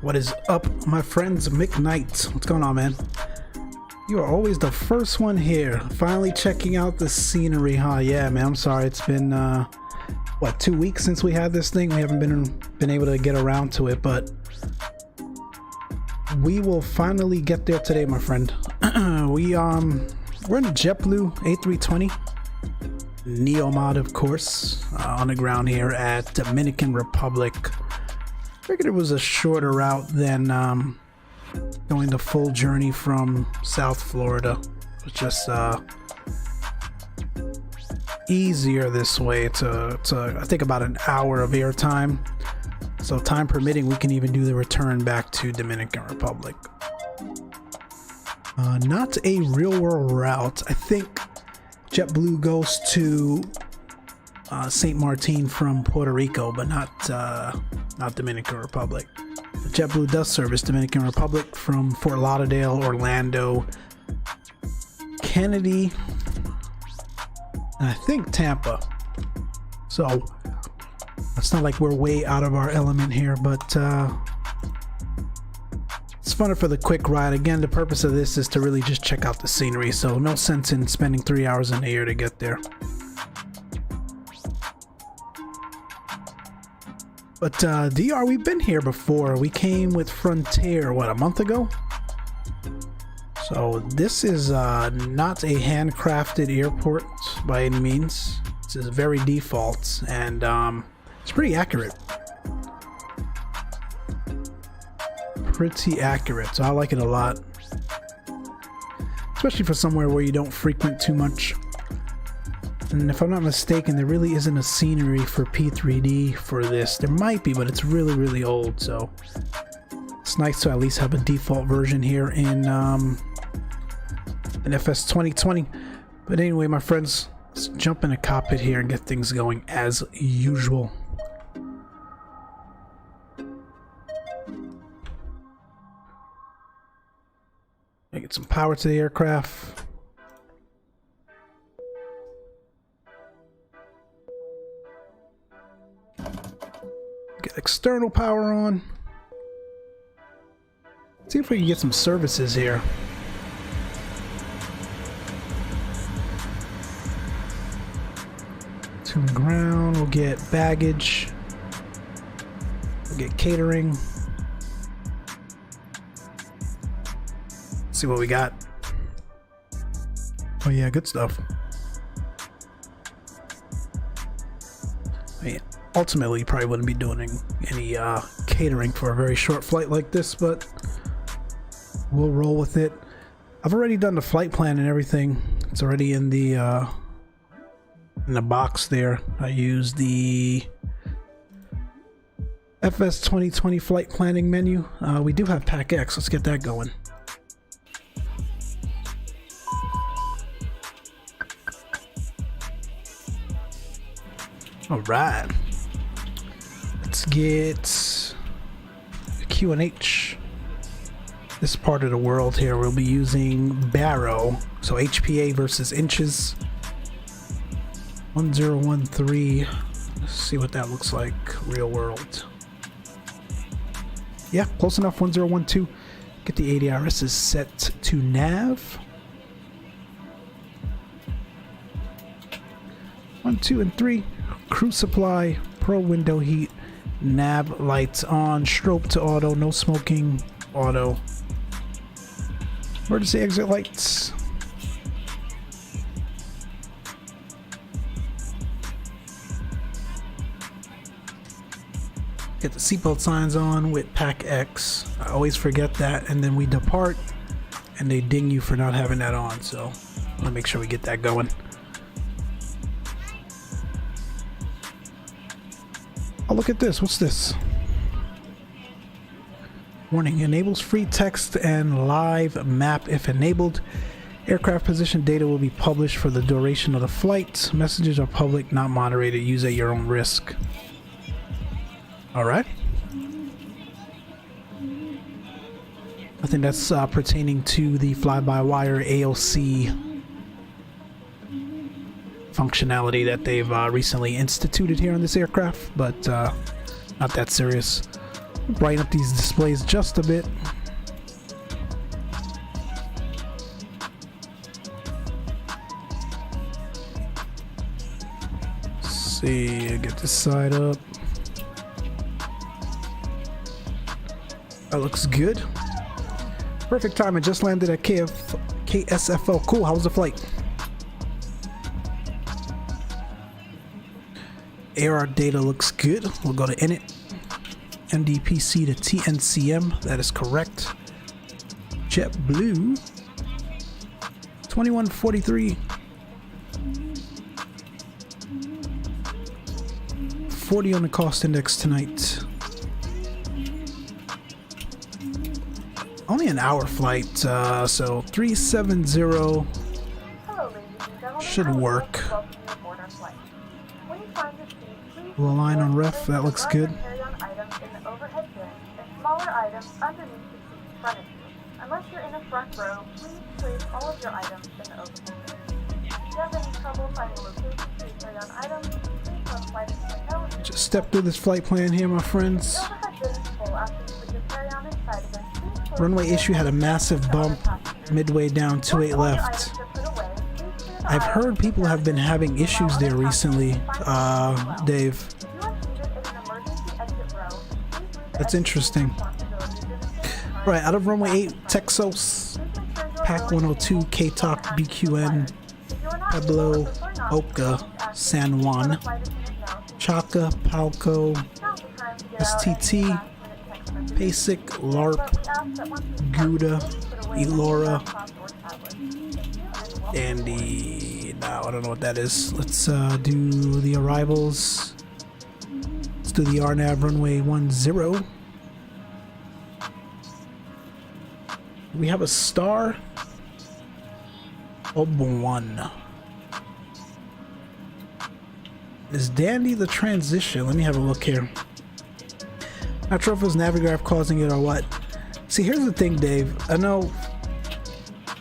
What is up, my friends? McKnight, what's going on, man? You are always the first one here. Finally checking out the scenery, huh? Yeah, man, I'm sorry. It's been, what, 2 weeks since we had this thing? We haven't been able to get around to it, but we will finally get there today, my friend. We're in a JetBlue A320. Neo mod, of course, on the ground here at Dominican Republic. Figured it was a shorter route than going the full journey from South Florida. It's just easier this way. It's I think about an hour of airtime. So time permitting, we can even do the return back to Dominican Republic. Not a real world route. I think JetBlue goes to St. Maarten from Puerto Rico, but not Dominican Republic. JetBlue does service Dominican Republic from Fort Lauderdale, Orlando, Kennedy, and I think Tampa. So it's not like we're way out of our element here, but it's funner for the quick ride. Again, the purpose of this is to really just check out the scenery, so no sense in spending 3 hours in the air to get there. But DR, we've been here before. We came with Frontier, what, a month ago? So this is not a handcrafted airport by any means. This is very default, and it's pretty accurate. Pretty accurate, so I like it a lot. Especially for somewhere where you don't frequent too much. And if I'm not mistaken, there really isn't a scenery for P3D for this. There might be, but it's really, really old, so it's nice to at least have a default version here in FS 2020. But anyway, my friends, let's jump in a cockpit here and get things going as usual. Get some power to the aircraft. Get external power on. See if we can get some services here. To the ground, we'll get baggage. We'll get catering. See what we got. Oh yeah, good stuff. I mean, ultimately you probably wouldn't be doing any catering for a very short flight like this, but we'll roll with it. I've already done the flight plan and everything. It's already in the box there. I used the FS 2020 flight planning menu. We do have Pack X. Let's get that going. All right, let's get QNH. This part of the world here, we'll be using Barrow, so HPA versus inches. 1013. Let's see what that looks like real world. Yeah, close enough. 1012. Get the ADRS set to nav. 1, 2, and 3. Crew supply, pro window heat, nav lights on, strobe to auto, no smoking, auto. Emergency exit lights. Get the seatbelt signs on with Pack X. I always forget that, and then we depart and they ding you for not having that on, so I'm gonna make sure we get that going. Oh, look at this. What's this? Warning, enables free text and live map if enabled. Aircraft position data will be published for the duration of the flight. Messages are public, not moderated. Use at your own risk. All right. I think that's pertaining to the fly-by-wire AOC functionality that they've recently instituted here on this aircraft, but not that serious. Brighten up these displays just a bit. See, get this side up. That looks good. Perfect time. I just landed at KSFL. Cool. How was the flight? AR data looks good. We'll go to init. MDPC-TNCM. That is correct. JetBlue. 2143. 40 on the cost index tonight. Only an hour flight, so 370 should work. We'll align on ref, that looks good. Unless you're in the front row, please place all of your items in the overhead bin. If you have any trouble finding locations to carry on items, please notify the hotel. Just step through this flight plan here, my friends. Runway issue had a massive bump midway down, 28 left. I've heard people have been having issues there recently, Dave. That's interesting. Right, out of runway 8, Texos, Pac 102, KTOC, BQN, Pueblo, Oka, San Juan, Chaka, Palco, STT, Basic, LARP, Gouda, Elora, and now I don't know what that is. Let's do the arrivals. Let's do the RNAV runway 10. We have a star. ORBX. Is Dandy the transition? Let me have a look here. Not sure if it was Navigraph causing it or what. See, here's the thing, Dave. I know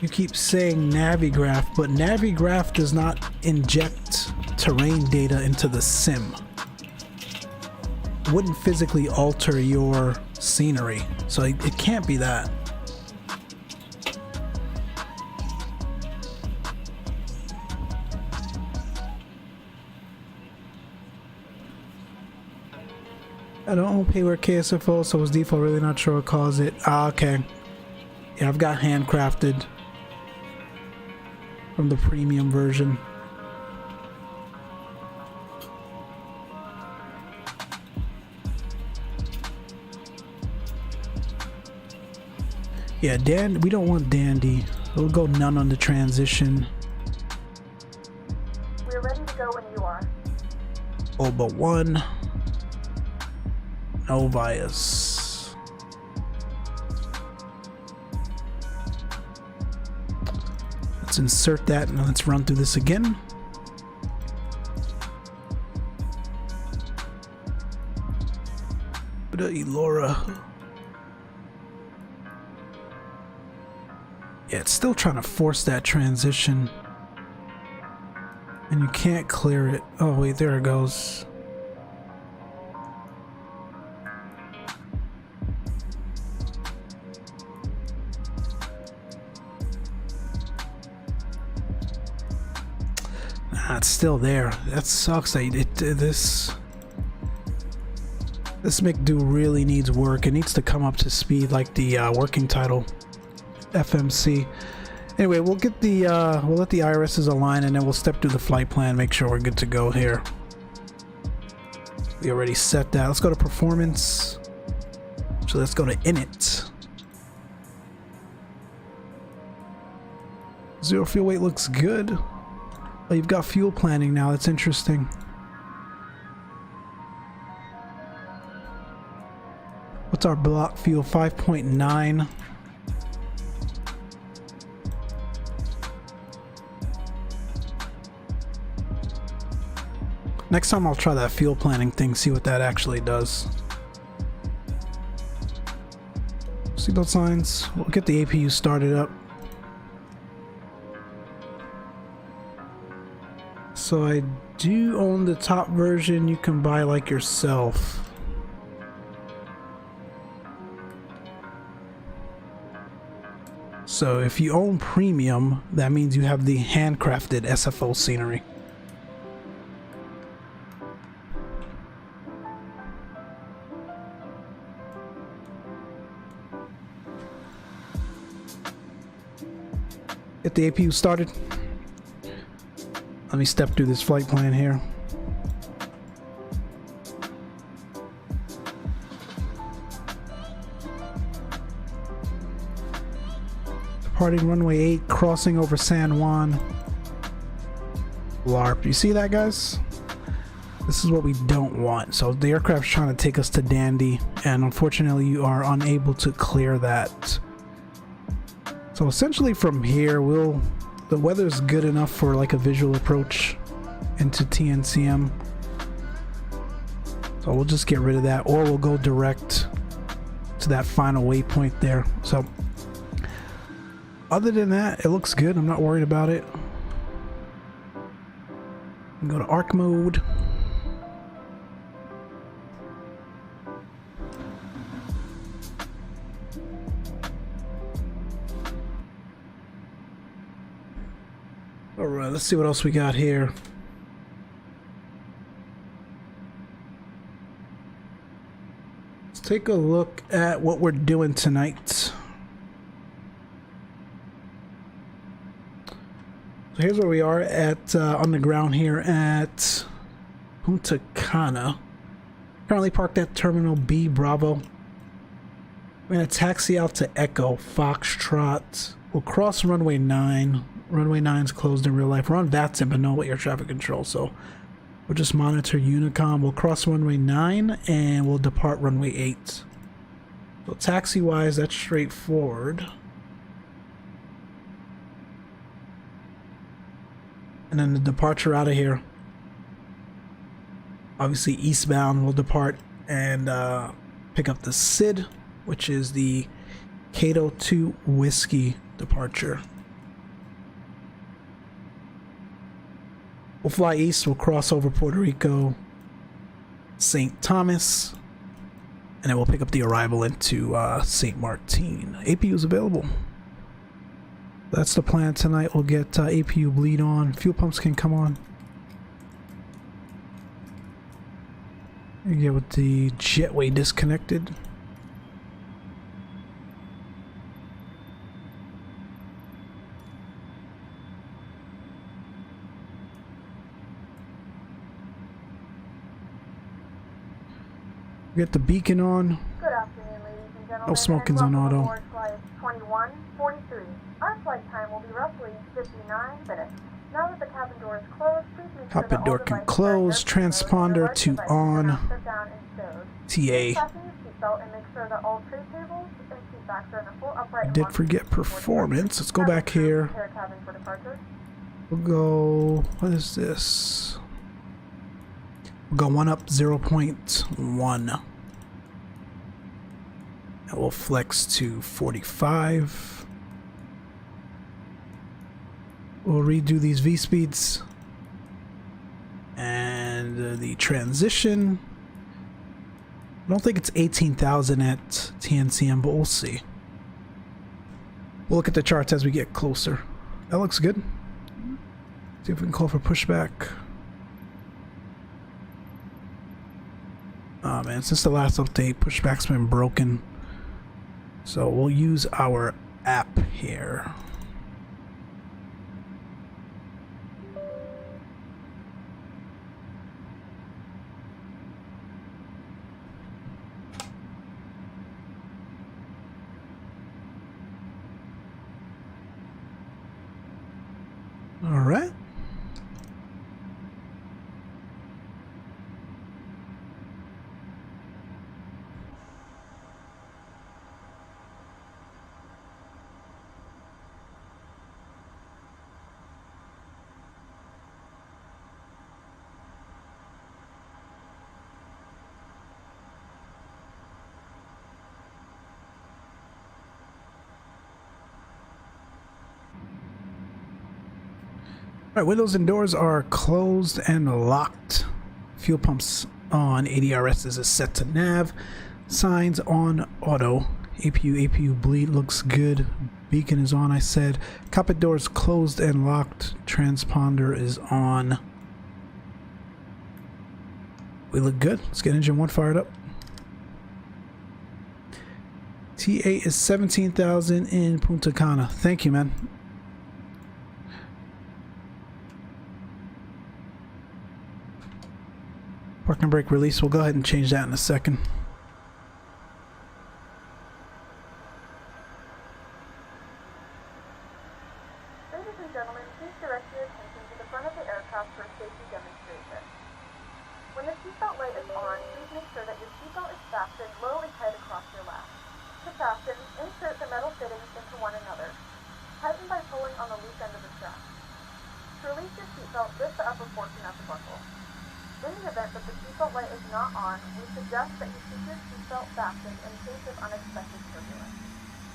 you keep saying Navigraph, but Navigraph does not inject terrain data into the sim. It wouldn't physically alter your scenery, so it can't be that. I don't pay where KSFO, so it was default. Really not sure what caused it. Ah, okay. Yeah, I've got handcrafted from the premium version. Yeah, we don't want Dandy. We'll go none on the transition. We're ready to go when you are. Oh, but one. No bias. Let's insert that and let's run through this again. Elora. Yeah, it's still trying to force that transition. And you can't clear it. Oh wait, there it goes. It's still there. That sucks. This McDo really needs work. It needs to come up to speed like the working title FMC. Anyway, we'll get the we'll let the irises align and then we'll step through the flight plan, make sure we're good to go here. We already set that. Let's go to performance. So let's go to init. Zero fuel weight looks good. Oh, you've got fuel planning now. That's interesting. What's our block fuel? 5.9. Next time I'll try that fuel planning thing, see what that actually does. Seatbelt signs. We'll get the APU started up. So I do own the top version you can buy like yourself. So if you own premium, that means you have the handcrafted SFO scenery. Get the APU started. Let me step through this flight plan here. Departing runway 8, crossing over San Juan. LARP. You see that, guys? This is what we don't want. So the aircraft's trying to take us to Dandy, and unfortunately you are unable to clear that. So essentially from here, the weather's good enough for like a visual approach into TNCM. So we'll just get rid of that, or we'll go direct to that final waypoint there. So other than that, it looks good. I'm not worried about it. Go to arc mode. Alright, let's see what else we got here. Let's take a look at what we're doing tonight. So here's where we are at on the ground here at Punta Cana. Currently parked at Terminal B, Bravo. We're going to taxi out to Echo, Foxtrot. We'll cross runway 9. Runway 9's closed in real life. We're on VATSIM, but no air traffic control, so we'll just monitor Unicom. We'll cross runway 9 and we'll depart runway 8. So taxi-wise, that's straightforward. And then the departure out of here. Obviously eastbound, we'll depart and pick up the SID, which is the Cato 2 Whiskey departure. We'll fly east, we'll cross over Puerto Rico, St. Thomas, and then we'll pick up the arrival into St. Martin. APU is available. That's the plan tonight. We'll get APU bleed on. Fuel pumps can come on. You get with the jetway disconnected. Get the beacon on. Good afternoon, ladies and gentlemen. No smoking's on auto. Flight 2143. Our flight time will be roughly 59 minutes. Now that the cabin door is closed, please make sure Cabin door can close. Transponder to on. TA. I did forget performance. Let's go back here. We'll go. What is this? We'll go 1 up 0.1. And we'll flex to 45. We'll redo these V speeds. And the transition. I don't think it's 18,000 at TNCM, but we'll see. We'll look at the charts as we get closer. That looks good. See if we can call for pushback. Oh man, since the last update, pushback's been broken. So we'll use our app here. All right. Alright, windows and doors are closed and locked. Fuel pumps on. ADRS is set to nav. Signs on auto. APU bleed looks good. beacon is on. I said cockpit doors closed and locked. Transponder is on. We look good. Let's get engine 1 fired up. T8 is 17,000 in Punta Cana. Thank you, man. Parking brake release. We'll go ahead and change that in a second. Ladies and gentlemen, please direct your attention to the front of the aircraft for a safety demonstration. When the seatbelt light is on, please make sure that your seatbelt is fastened low and tight across your lap. To fasten, insert the metal fittings into one another. Tighten by pulling on the loose end of the strap. To release your seatbelt, lift the upper portion of the buckle. In the event that the seatbelt light is not on, we suggest that you keep your seatbelt fastened in case of unexpected turbulence.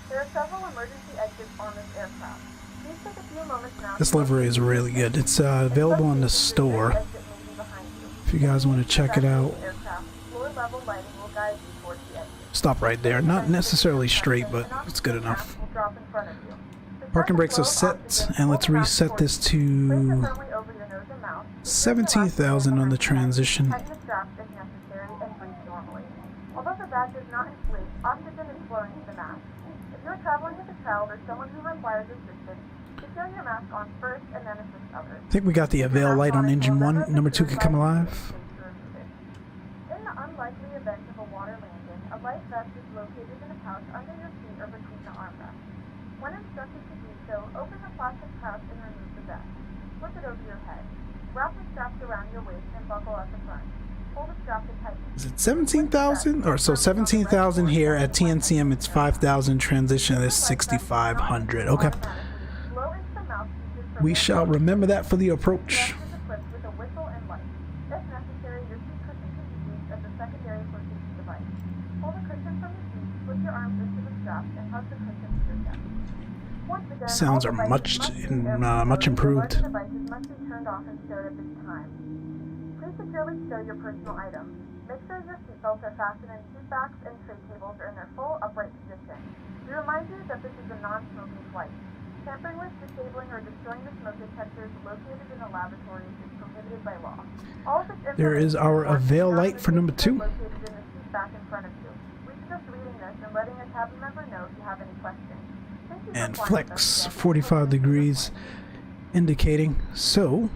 There are several emergency exits on this aircraft. Please take a few moments now. This livery is really good. It's available in the store. If you guys want to check it out. Stop right there. Not necessarily straight, but it's good enough. Parking brakes are set, and let's reset this to 17,000 on the transition. Although the bag does not inflate, oxygen is flowing to the mask. If you are traveling with a child or someone who requires assistance, secure your mask on first and then assist others. I think we got the avail light on engine 1. Number 2 can come alive. In the unlikely event of a water landing, a life vest is located in a pouch under your seat or between the armrests. When instructed to do so, open the plastic pouch and remove the vest. Flip it over your head. Wrap the straps around your waist and buckle at the front. Hold the strap to tighten. Is it 17,000? Or so 17,000 here at TNCM. It's 5,000. Transition is 6,500. Okay. We shall remember that for the approach. Sounds are much improved. Please securely stow your personal items. Make sure your seatbelts are fastened and seat backs and tray tables are in their full upright position. We remind you that this is a non-smoking flight. Tampering with, disabling, or destroying the smoke detectors located in the laboratories is prohibited by law. All of this There is our avail light for number 2. Located in the seat back in front of you. We suggest reading this and letting a cabin member know if you have any questions. And flex 45 degrees indicating. So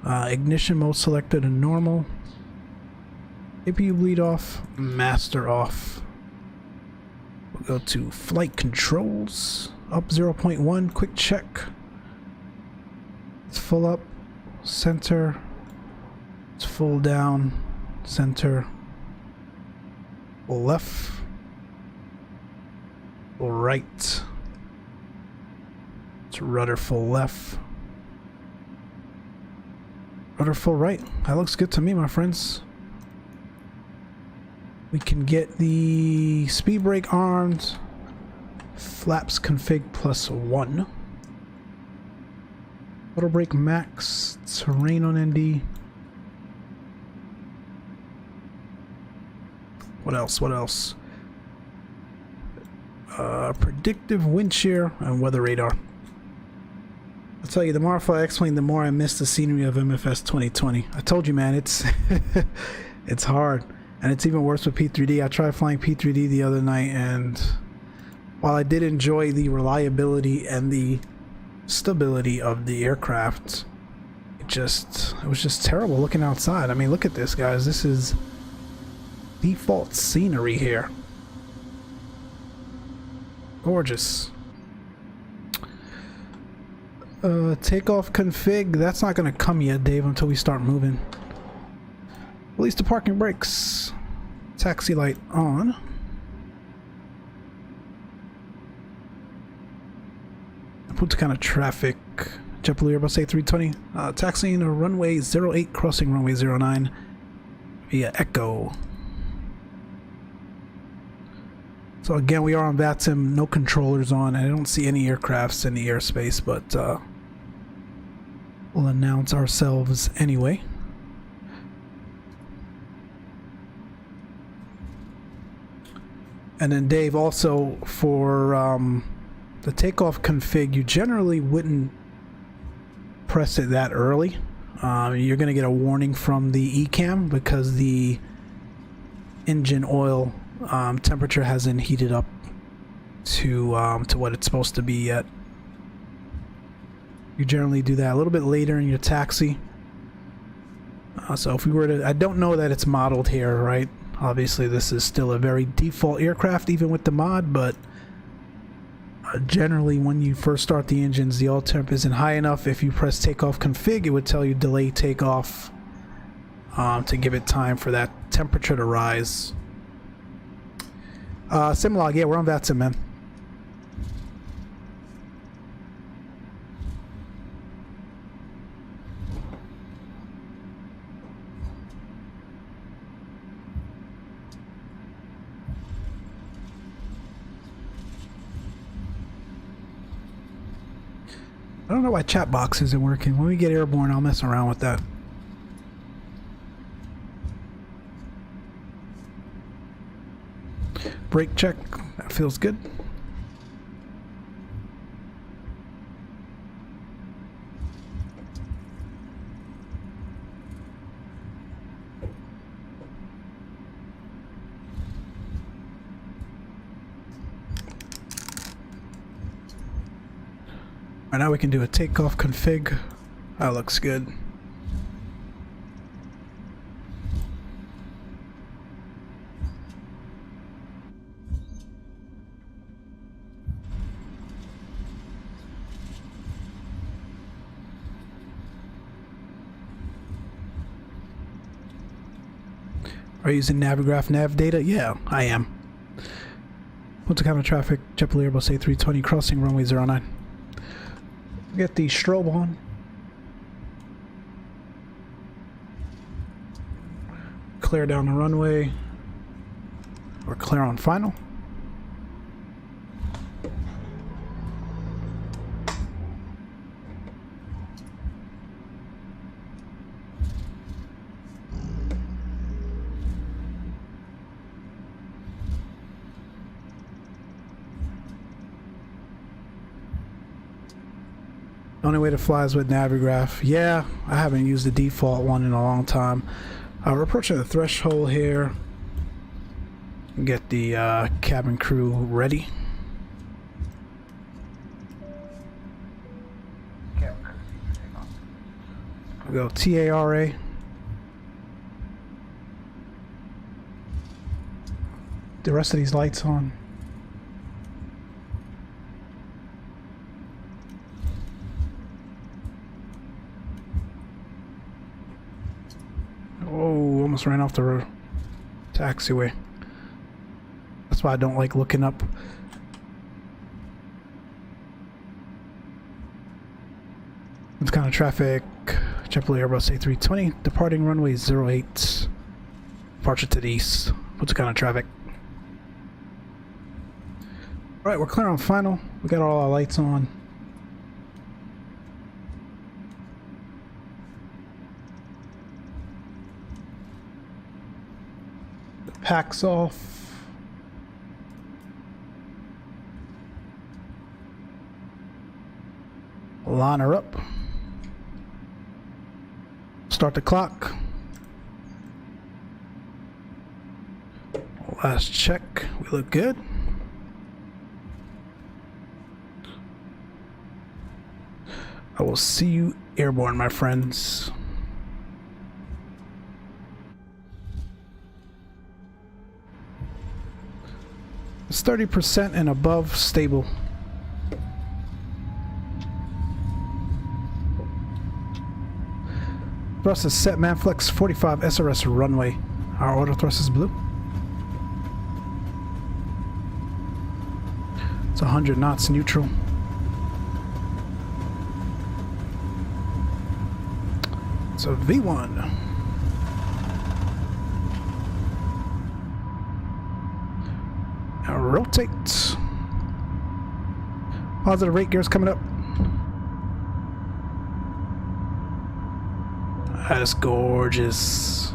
ignition mode selected in normal. APU bleed off, master off. We'll go to flight controls, up 0.1, quick check. It's full up, center. It's full down, center. Left, right. It's rudder full left. Rudder full right. That looks good to me, my friends. We can get the speed brake armed. Flaps config +1. Auto brake max. Terrain on ND. What else? What else? Predictive wind shear and weather radar. I'll tell you, the more I fly Xplane, the more I miss the scenery of MFS 2020. I told you, man, it's it's hard. And it's even worse with P3D. I tried flying P3D the other night, and while I did enjoy the reliability and the stability of the aircraft, it was just terrible looking outside. I mean, look at this, guys. This is default scenery here. Gorgeous. Takeoff config. That's not going to come yet, Dave, until we start moving. Release the parking brakes. Taxi light on. Punta Cana traffic. JetBlue Airbus A320. Taxiing runway 08, crossing runway 09 via Echo. So again, we are on VATSIM, no controllers on. I don't see any aircrafts in the airspace, but we'll announce ourselves anyway. And then Dave, also for the takeoff config, you generally wouldn't press it that early. You're going to get a warning from the ECAM because the engine oil temperature hasn't heated up to what it's supposed to be yet. You generally do that a little bit later in your taxi. So if we were to, I don't know that it's modeled here, right? Obviously this is still a very default aircraft even with the mod, but generally when you first start the engines, the oil temp isn't high enough. If you press takeoff config, it would tell you delay takeoff to give it time for that temperature to rise. Simlog, yeah, we're on VATSIM, man. I don't know why chat box isn't working. When we get airborne, I'll mess around with that. Brake check. That feels good. Right, now we can do a takeoff config. That looks good. Are you using Navigraph nav data? Yeah, I am. What's the kind of traffic? JetBlue Airbus A320 crossing runway 09. Get the strobe on. Clear down the runway. We're clear on final. The only way to fly is with Navigraph. Yeah, I haven't used the default one in a long time. We're approaching the threshold here. Get the cabin crew ready. We go TARA. The rest of these lights on. Oh, almost ran off the road. Taxiway. That's why I don't like looking up. It's kind of traffic. JetBlue Airbus A320 departing runway 08. Departure to the east. What's the kind of traffic? Alright, we're clear on final. We got all our lights on. The pack's off. Line her up. Start the clock. Last check. We look good. I will see you airborne, my friends. It's 30% and above stable. Thrust is set, man. Flex 45 SRS runway. Our auto thrust is blue. It's 100 knots neutral. So V1. Now rotate. Positive rate gears coming up. That is gorgeous.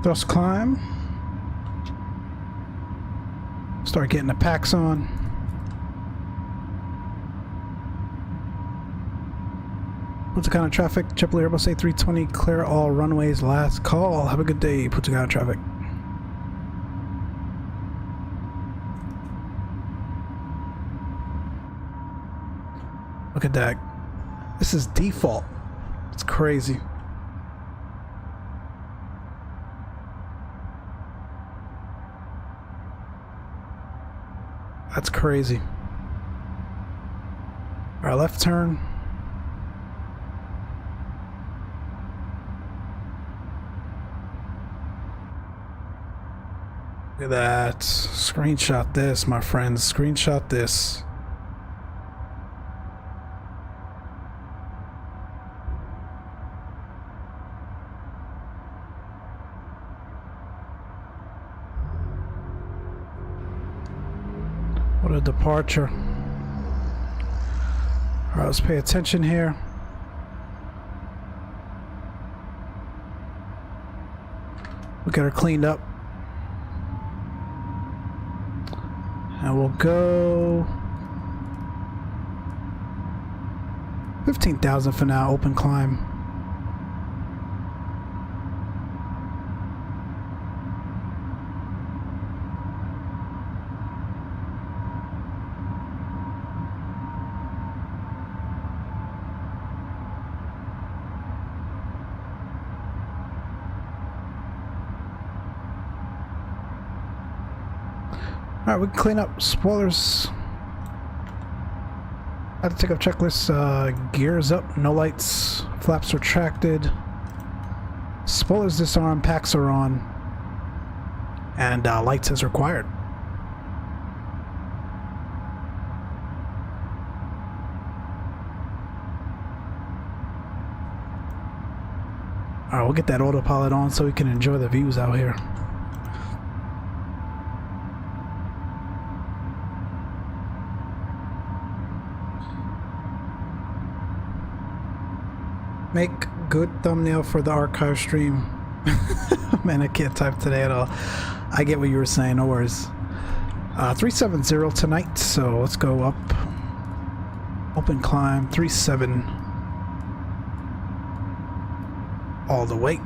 Thrust climb. Start getting the packs on. What's the kind of traffic? JetBlue Airbus A320, clear all runways, last call. Have a good day. What's the kind of traffic? Look at that. This is default. It's crazy. That's crazy. Our left turn. Look at that. Screenshot this, my friends. Screenshot this. What a departure. Alright, let's pay attention here. We'll get her cleaned up. And we'll go 15,000 for now, open climb. Alright, we can clean up spoilers. Had to take up checklist. Gears up, no lights, flaps retracted, spoilers disarmed, packs are on, and lights as required. Alright, we'll get that autopilot on so we can enjoy the views out here. Make good thumbnail for the archive stream. Man, I can't type today at all. I get what you were saying, no worries. 370 tonight, so let's go up. Open climb, 37. All the way.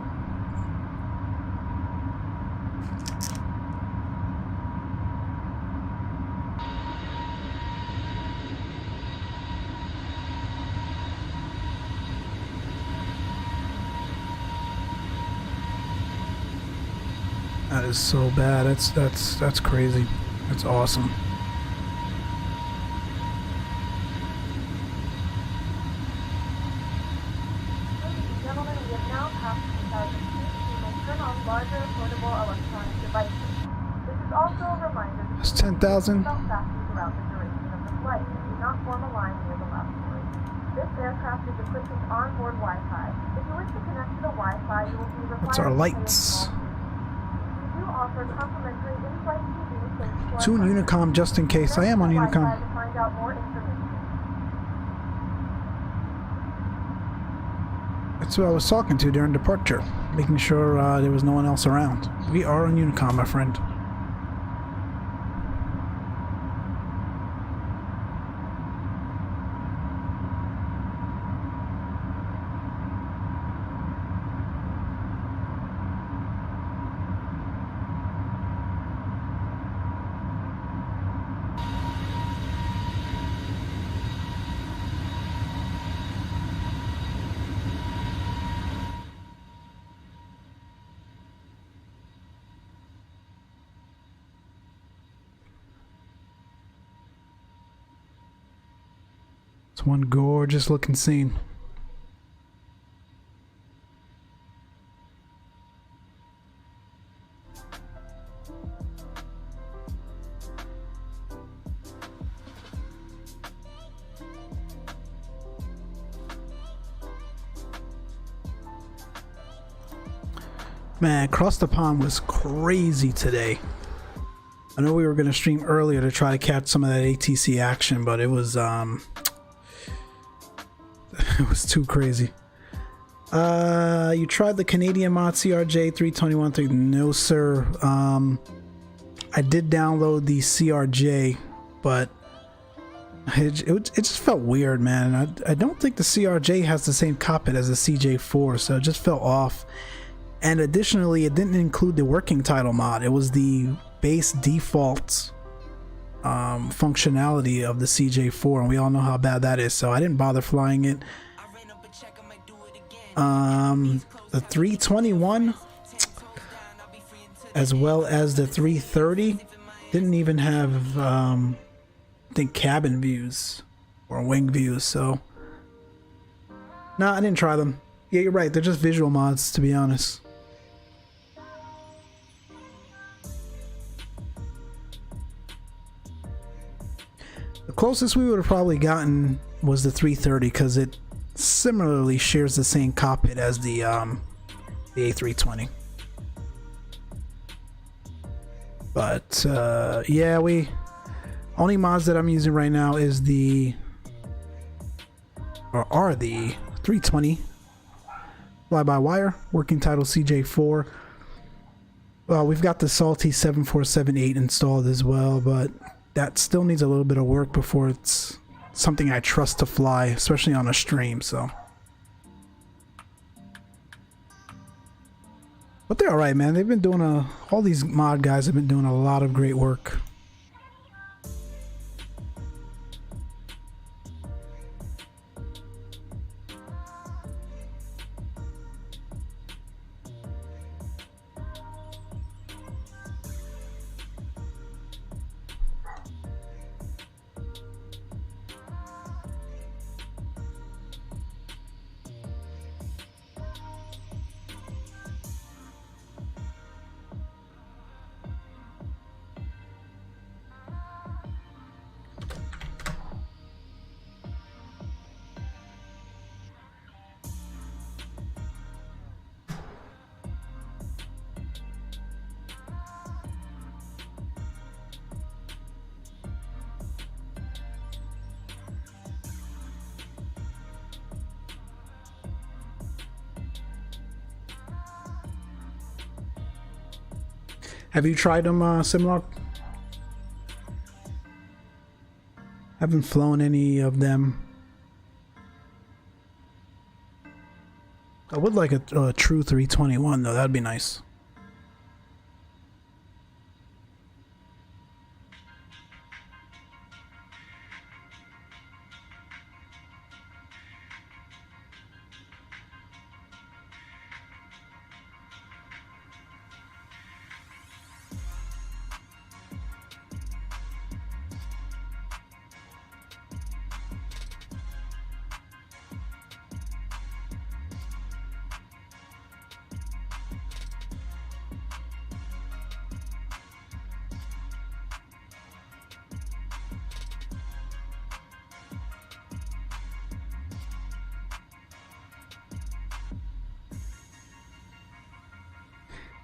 That is so bad. That's crazy. That's awesome. Ladies and gentlemen, we have now passed 2,000 feet. You may turn on larger portable electronic devices. This is also a reminder that That's 10,000. seatbelt fasten throughout the duration of the flight and do not form a line near the lavatory. This aircraft is equipped with onboard Wi-Fi. If you wish to connect to the Wi-Fi, you will be required That's our to pay a lights. small fee. We do offer complimentary in-flight TV thanks to our Tune partners. Unicom just in case. I am on Wi-Fi Unicom. to find out more information. That's who I was talking to during departure, making sure there was no one else around. We are on Unicom, my friend. It's one gorgeous looking scene. Man, across the pond was crazy today. I know we were going to stream earlier to try to catch some of that ATC action, but it was it was too crazy. You tried the Canadian mod CRJ 321.3? No, sir. I did download the CRJ, but it just felt weird, man. I don't think the CRJ has the same cockpit as the CJ4, so it just felt off. And additionally, it didn't include the working title mod. It was the base default functionality of the CJ4, and we all know how bad that is, so I didn't bother flying it. The 321 as well as the 330 didn't even have I think cabin views or wing views, so no, I didn't try them. Yeah, you're right, they're just visual mods, to be honest. The closest we would have probably gotten was the 330 because it similarly shares the same cockpit as the A320. But yeah, only mods that I'm using right now is the 320 fly-by-wire working title CJ4. Well, we've got the Salty 7478 installed as well, but that still needs a little bit of work before it's something I trust to fly, especially on a stream, so. But they're alright, man. They've been doing all these mod guys have been doing a lot of great work. Have you tried them, Simlock? Haven't flown any of them. I would like a true 321 though, that'd be nice.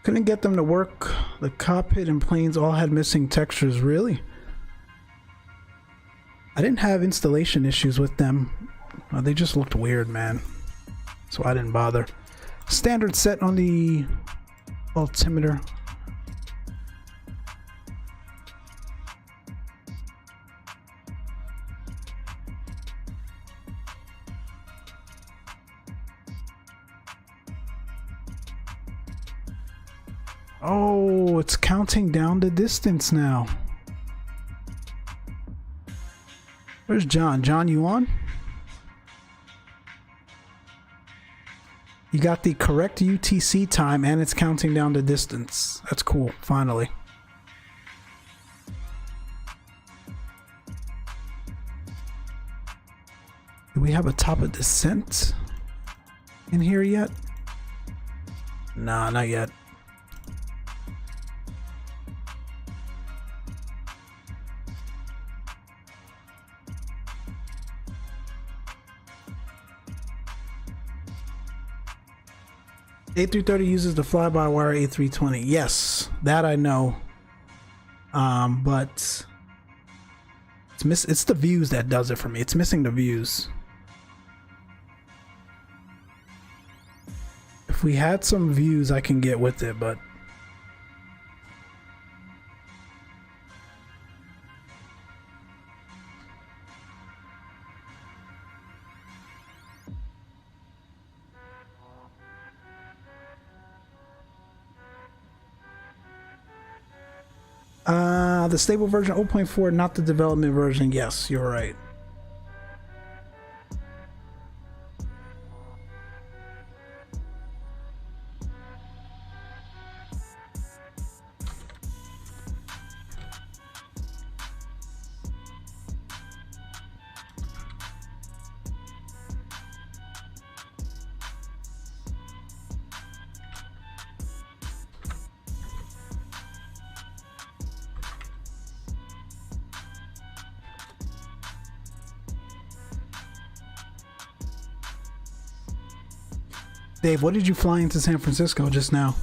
Couldn't get them to work. The cockpit and planes all had missing textures. Really? I didn't have installation issues with them. They just looked weird, man. So I didn't bother. Standard set on the altimeter. Oh, it's counting down the distance now. Where's John? John, you on? You got the correct UTC time and it's counting down the distance. That's cool, finally. Do we have a top of descent in here yet? Nah, not yet. A330 uses the fly-by-wire A320. Yes, that I know. But it's the views that does it for me. It's missing the views. If we had some views, I can get with it, but the stable version 0.4, not the development version. Yes, you're right. Dave, what did you fly into San Francisco just now?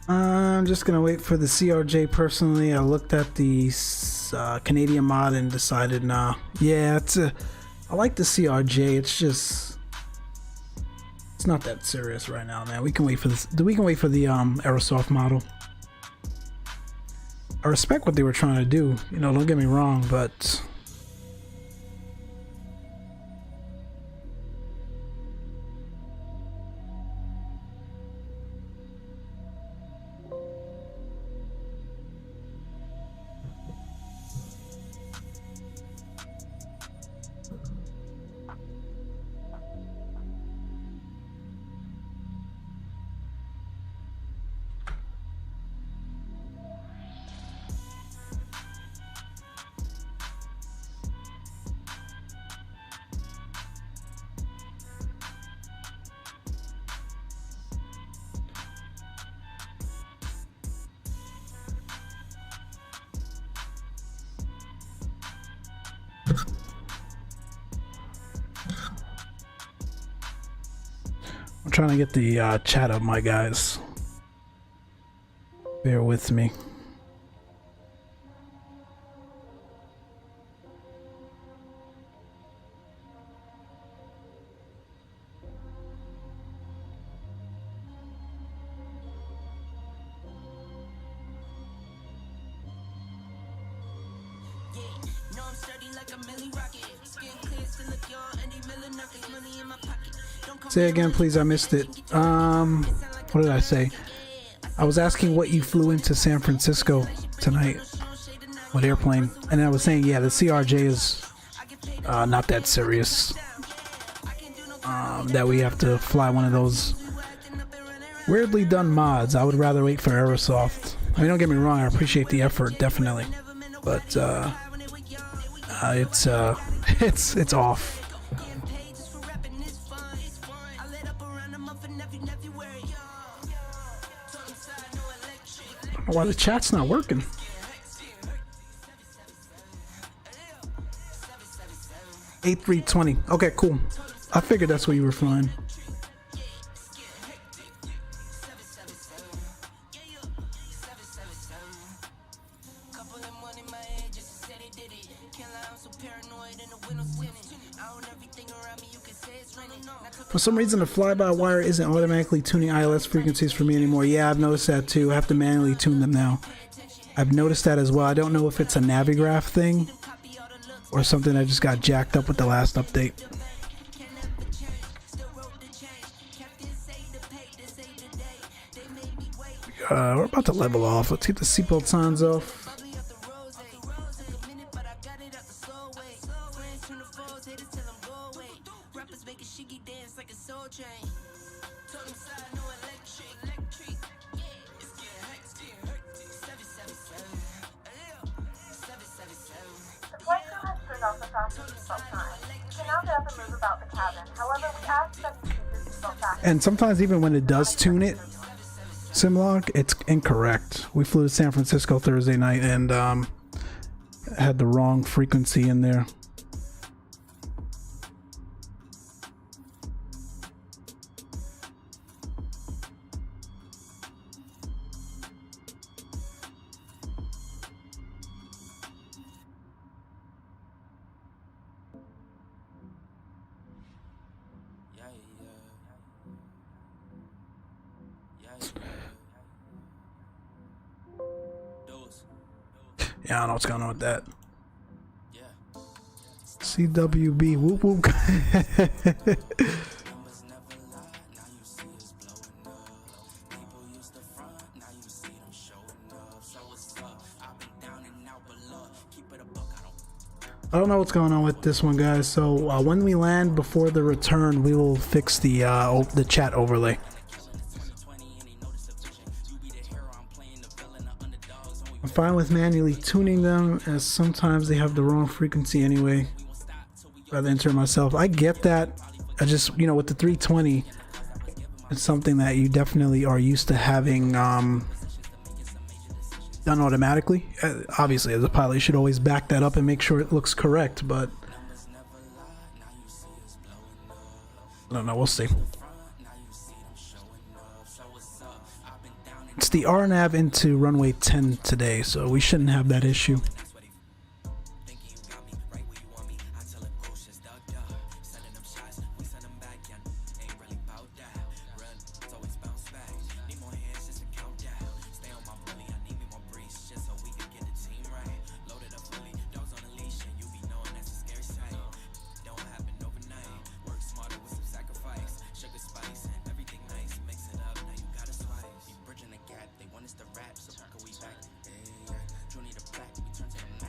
I'm just gonna wait for the CRJ personally. I looked at the Canadian mod and decided, nah. Yeah, I like the CRJ. It's just, it's not that serious right now, man. We can wait for this. We can wait for the Aerosoft model. I respect what they were trying to do. You know, don't get me wrong, but I'm trying to get the chat up, my guys. Bear with me. Say again, please. I missed it. What did I say? I was asking what you flew into San Francisco tonight. What airplane? And I was saying, yeah, the CRJ is not that serious. That we have to fly one of those weirdly done mods. I would rather wait for Aerosoft. I mean, don't get me wrong. I appreciate the effort, definitely, but it's off. I don't know why the chat's not working. A320. Okay, cool. I figured that's where you were flying. For some reason, the fly-by-wire isn't automatically tuning ILS frequencies for me anymore. Yeah, I've noticed that too. I have to manually tune them now. I've noticed that as well. I don't know if it's a Navigraph thing or something that just got jacked up with the last update. We're about to level off. Let's get the seatbelt signs off. Off the fasten seatbelt sign. You can now get up and move about the cabin. However, we ask that you And sometimes even when it does tune it, SimLog, it's incorrect. We flew to San Francisco Thursday night and had the wrong frequency in there. Yeah, I don't know what's going on with that. CWB, whoop whoop. I don't know what's going on with this one, guys. So when we land before the return, we will fix the chat overlay. I'm fine with manually tuning them, as sometimes they have the wrong frequency anyway. Rather enter myself. I get that. I just, you know, with the 320, it's something that you definitely are used to having done automatically. Obviously, as a pilot, you should always back that up and make sure it looks correct, but I don't know, we'll see. It's the RNAV into runway 10 today, so we shouldn't have that issue.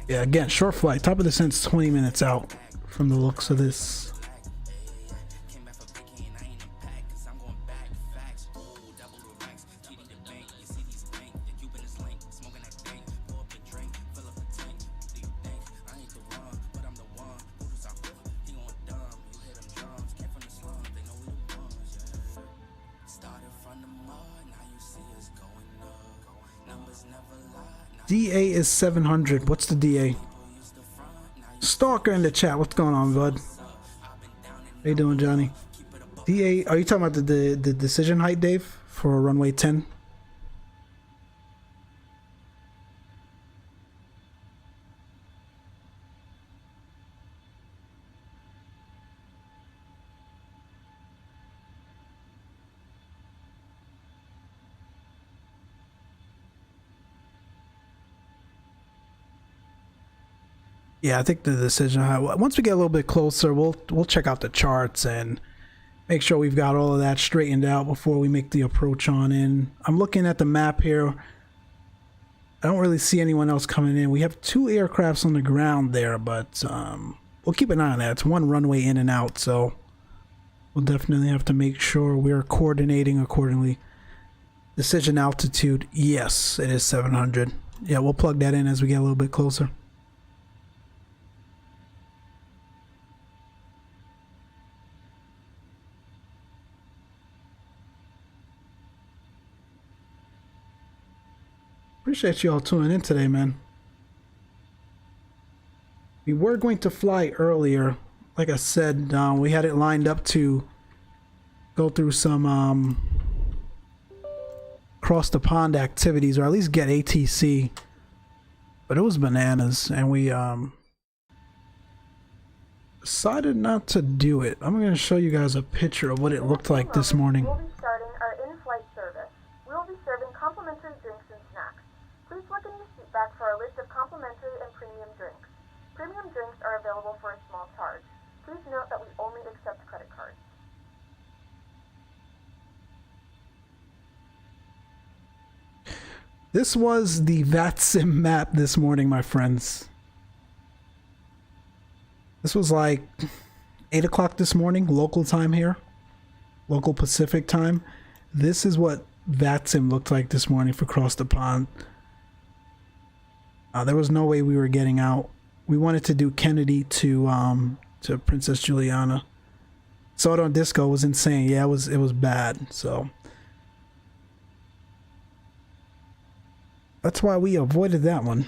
Yeah, again, short flight. Top of descent's 20 minutes out from the looks of this. DA is 700. What's the DA? Stalker in the chat. What's going on, bud? How you doing, Johnny? DA, are you talking about the decision height, Dave, for runway 10? Yeah, I think the decision, once we get a little bit closer, we'll check out the charts and make sure we've got all of that straightened out before we make the approach on in. I'm looking at the map here. I don't really see anyone else coming in. We have 2 aircrafts on the ground there, but we'll keep an eye on that. It's one runway in and out, so we'll definitely have to make sure we're coordinating accordingly. Decision altitude, yes, it is 700. Yeah, we'll plug that in as we get a little bit closer. Appreciate you all tuning in today, man. We were going to fly earlier. Like I said, we had it lined up to go through some cross the pond activities, or at least get ATC. But it was bananas, and we decided not to do it. I'm going to show you guys a picture of what it looked like this morning. We'll be starting our in-flight service. We will be serving complimentary drinks and snacks. Please look in your seat back for our list of complimentary and premium drinks. Premium drinks are available for a small charge. Please note that we only accept credit cards. This was the VATSIM map this morning, my friends. This was like 8 o'clock this morning, local time here, local Pacific time. This is what VATSIM looked like this morning for Cross the Pond. There was no way we were getting out. We wanted to do Kennedy to Princess Juliana. Saw it on Disco. It was insane. Yeah, it was bad. So that's why we avoided that one.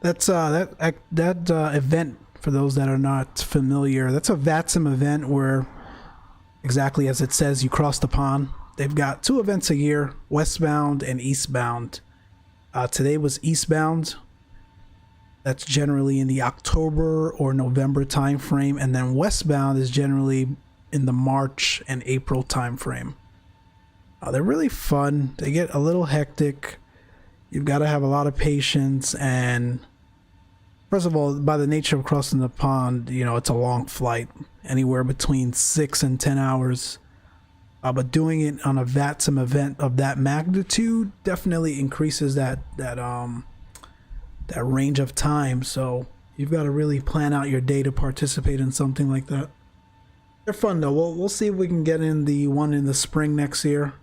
That's that event, for those that are not familiar, that's a VATSIM event where, exactly as it says, you cross the pond. They've got 2 events a year, westbound and eastbound. Today was eastbound. That's generally in the October or November time frame, and then westbound is generally in the March and April time frame. They're really fun. They get a little hectic. You've got to have a lot of patience, and first of all, by the nature of crossing the pond, you know, it's a long flight, anywhere between 6 and 10 hours. But doing it on a VATSIM event of that magnitude definitely increases that range of time. So you've got to really plan out your day to participate in something like that. They're fun though. We'll see if we can get in the one in the spring next year.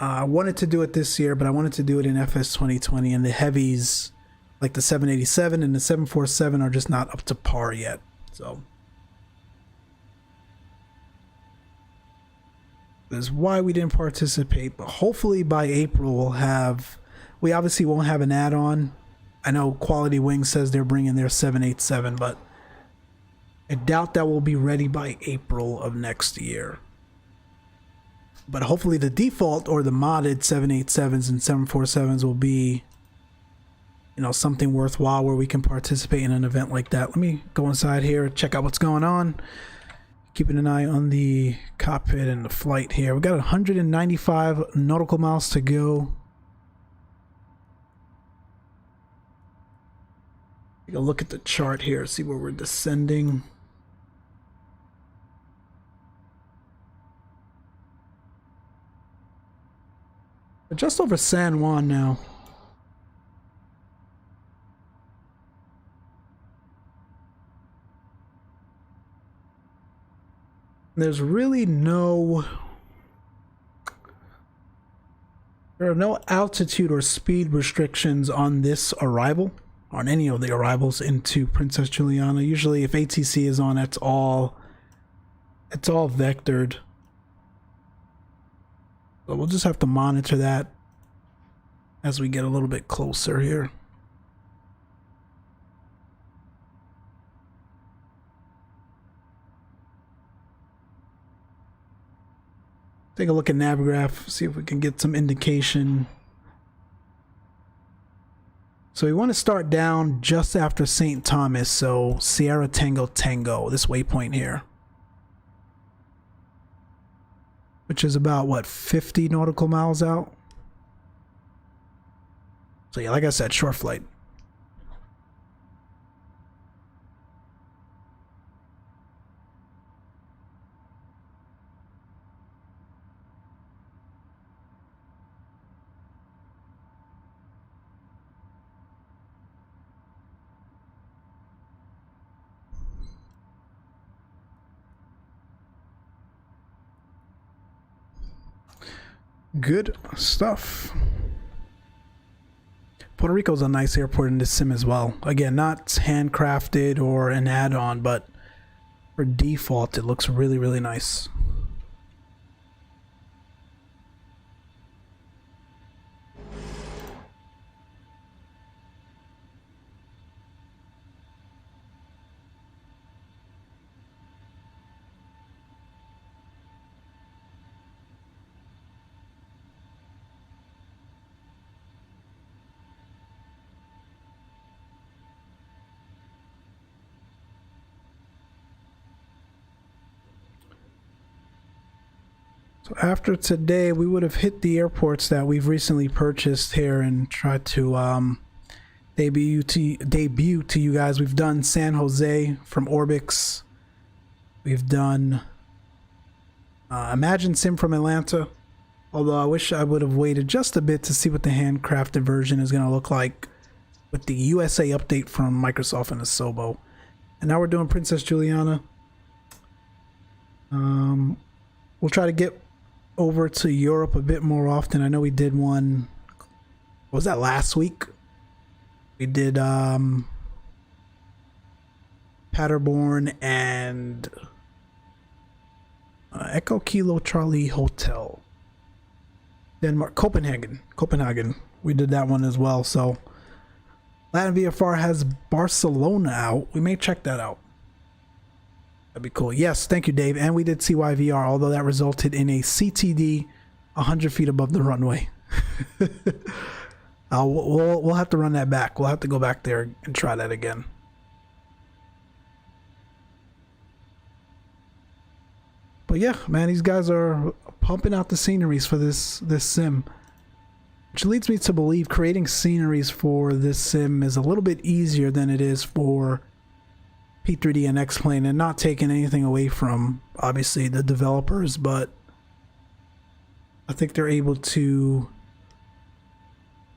I wanted to do it this year, but I wanted to do it in FS 2020, and the heavies like the 787 and the 747 are just not up to par yet. So that's why we didn't participate, but hopefully by April we obviously won't have an add-on. I know Quality Wing says they're bringing their 787, but I doubt that will be ready by April of next year. But hopefully the default or the modded 787s and 747s will be, you know, something worthwhile where we can participate in an event like that. Let me go inside here, check out what's going on. Keeping an eye on the cockpit and the flight here. We've got 195 nautical miles to go. Take a look at the chart here, see where we're descending. We're just over San Juan now. There's really there are no altitude or speed restrictions on this arrival, on any of the arrivals into Princess Juliana. Usually if ATC is on, it's all vectored. So we'll just have to monitor that as we get a little bit closer here. Take a look at Navigraph, see if we can get some indication. So we want to start down just after St. Thomas, so Sierra Tango Tango, this waypoint here. Which is about, what, 50 nautical miles out? So yeah, like I said, short flight. Good stuff. Puerto Rico's a nice airport in this sim as well. Again, not handcrafted or an add-on, but for default, it looks really, really nice. So after today, we would have hit the airports that we've recently purchased here and tried to debut to you guys. We've done San Jose from ORBX. We've done ImagineSim from Atlanta. Although I wish I would have waited just a bit to see what the handcrafted version is going to look like. with the USA update from Microsoft and the Zibo. And now we're doing Princess Juliana. We'll try to get over to Europe a bit more often. I know we did one, what was that, last week? We did Paderborn and Echo Kilo Charlie Hotel. Denmark, Copenhagen. We did that one as well. So Latin VFR has Barcelona out. We may check that out. That'd be cool. Yes, thank you, Dave. And we did CYVR, although that resulted in a CTD 100 feet above the runway. We'll have to run that back. We'll have to go back there and try that again. But yeah, man, these guys are pumping out the sceneries for this sim. Which leads me to believe creating sceneries for this sim is a little bit easier than it is for P3D and Xplane, and not taking anything away from, obviously, the developers, but I think they're able to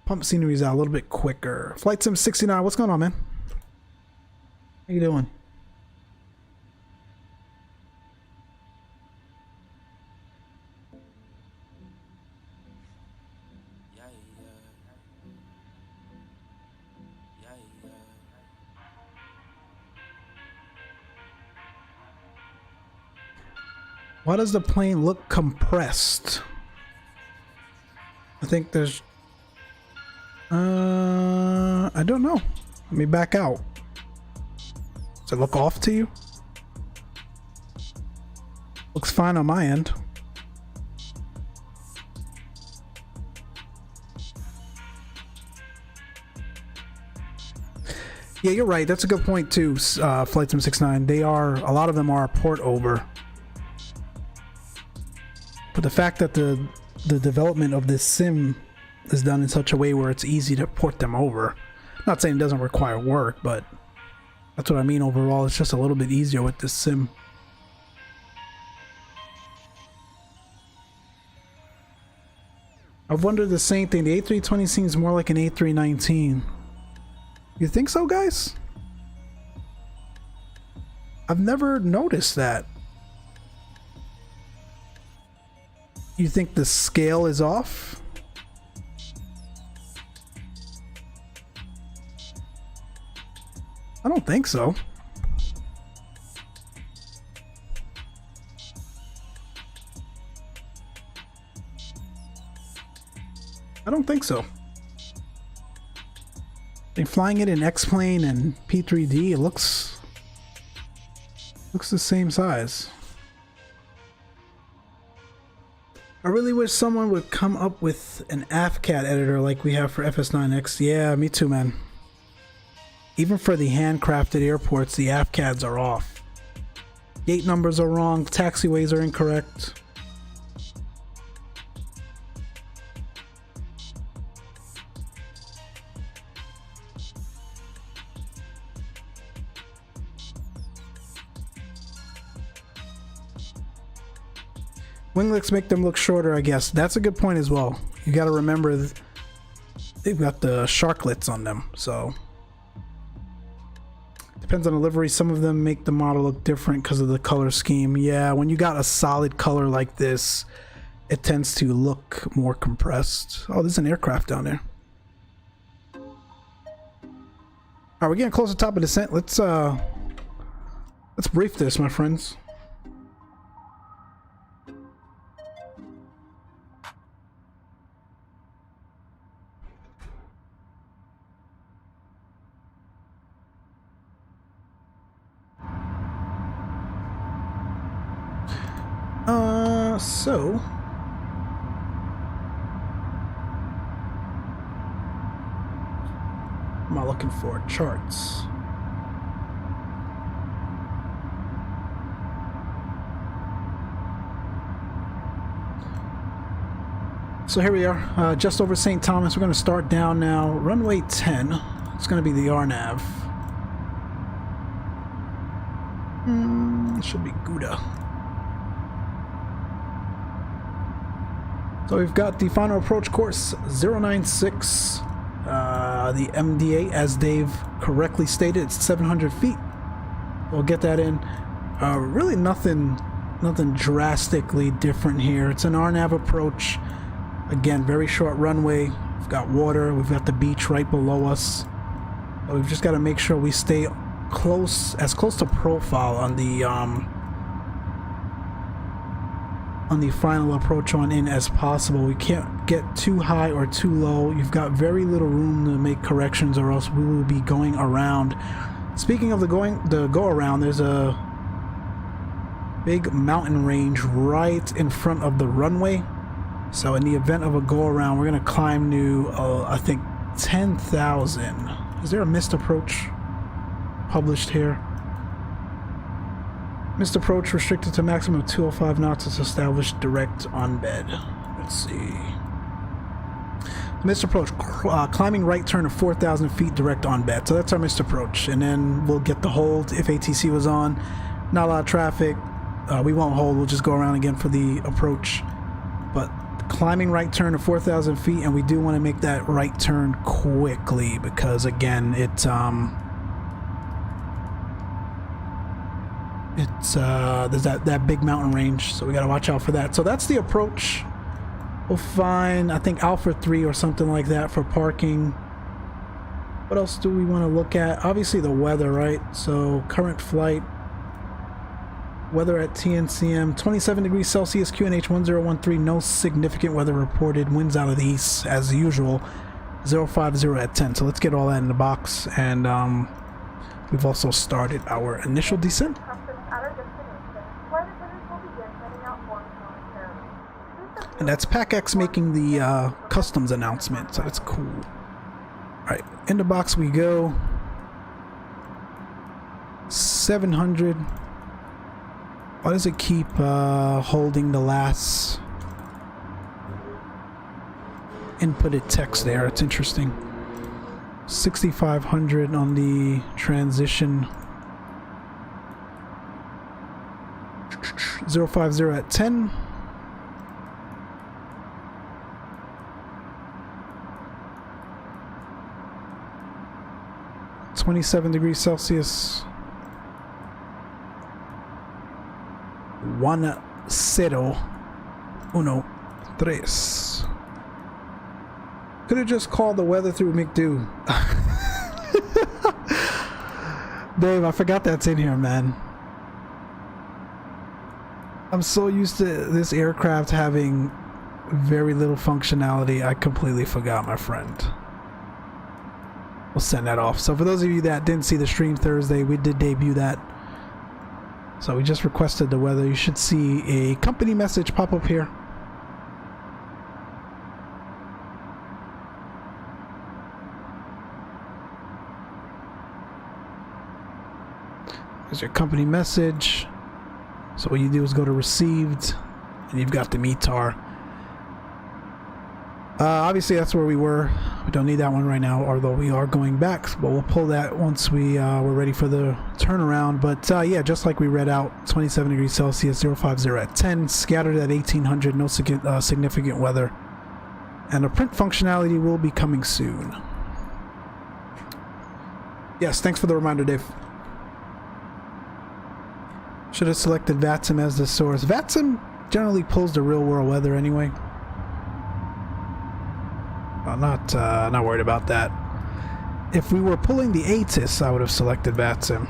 pump sceneries out a little bit quicker. Flight Sim 69, what's going on, man? How you doing? Why does the plane look compressed? I think there's... I don't know. Let me back out. Does it look off to you? Looks fine on my end. Yeah, you're right. That's a good point too, Flight Sim 69. They are, a lot of them are port over. But the fact that the development of this sim is done in such a way where it's easy to port them over. Not saying it doesn't require work, but that's what I mean overall. It's just a little bit easier with this sim. I've wondered the same thing. The A320 seems more like an A319. You think so, guys? I've never noticed that. You think the scale is off? I don't think so. I don't think so. They're flying it in Xplane and P3D. It looks the same size. I really wish someone would come up with an AFCAD editor like we have for FS9X. Yeah, me too, man. Even for the handcrafted airports, the AFCADs are off. Gate numbers are wrong, taxiways are incorrect. Winglets make them look shorter, I guess. That's a good point as well. You got to remember they've got the sharklets on them, so depends on the livery. Some of them make the model look different because of the color scheme. Yeah, when you got a solid color like this, it tends to look more compressed. Oh, there's an aircraft down there. All right, we're getting close to the top of descent. Let's brief this, my friends. So am I looking for charts? So here we are, just over St. Thomas. We're going to start down now. Runway 10. It's going to be the RNAV. It should be Gouda. So we've got the final approach course 096. The MDA, as Dave correctly stated, it's 700 feet. We'll get that in. Really nothing drastically different here. It's an RNAV approach. Again, very short runway. We've got water. We've got the beach right below us. But we've just got to make sure we stay as close to profile on the final approach on in as possible. We can't get too high or too low. You've got very little room to make corrections, or else we will be going around. Speaking of the go around, there's a big mountain range right in front of the runway. So in the event of a go around, we're gonna climb to I think 10,000. Is there a missed approach published here? Missed approach restricted to maximum of 205 knots is established direct on bed. Let's see. Missed approach, climbing right turn of 4,000 feet direct on bed. So that's our missed approach. And then we'll get the hold if ATC was on. Not a lot of traffic. We won't hold. We'll just go around again for the approach. But climbing right turn of 4,000 feet. And we do want to make that right turn quickly. Because again, it's there's that big mountain range, so we got to watch out for that. So that's the approach. We'll find, I think, Alpha 3 or something like that for parking. What else do we want to look at? Obviously the weather, right? So current flight weather at TNCM, 27 degrees Celsius, QNH 1013, no significant weather reported. Winds out of the east as usual, 050 at 10. So let's get all that in the box. And we've also started our initial descent. And that's PACX making the customs announcement, so that's cool. Alright, in the box we go. 700. Why does it keep holding the last inputted text there? It's interesting. 6,500 on the transition. 050 at 10. -27 Celsius. 1013. Could have just called the weather through McDo. Dave, I forgot that's in here, man. I'm so used to this aircraft having very little functionality, I completely forgot, my friend. We'll send that off. So for those of you that didn't see the stream Thursday, we did debut that. So we just requested the weather. You should see a company message pop up here. There's your company message. So what you do is go to received, and you've got the METAR. Obviously that's where we were. We don't need that one right now, although we are going back, but we'll pull that once we're ready for the turnaround. But yeah, just like we read out, 27 Celsius, 050 at 10, scattered at 1800, no significant weather. And the print functionality will be coming soon. Yes, thanks for the reminder, Dave. Should have selected VATSIM as the source. VATSIM generally pulls the real world weather anyway. I'm not worried about that. If we were pulling the ATIS, I would have selected VATSIM.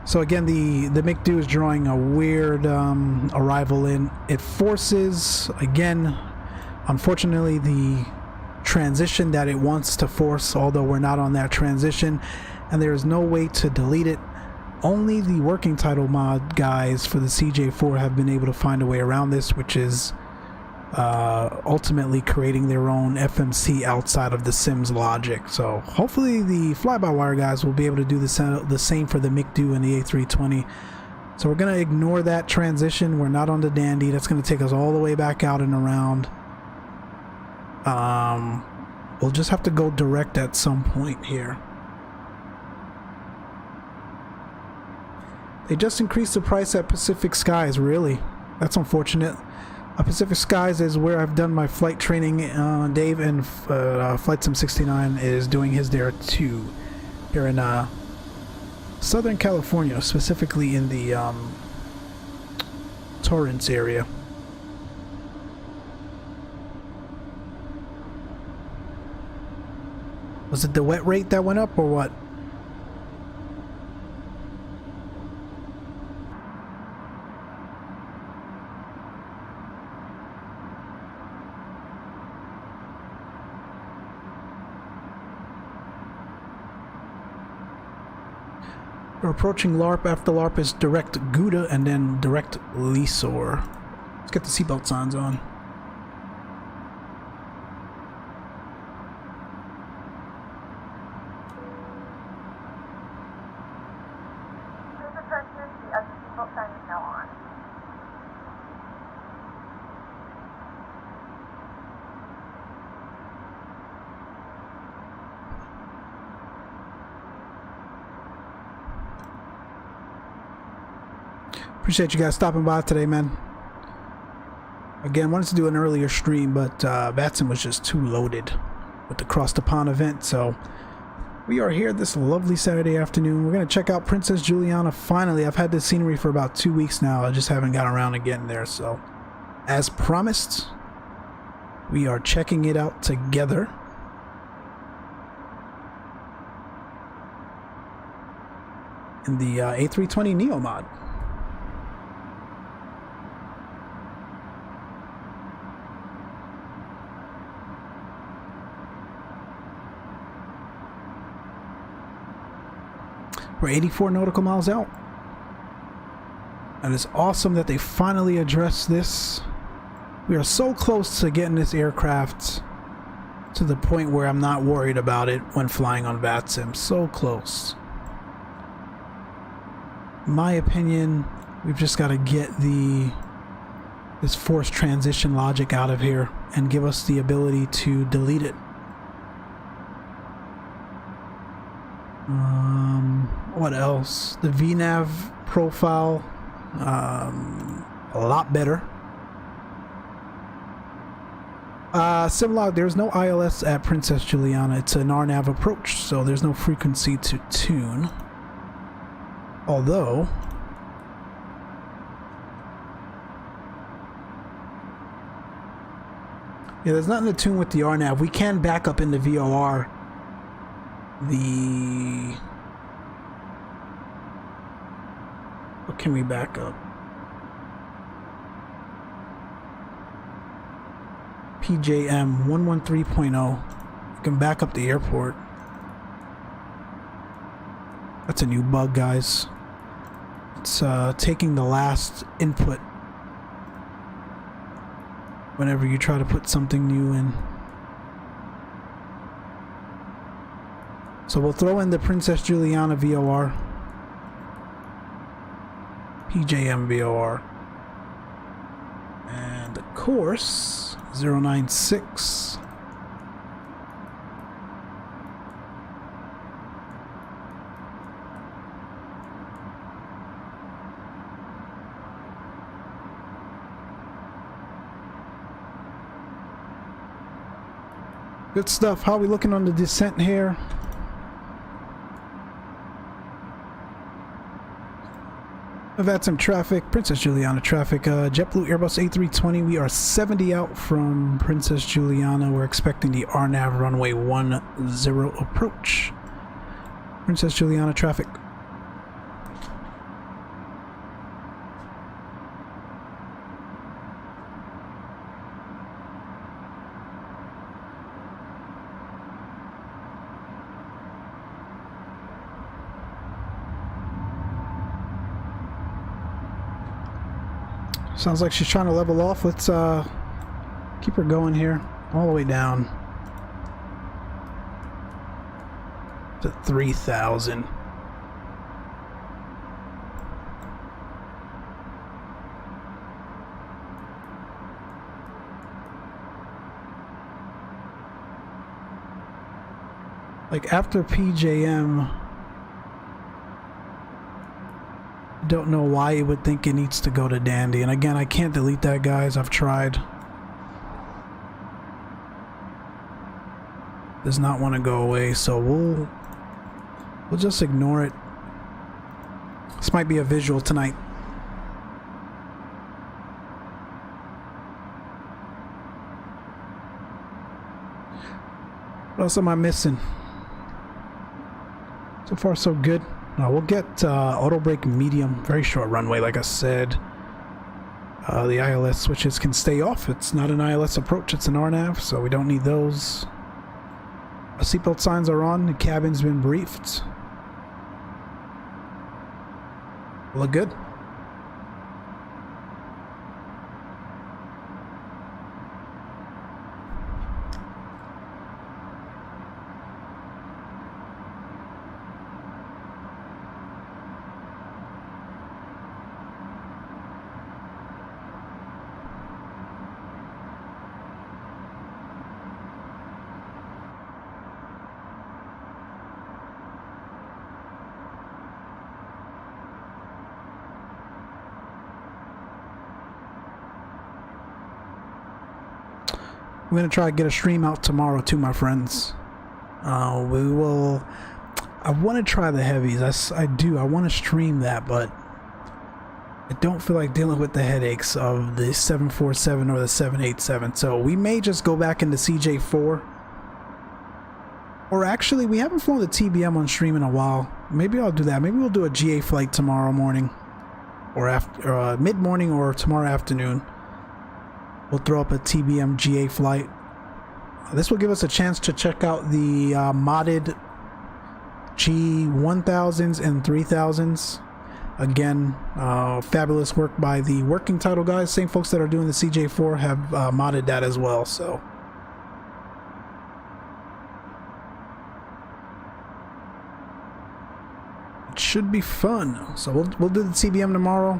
So again, the McDo is drawing a weird arrival in. It forces, again, unfortunately, the transition that it wants to force, although we're not on that transition, and there is no way to delete it. Only the working title mod guys for the CJ4 have been able to find a way around this, which is ultimately creating their own FMC outside of the Sim's logic. So hopefully the fly-by-wire guys will be able to do the same for the McDo and the A320. So we're going to ignore that transition. We're not on the Dandy. That's going to take us all the way back out and around. We'll just have to go direct at some point here. They just increased the price at Pacific Skies, really. That's unfortunate. Pacific Skies is where I've done my flight training. Dave and FlightSim 69 is doing his there too. Here in Southern California, specifically in the Torrance area. Was it the wet rate that went up or what? We're approaching LARP. After LARP is direct Gouda and then direct Lisor. Let's get the seatbelt signs on. Please attention, the exit seatbelt sign is now on. Appreciate you guys stopping by today, man. Again, wanted to do an earlier stream, but VATSIM was just too loaded with the Cross the Pond event, so we are here this lovely Saturday afternoon. We're going to check out Princess Juliana finally. I've had this scenery for about 2 weeks now. I just haven't gotten around to getting there, so as promised, we are checking it out together. In the A320 Neo mod. We're 84 nautical miles out. And it's awesome that they finally addressed this. We are so close to getting this aircraft to the point where I'm not worried about it when flying on VATSIM. So close. In my opinion, we've just got to get this forced transition logic out of here and give us the ability to delete it. What else? The VNAV profile, a lot better. Simlog, there's no ILS at Princess Juliana. It's an RNAV approach, so there's no frequency to tune. Although, yeah, there's nothing to tune with the RNAV. We can back up in the VOR. What can we back up? PJM 113.0. You can back up the airport. That's a new bug, guys. It's taking the last input whenever you try to put something new in. So we'll throw in the Princess Juliana VOR. PJM VOR. And the course 096. Good stuff. How are we looking on the descent here? I've had some traffic, Princess Juliana traffic, JetBlue Airbus A320. We are 70 out from Princess Juliana. We're expecting the RNAV runway 10 approach. Princess Juliana traffic. Sounds like she's trying to level off. Let's keep her going here, all the way down to 3,000. Like after PJM, Don't know why it would think it needs to go to Dandy. And again, I can't delete that, guys. I've tried. Does not want to go away, so we'll just ignore it. This might be a visual tonight. What else am I missing? So far, so good. We'll get auto brake medium, very short runway, like I said. The ILS switches can stay off. It's not an ILS approach, it's an RNAV, so we don't need those. Seatbelt signs are on, the cabin's been briefed. Look good. I'm gonna try to get a stream out tomorrow too, my friends. I want to try the heavies. I do. I want to stream that, but I don't feel like dealing with the headaches of the 747 or the 787. So we may just go back into CJ4. Or actually, we haven't flown the TBM on stream in a while. Maybe I'll do that. Maybe we'll do a GA flight tomorrow morning, or after mid-morning, or tomorrow afternoon. We'll throw up a TBM GA flight. This will give us a chance to check out the modded G1000s and 3000s. Again, fabulous work by the working title guys. Same folks that are doing the CJ4 have modded that as well. So it should be fun. So we'll do the TBM tomorrow.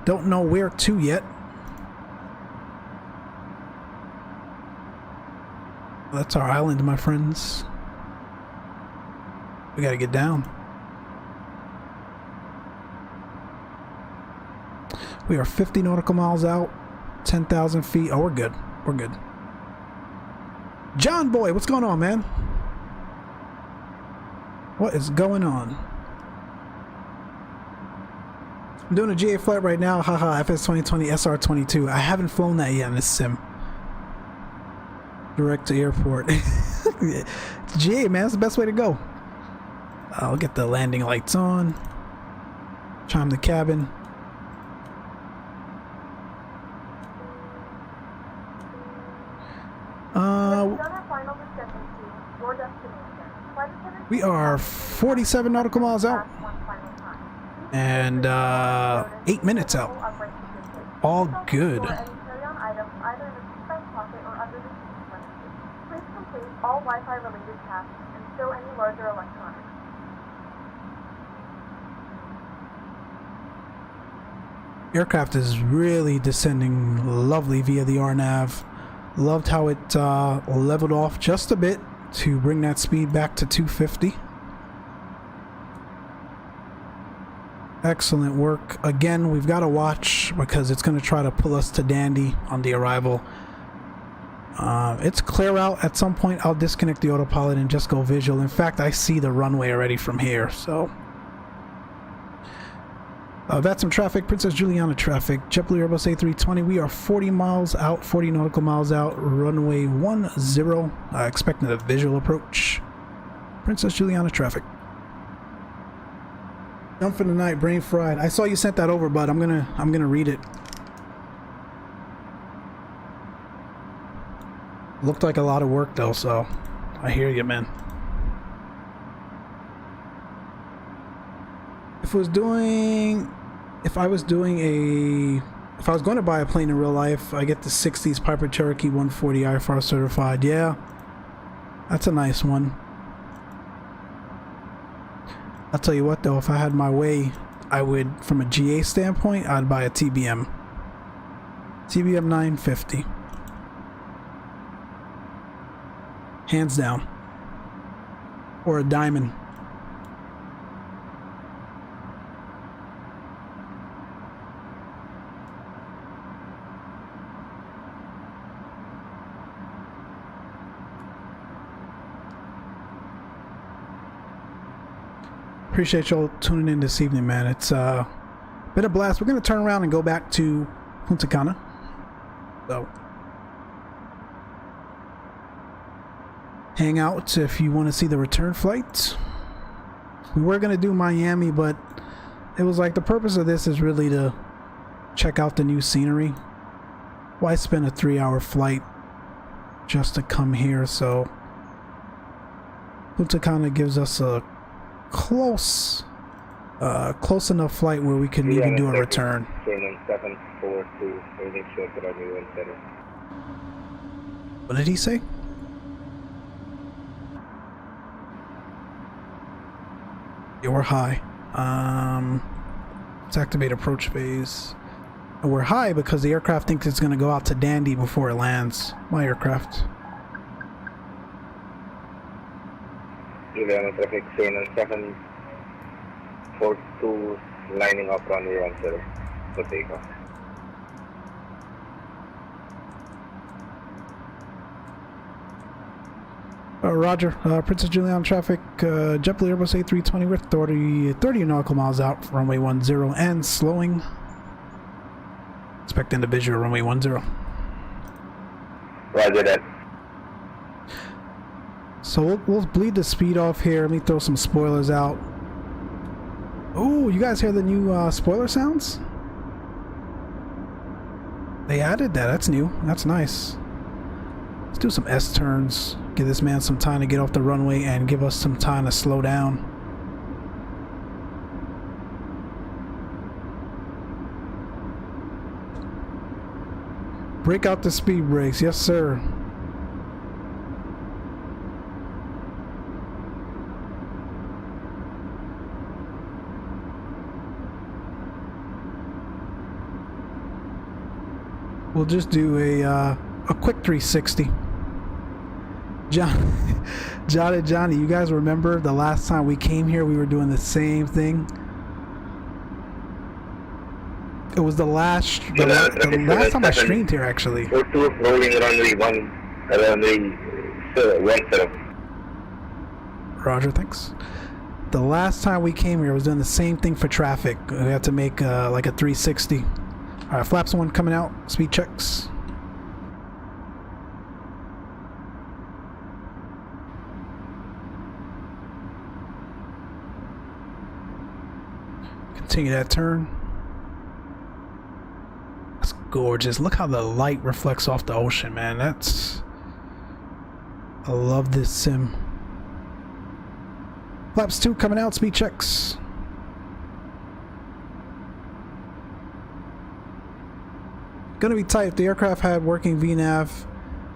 Don't know where to yet. That's our island, my friends. We gotta get down. We are 50 nautical miles out, 10,000 feet. Oh, we're good. We're good. John Boy, what's going on, man? What is going on? I'm doing a GA flight right now. Haha, FS2020 SR22. I haven't flown that yet in this sim. Direct to airport. GA, man, that's the best way to go. I'll get the landing lights on. Chime the cabin. We are 47 nautical miles out. And 8 minutes out. All good. All Wi-Fi related tasks and stow any larger electronics. Aircraft is really descending lovely via the RNAV. Loved how it leveled off just a bit to bring that speed back to 250. Excellent work. Again, we've got to watch because it's going to try to pull us to Dandy on the arrival. It's clear out. At some point I'll disconnect the autopilot and just go visual. In fact, I see the runway already from here. So VATSIM traffic, Princess Juliana traffic, JetBlue Airbus A320. We are 40 miles out, 40 nautical miles out, runway 10. Expecting a visual approach. Princess Juliana traffic. Done for the night, brain fried. I saw you sent that over, bud. I'm gonna read it. Looked like a lot of work though, so I hear you, man. If I was going to buy a plane in real life, I get the 60s Piper Cherokee 140 IFR certified. Yeah, that's a nice one. I'll tell you what though, if I had my way, I would, from a GA standpoint, I'd buy a TBM. TBM 950. Hands down. Or a Diamond. Appreciate y'all tuning in this evening, man. It's been a blast. We're gonna turn around and go back to Punta Cana. So hang out if you want to see the return flight. We were gonna do Miami, but it was like the purpose of this is really to check out the new scenery. Why spend a 3-hour flight just to come here? So Punta Cana gives us a close enough flight where we can even do a return. What did he say? Yeah, we're high. Let's activate approach phase. And we're high because the aircraft thinks it's going to go out to Dandy before it lands. My aircraft. Traffic 742 lining up runway 10 for takeoff. Roger. Princess Juliana traffic, JetBlue Airbus A320 with 30 nautical miles out, runway 10 and slowing. Expect individual runway 10. Roger that. So we'll bleed the speed off here. Let me throw some spoilers out. Oh, you guys hear the new spoiler sounds? They added that. That's new. That's nice. Let's do some S turns. Give this man some time to get off the runway and give us some time to slow down. Break out the speed brakes. Yes, sir. We'll just do a quick 360. Johnny, you guys remember the last time we came here, we were doing the same thing? It was the last time I streamed here, actually. Rolling runway 1, runway 17. Roger, thanks. The last time we came here, I was doing the same thing for traffic. We had to make like a 360. All right, flaps 1 coming out. Speed checks. Continue that turn. That's gorgeous. Look how the light reflects off the ocean, man. I love this sim. Flaps 2 coming out. Speed checks. Gonna be tight. If the aircraft had working VNAV,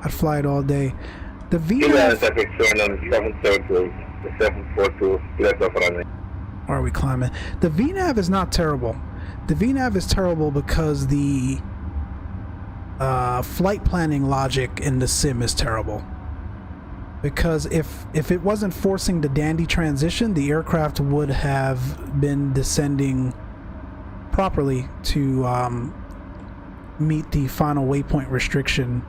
I'd fly it all day. The VNAV. Why are we climbing? The VNAV is not terrible. The VNAV is terrible because the flight planning logic in the sim is terrible. Because if it wasn't forcing the Dandy transition, the aircraft would have been descending properly to meet the final waypoint restriction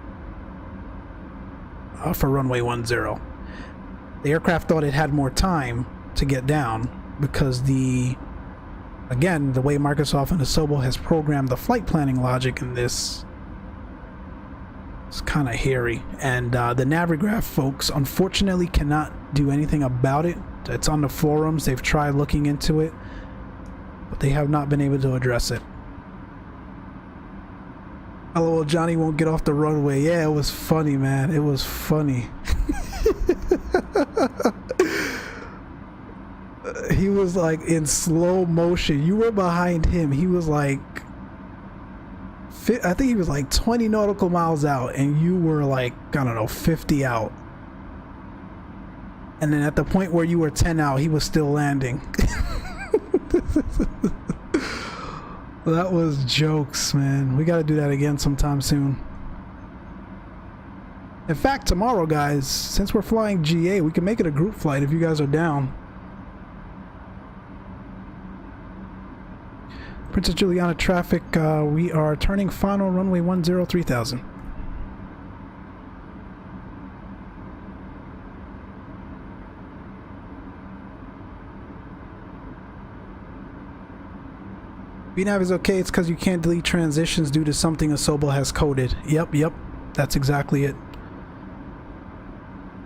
for runway 10. The aircraft thought it had more time to get down because the way Microsoft and Zibo has programmed the flight planning logic in this, it's kind of hairy. And the Navigraph folks unfortunately cannot do anything about it. It's on the forums. They've tried looking into it, but they have not been able to address it. LOL, Johnny won't get off the runway. Yeah, it was funny, man. It was funny. He was like in slow motion. You were behind him. He was like, I think he was like 20 nautical miles out, and you were like, I don't know, 50 out. And then at the point where you were 10 out, he was still landing. That was jokes, man. We gotta do that again sometime soon. In fact, tomorrow, guys, since we're flying GA, we can make it a group flight if you guys are down. Princess Juliana traffic, we are turning final runway 10 3000. VNav is okay, it's because you can't delete transitions due to something Asobo has coded. Yep, that's exactly it.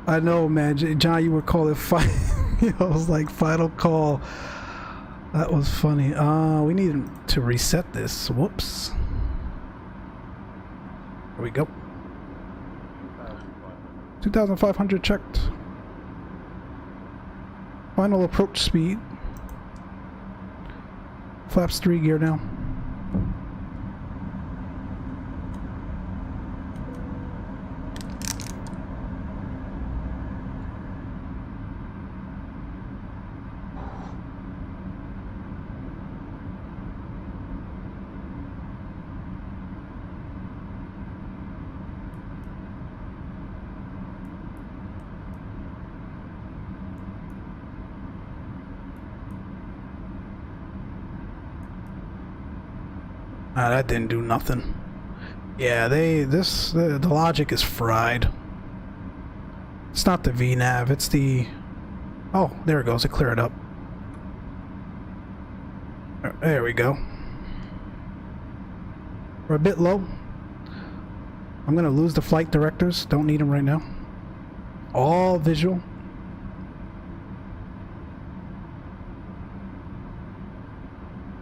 I know, man. John, you were calling it was like final call. That was funny. We need to reset this. Whoops. Here we go. 2,500 checked. Final approach speed. Flaps 3 gear now. That didn't do nothing. Yeah, the logic is fried. It's not the VNav, it's the... Oh, there it goes, it cleared up. There we go. We're a bit low. I'm gonna lose the flight directors, don't need them right now. All visual.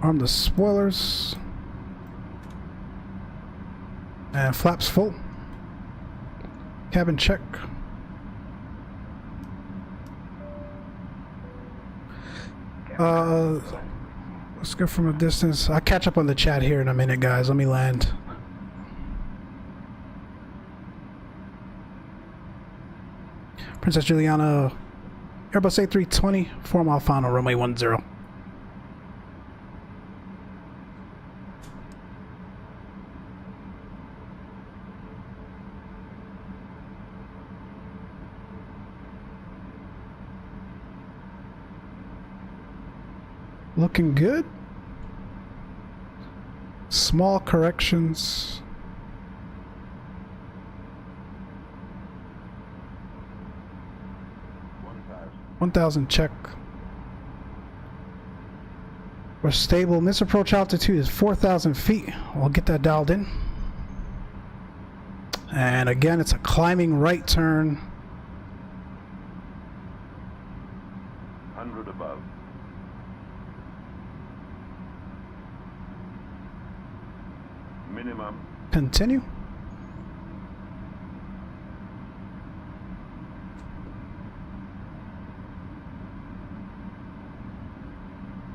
Arm the spoilers. And flaps full. Cabin check. Let's go from a distance. I'll catch up on the chat here in a minute, guys. Let me land. Princess Juliana, Airbus A320, 4 mile final, runway 10. Looking good. Small corrections. $1,000 check. We're stable. Misapproach altitude is 4,000 feet. We'll get that dialed in. And again, it's a climbing right turn. 100 above. Minimum. Continue.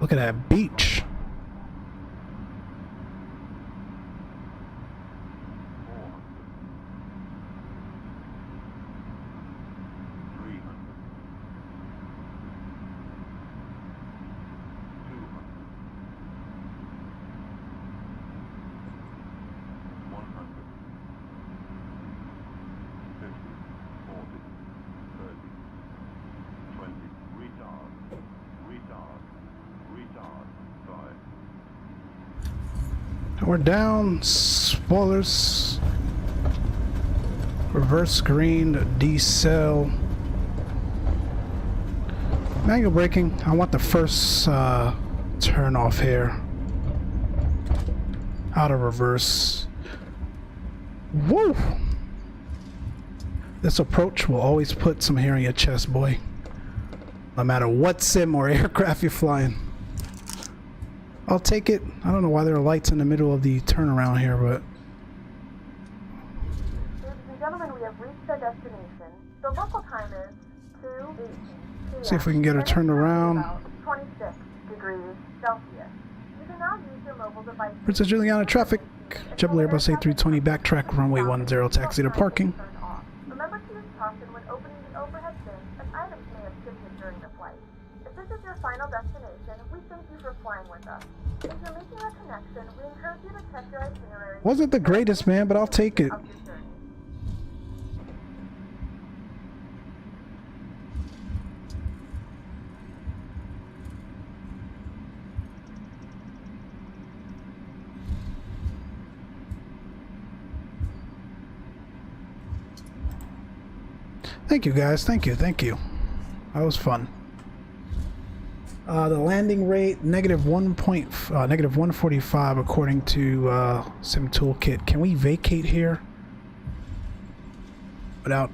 Look at that beach. 200. We're down. Spoilers. Reverse green. Decel. Manual braking. I want the first turn off here. Out of reverse. Woo! This approach will always put some hair in your chest, boy. No matter what sim or aircraft you're flying. I'll take it. I don't know why there are lights in the middle of the turnaround here, but... Ladies and gentlemen, we have reached our destination. The local time is 2:18 p.m. See if we can get her turned around. 26 degrees Celsius. You can now use your mobile device. Princess Juliana traffic. JetBlue Airbus A320 backtrack runway 10 taxi to parking. Remember to use caution when opening the overhead bins as items may have shifted during the flight. If this is your final destination, we thank you for flying with us. If you're making a connection, we encourage you to check your itinerary. Wasn't the greatest, man, but I'll take it. Thank you, guys. Thank you. That was fun. The landing rate negative 145 according to Sim Toolkit. Can we vacate here without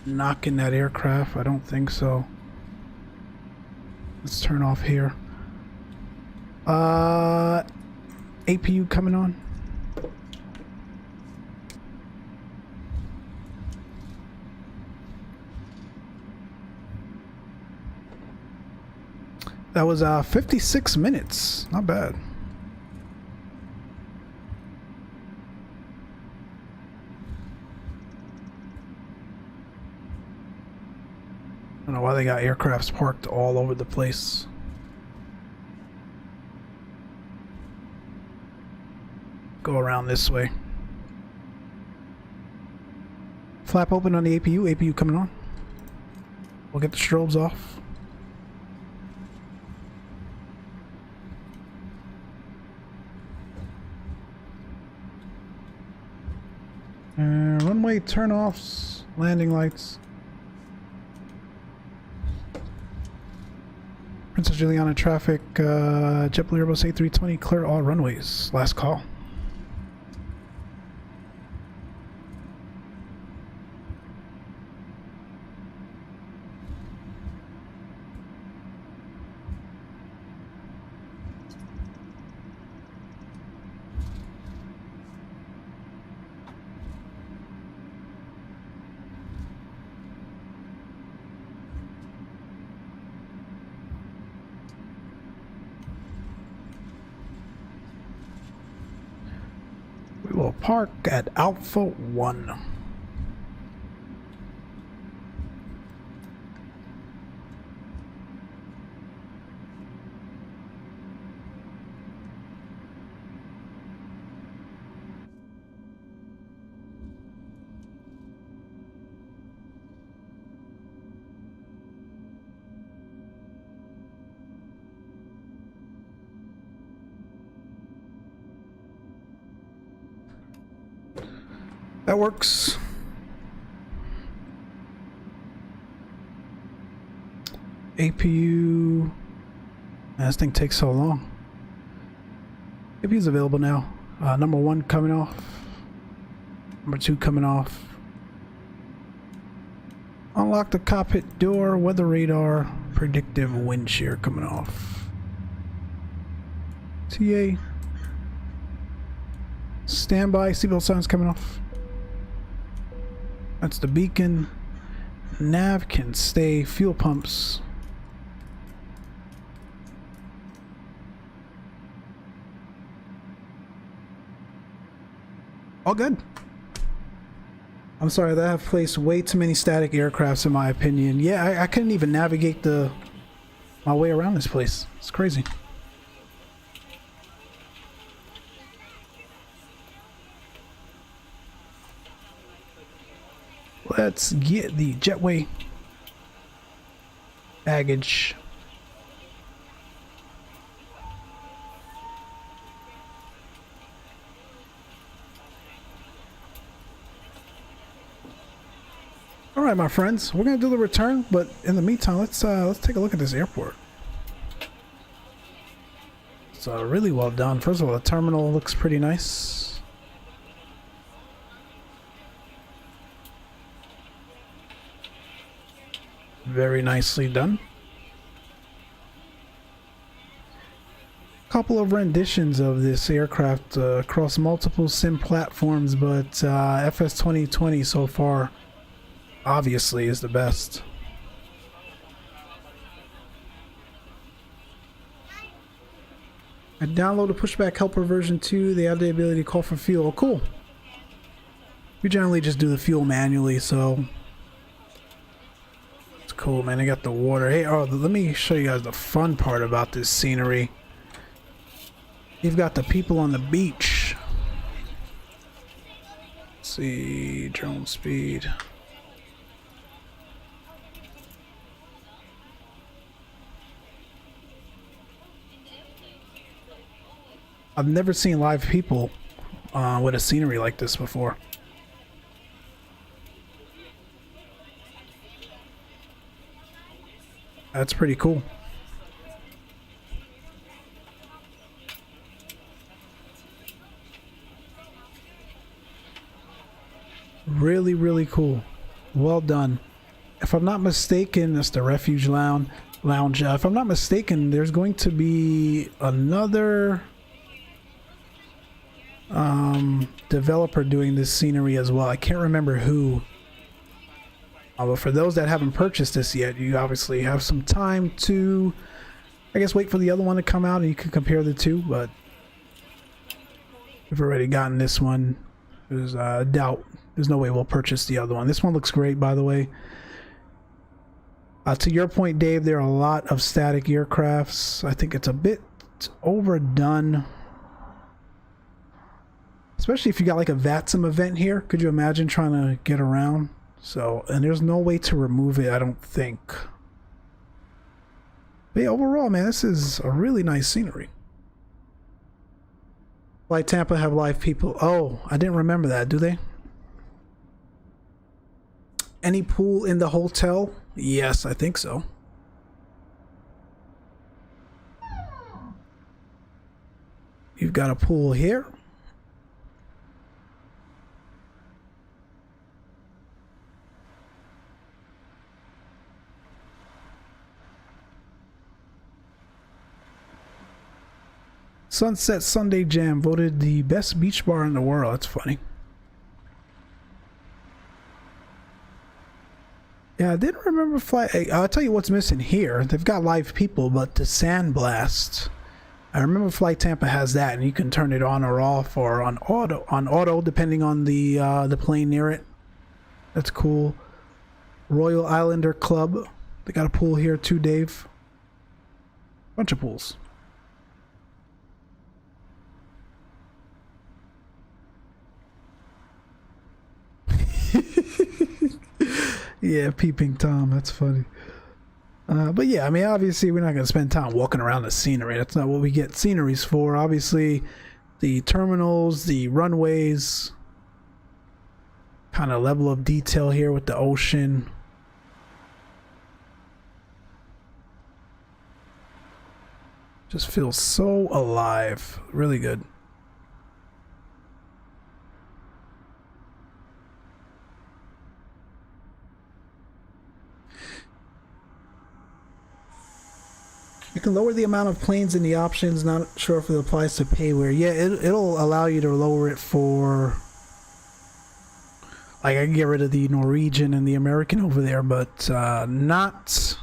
knocking that aircraft? I don't think so. Let's turn off here. APU coming on. That was 56 minutes. Not bad. I don't know why they got aircrafts parked all over the place. Go around this way. Flap open on the APU. APU coming on. We'll get the strobes off. Runway turn-offs, landing lights. Princess Juliana traffic, JetBlue Airbus A320, clear all runways. Last call. We will park at Alpha 1. That works. APU. This thing takes so long. APU is available now. Number 1 coming off. Number 2 coming off. Unlock the cockpit door. Weather radar. Predictive wind shear coming off. TA. Standby. Seatbelt signs coming off. That's the beacon. Nav can stay. Fuel pumps. All good. I'm sorry, that I've placed way too many static aircrafts in my opinion. Yeah, I couldn't even navigate my way around this place. It's crazy. Let's get the jetway baggage. All right, my friends, we're gonna do the return, but in the meantime, let's take a look at this airport. It's really well done. First of all, the terminal looks pretty nice. Very nicely done. Couple of renditions of this aircraft across multiple sim platforms, but FS 2020 so far obviously is the best. I downloaded Pushback Helper version 2. They have the ability to call for fuel. Oh, cool. We generally just do the fuel manually, so cool, man. I got the water. Hey, let me show you guys the fun part about this scenery. You've got the people on the beach. Let's see, drone speed. I've never seen live people with a scenery like this before. That's pretty cool. Really, really cool. Well done. If I'm not mistaken, that's the Refuge Lounge. If I'm not mistaken, there's going to be another developer doing this scenery as well. I can't remember who. But for those that haven't purchased this yet, you obviously have some time to, I guess, wait for the other one to come out and you can compare the two. But we've already gotten this one. There's doubt. There's no way we'll purchase the other one. This one looks great, by the way. To your point, Dave, there are a lot of static aircrafts. I think it's a bit overdone. Especially if you got like a VATSIM event here. Could you imagine trying to get around? So, and there's no way to remove it, I don't think. But yeah, overall, man, this is a really nice scenery. Why Tampa have live people? Oh, I didn't remember that, do they? Any pool in the hotel? Yes, I think so. You've got a pool here. Sunset Sunday Jam voted the best beach bar in the world. That's funny. Yeah, I didn't remember I'll tell you what's missing here. They've got live people, but the Sandblast. I remember Flight Tampa has that, and you can turn it on or off, or on auto, depending on the plane near it. That's cool. Royal Islander Club. They got a pool here too, Dave. Bunch of pools. Yeah, Peeping Tom, that's funny. But yeah, I mean, obviously we're not going to spend time walking around the scenery. That's not what we get sceneries for. Obviously, the terminals, the runways, kind of level of detail here with the ocean. Just feels so alive. Really good. You can lower the amount of planes in the options. Not sure if it applies to payware. Yeah, it'll allow you to lower it for, like, I can get rid of the Norwegian and the American over there, but not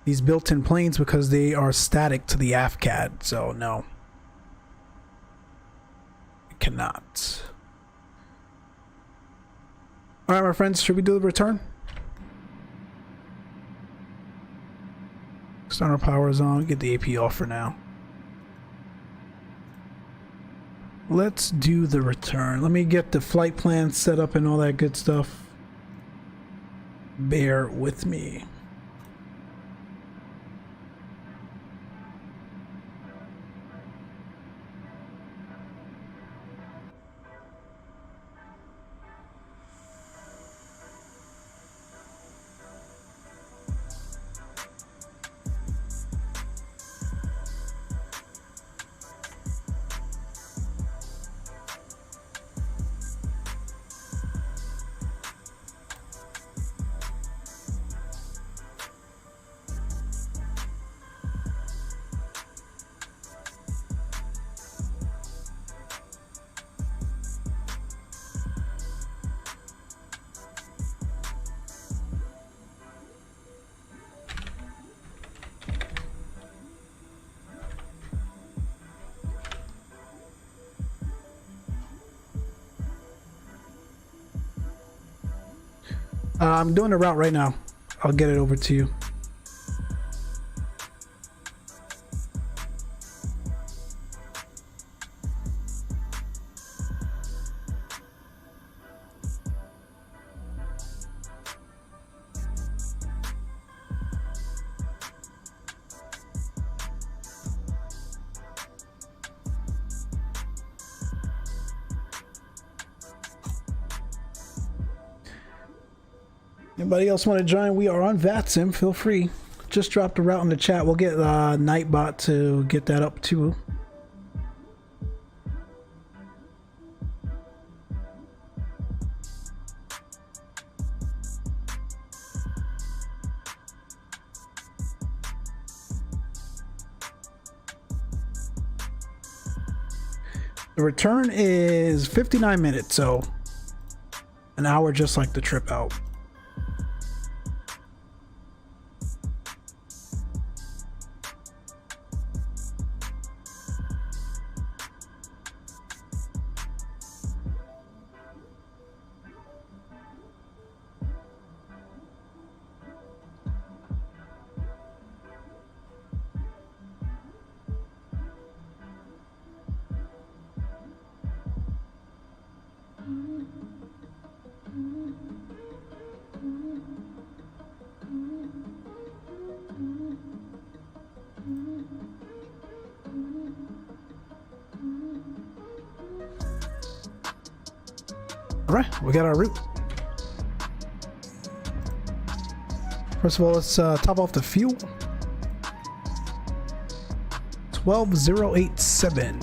these built-in planes because they are static to the AFCAD. So no, it cannot. All right, my friends, should we do the return? External power is on. Get the AP off for now. Let's do the return. Let me get the flight plan set up and all that good stuff. Bear with me. I'm doing the route right now. I'll get it over to you. Anybody else want to join? We are on VATSIM. Feel free. Just drop the route in the chat. We'll get Nightbot to get that up too. The return is 59 minutes, so an hour just like the trip out. All right, we got our route. First of all, let's top off the fuel. 12087.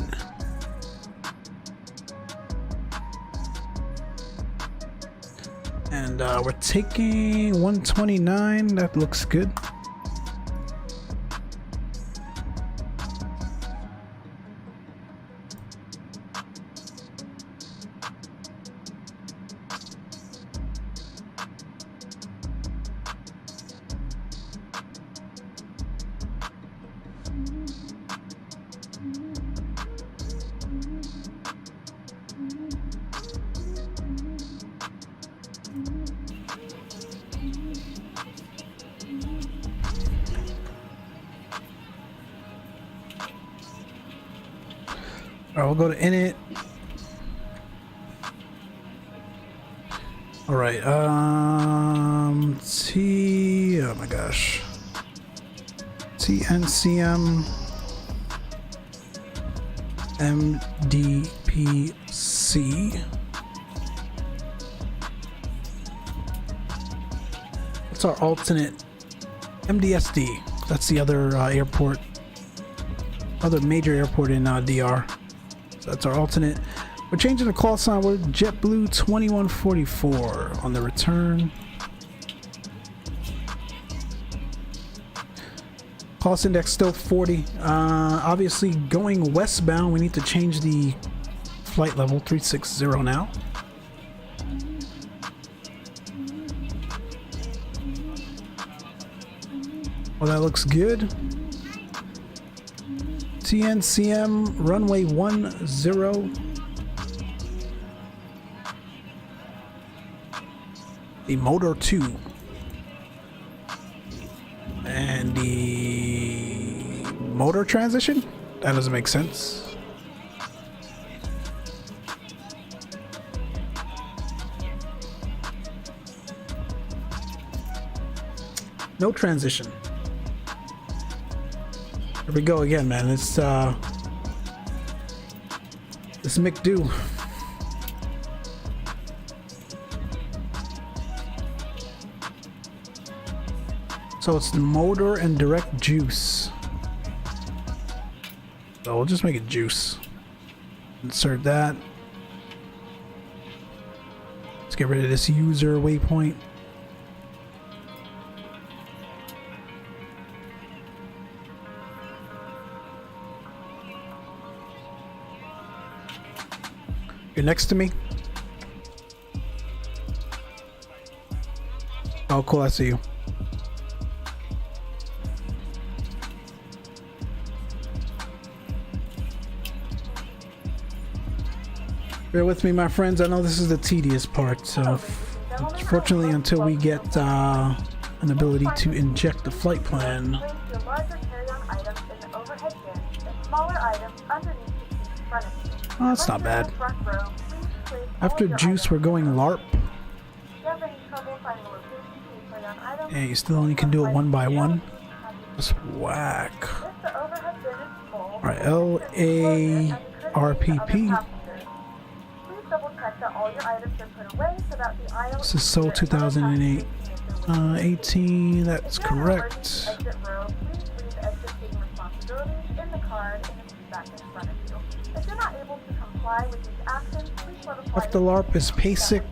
And we're taking 129. That looks good. All right, we'll go to init. All right, oh my gosh. TNCM MDPC. What's our alternate? MDSD. That's the other airport, other major airport in DR. So that's our alternate. We're changing the call sign. We're JetBlue 2144 on the return. Cost index still 40. Obviously going westbound, we need to change the flight level 360 now. Well, that looks good. TNCM runway 10. The motor 2. And the motor transition? That doesn't make sense. No transition. Here we go again, man. It's this McDo. So it's motor and direct juice. So we'll just make it juice. Insert that. Let's get rid of this user waypoint. You're next to me. Oh, cool. I see you. Bear with me, my friends. I know this is the tedious part. So, fortunately, until we get an ability to inject the flight plan. Oh, that's not bad. After juice, we're going LARP. Yeah, you still only can do it one by one. Just whack. Alright, LARPP. This is sold 2008. 18, that's correct. After LARP is PASIC.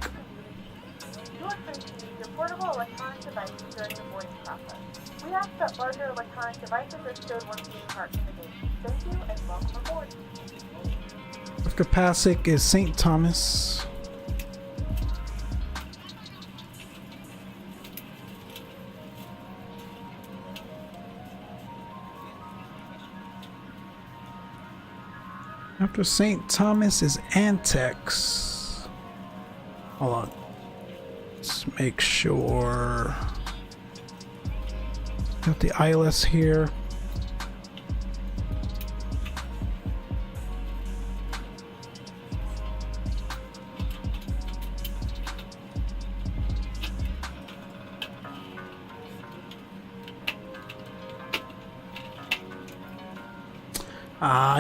We ask that larger electronic devices are stowed once you depart from the gate. Thank you and welcome aboard. After Passaic is St. Thomas. After St. Thomas is Antex. Hold on. Let's make sure. Got the ILS here.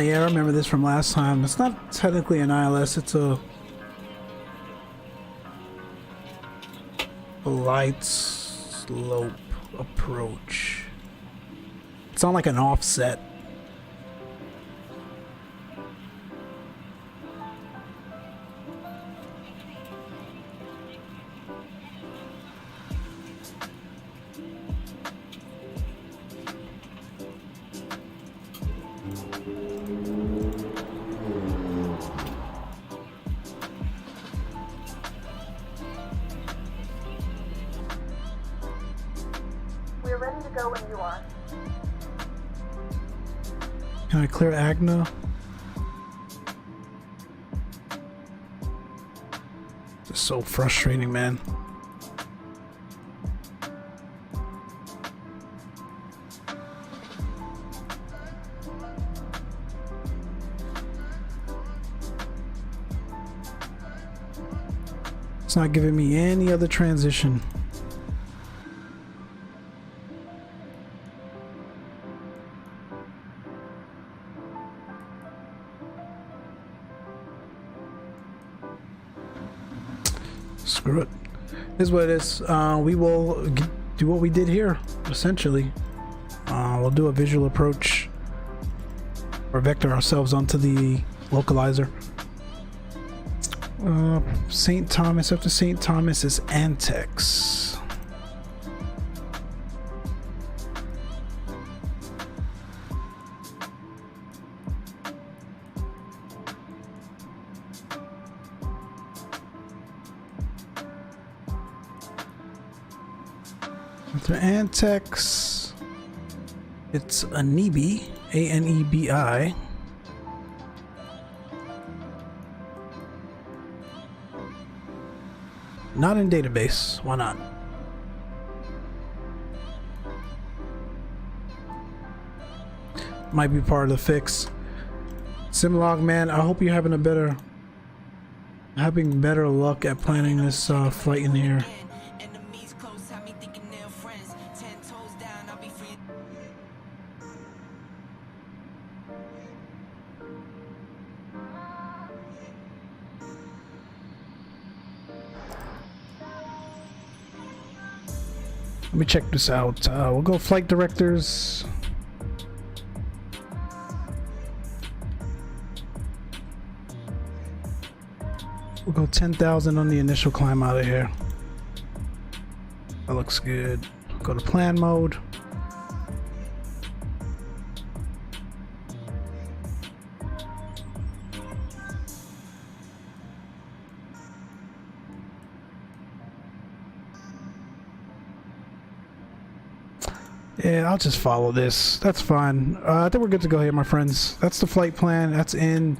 Yeah, I remember this from last time. It's not technically an ILS, it's a light slope approach. It's not like an offset. We're ready to go when you are. Can I clear Agna? This is so frustrating, man. It's not giving me any other transition. Screw it. Here's what it is. We will do what we did here, essentially. We'll do a visual approach or vector ourselves onto the localizer. St. Thomas, after St. Thomas is Antex. After Antex, it's Anebi, A-N-E-B-I. Not in database. Why not? Might be part of the fix. Simlog, man, I hope you're having better luck at planning this flight in here. Let me check this out. We'll go flight directors. We'll go 10,000 on the initial climb out of here. That looks good. Go to plan mode. Yeah, I'll just follow this. That's fine. I think we're good to go here, my friends. That's the flight plan. That's in.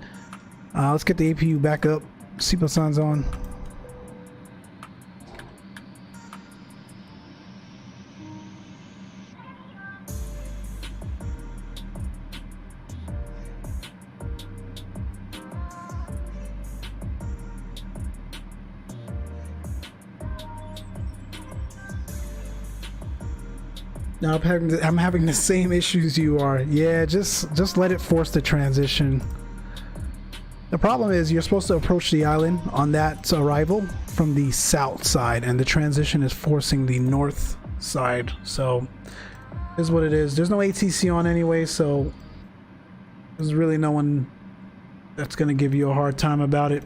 Let's get the APU back up. Seatbelt signs on. Now I'm having the same issues you are. Yeah, just let it force the transition. The problem is you're supposed to approach the island on that arrival from the south side, and the transition is forcing the north side. So here's what it is. There's no ATC on anyway, so there's really no one that's gonna give you a hard time about it.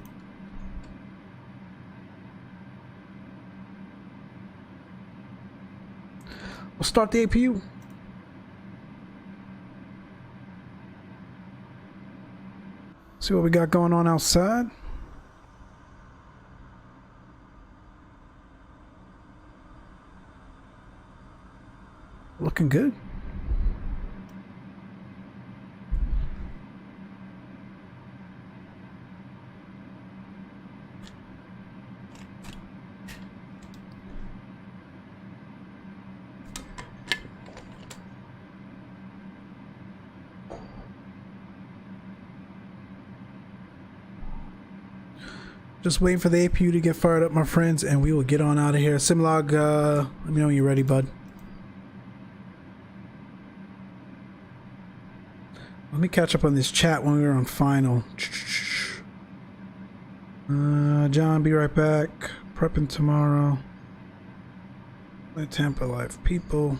We'll start the APU. See what we got going on outside. Looking good. Just waiting for the APU to get fired up, my friends, and we will get on out of here. Simlog, let me know when you're ready, bud. Let me catch up on this chat when we were on final. John, be right back. Prepping tomorrow. My Tampa Live people.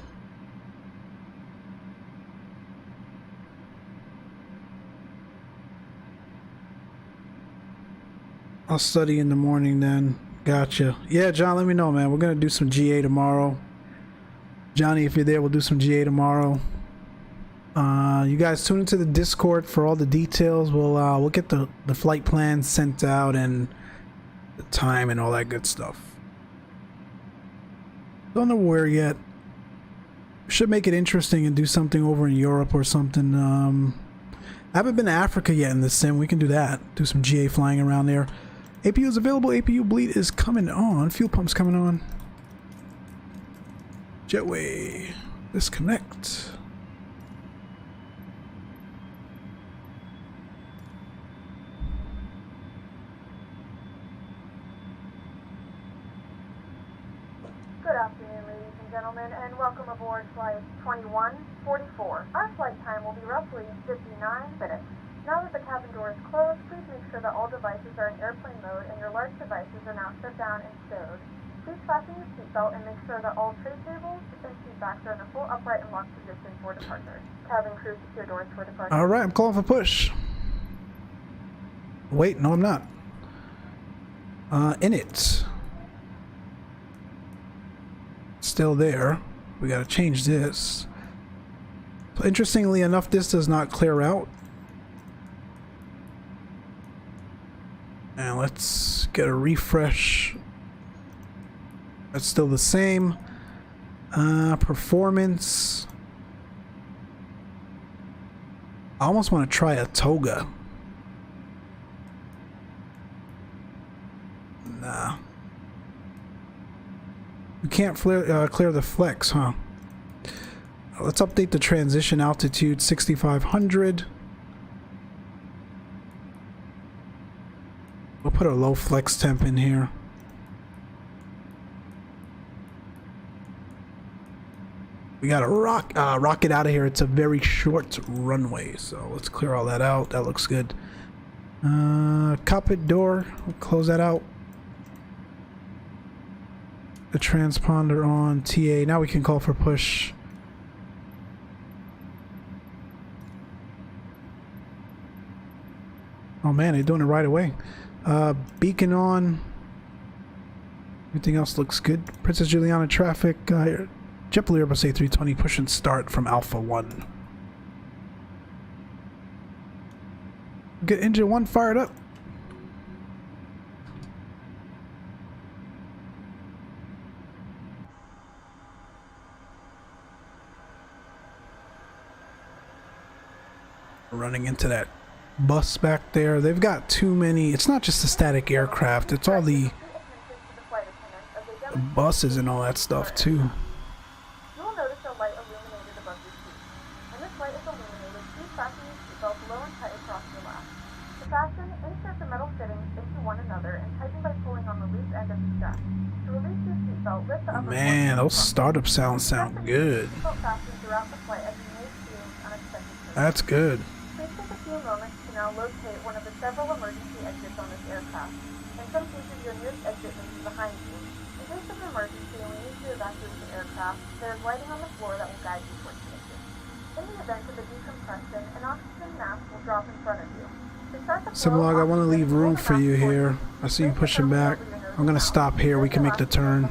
I'll study in the morning then. Gotcha. Yeah, John, let me know, man. We're gonna do some GA tomorrow. Johnny, if you're there, we'll do some GA tomorrow. You guys tune into the Discord for all the details. We'll get the flight plans sent out and the time and all that good stuff. Don't know where yet. Should make it interesting and do something over in Europe or something. I haven't been to Africa yet in this sim. We can do that. Do some GA flying around there. APU is available. APU bleed is coming on. Fuel pump's coming on. Jetway. Disconnect. Good afternoon, ladies and gentlemen, and welcome aboard Flight 2144. Our flight time will be roughly 59 minutes. Now that the cabin door is closed, please make sure that all devices are in airplane mode and your large devices are now shut down and stowed. Please fasten your seatbelt and make sure that all tray tables and seat backs are in a full upright and locked position for departure. Cabin crew, secure doors for departure. Alright, I'm calling for push. Wait, no I'm not. In it. Still there. We gotta change this. Interestingly enough, this does not clear out. And let's get a refresh. That's still the same. Performance. I almost want to try a toga. Nah. We can't clear the flex, huh? Let's update the transition altitude 6,500. We'll put a low flex temp in here. We gotta rocket out of here. It's a very short runway, so let's clear all that out. That looks good. Cockpit door, we'll close that out. The transponder on TA. Now we can call for push. Oh man, they're doing it right away. Beacon on. Everything else looks good. Princess Juliana traffic. JetBlue Airbus A320 push and start from Alpha 1. Get engine 1 fired up. Running into that bus back there. They've got too many. It's not just the static aircraft, it's all the buses and all that stuff too. You will notice a light illuminated above your seat. When this light is illuminated, please fasten your seatbelt low and tight across your lap. To fasten, insert the metal fittings into one another and tighten by pulling on the loose end of the strap. To release your seatbelt, lift the upper Man, those startup sounds sound good. Seatbelt fasten throughout the flight as you may experience unexpected turns. That's good. Please take a few moments to now locate one of the several emergency exits on this aircraft. In some cases, your nearest exit may be behind you. In case of emergency and we need to evacuate the aircraft, there is lighting on the floor that will guide you towards the exit. In the event of a decompression, an oxygen mask will drop in front of you. To start the flow, Simlog, I want to leave room for you here. I see you pushing back. I'm gonna stop here. We can make the turn.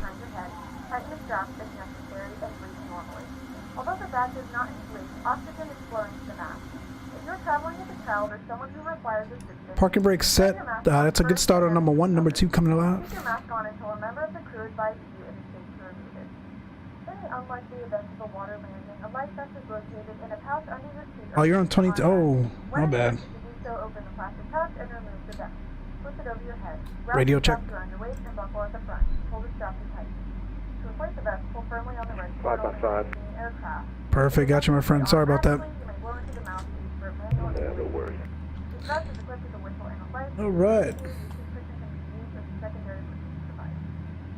Tighten the strap if necessary and breathe normally. Although the bag does not inflate, oxygen is flowing to the mask. If you're traveling with a child or someone who requires assistance, Parking brake set. That's a good start on number 1. Number 2 coming keep alive. your mask on until a member of the crew advises you it is safe to remove it. In the unlikely event of a water landing, a life vest is located in a pouch under your seat. Oh, you're on 20. Oh, my bad. When it's to do so, open the plastic pouch and remove the vest. Flip it over your head. Radio check. Strap around your waist and buckle at the front. Hold the strap tight. To replace the vest, pull firmly on the red Side by side. aircraft. Perfect. Got you, my friend. Sorry about that. You may blow into the mouthpiece for manual Yeah, no worries. The vest is equipped with a whistle and a light. All right. This cushion can be used as a secondary protection device.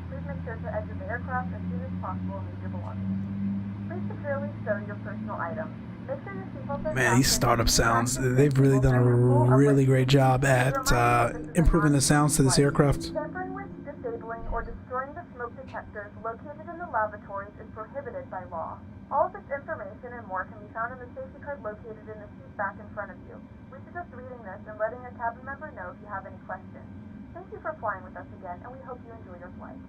Please make sure to exit the aircraft as soon as possible and leave your belongings. Please securely stow your personal items. Make sure your seatbelts are Man, these fastened. startup sounds, they've really done a really great job at improving the sounds to this aircraft. Tampering with, disabling, or destroying the smoke detectors located in the lavatories is prohibited by law. All of this information and more can be found in the safety card located in the seat back in front of you. We suggest reading this and letting a cabin member know if you have any questions. Thank you for flying with us again, and we hope you enjoy your flight.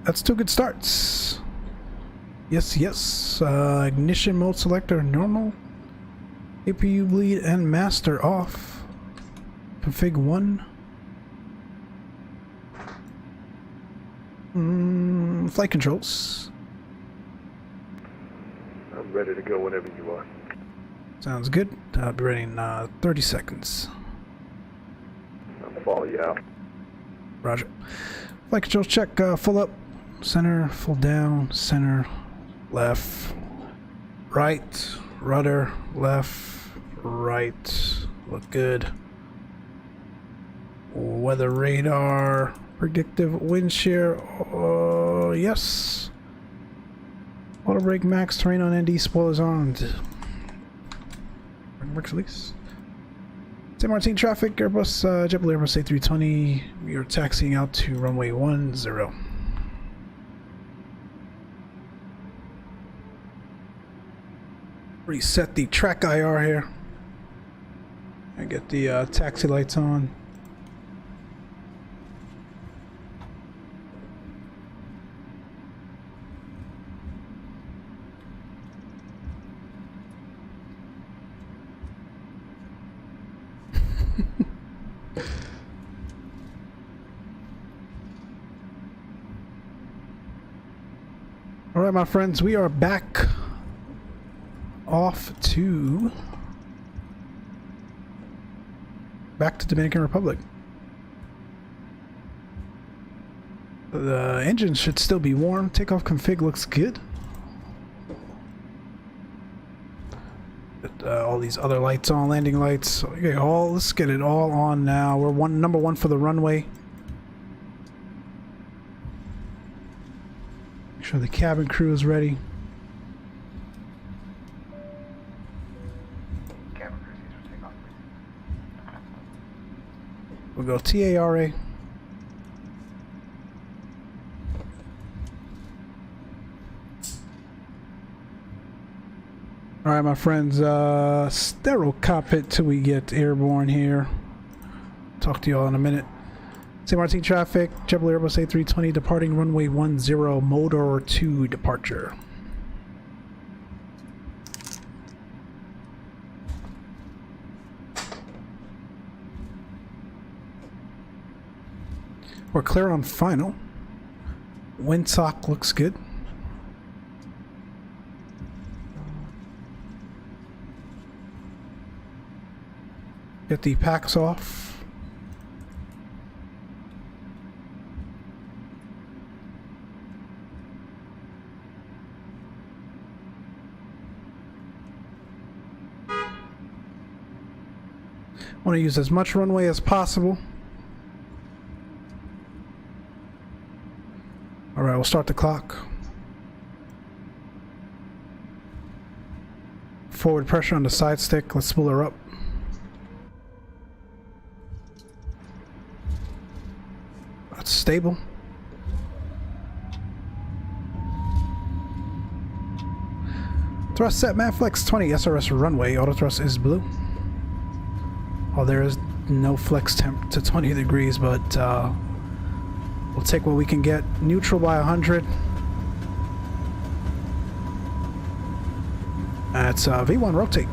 That's 2 good starts. Yes, yes. Ignition mode selector normal. APU bleed and master off. Config 1. Flight controls. I'm ready to go whenever you are. Sounds good. I'll be ready in 30 seconds. I'll follow you out. Roger. Flight controls check. Full up. Center. Full down. Center. Left. Right. Rudder. Left. Right. Look good. Weather radar. Predictive wind shear. Yes. Auto brake max. Terrain on ND. Spoilers on. Works release. St. Maarten traffic. Airbus. JetBlue Airbus A320. We are taxiing out to runway 10. Reset the track IR here. And get the taxi lights on. All right, my friends, we are back back to Dominican Republic. The engine should still be warm. Takeoff config looks good. Get, all these other lights on, landing lights. Okay, let's get it all on now. We're number one for the runway. Make sure the cabin crew is ready. We'll go TARA. Alright, my friends, sterile cockpit till we get airborne here. Talk to you all in a minute. St. Maarten traffic, JetBlue Airbus A320 departing runway 10, motor 2 departure. We're clear on final. Windsock looks good. Get the packs off. Want to use as much runway as possible. Alright, we'll start the clock. Forward pressure on the side stick. Let's spool her up. That's stable. Thrust set, Manflex 20, SRS runway. Auto thrust is blue. Oh, there is no flex temp to 20 degrees, but we'll take what we can get. Neutral by 100. That's V1 rotate.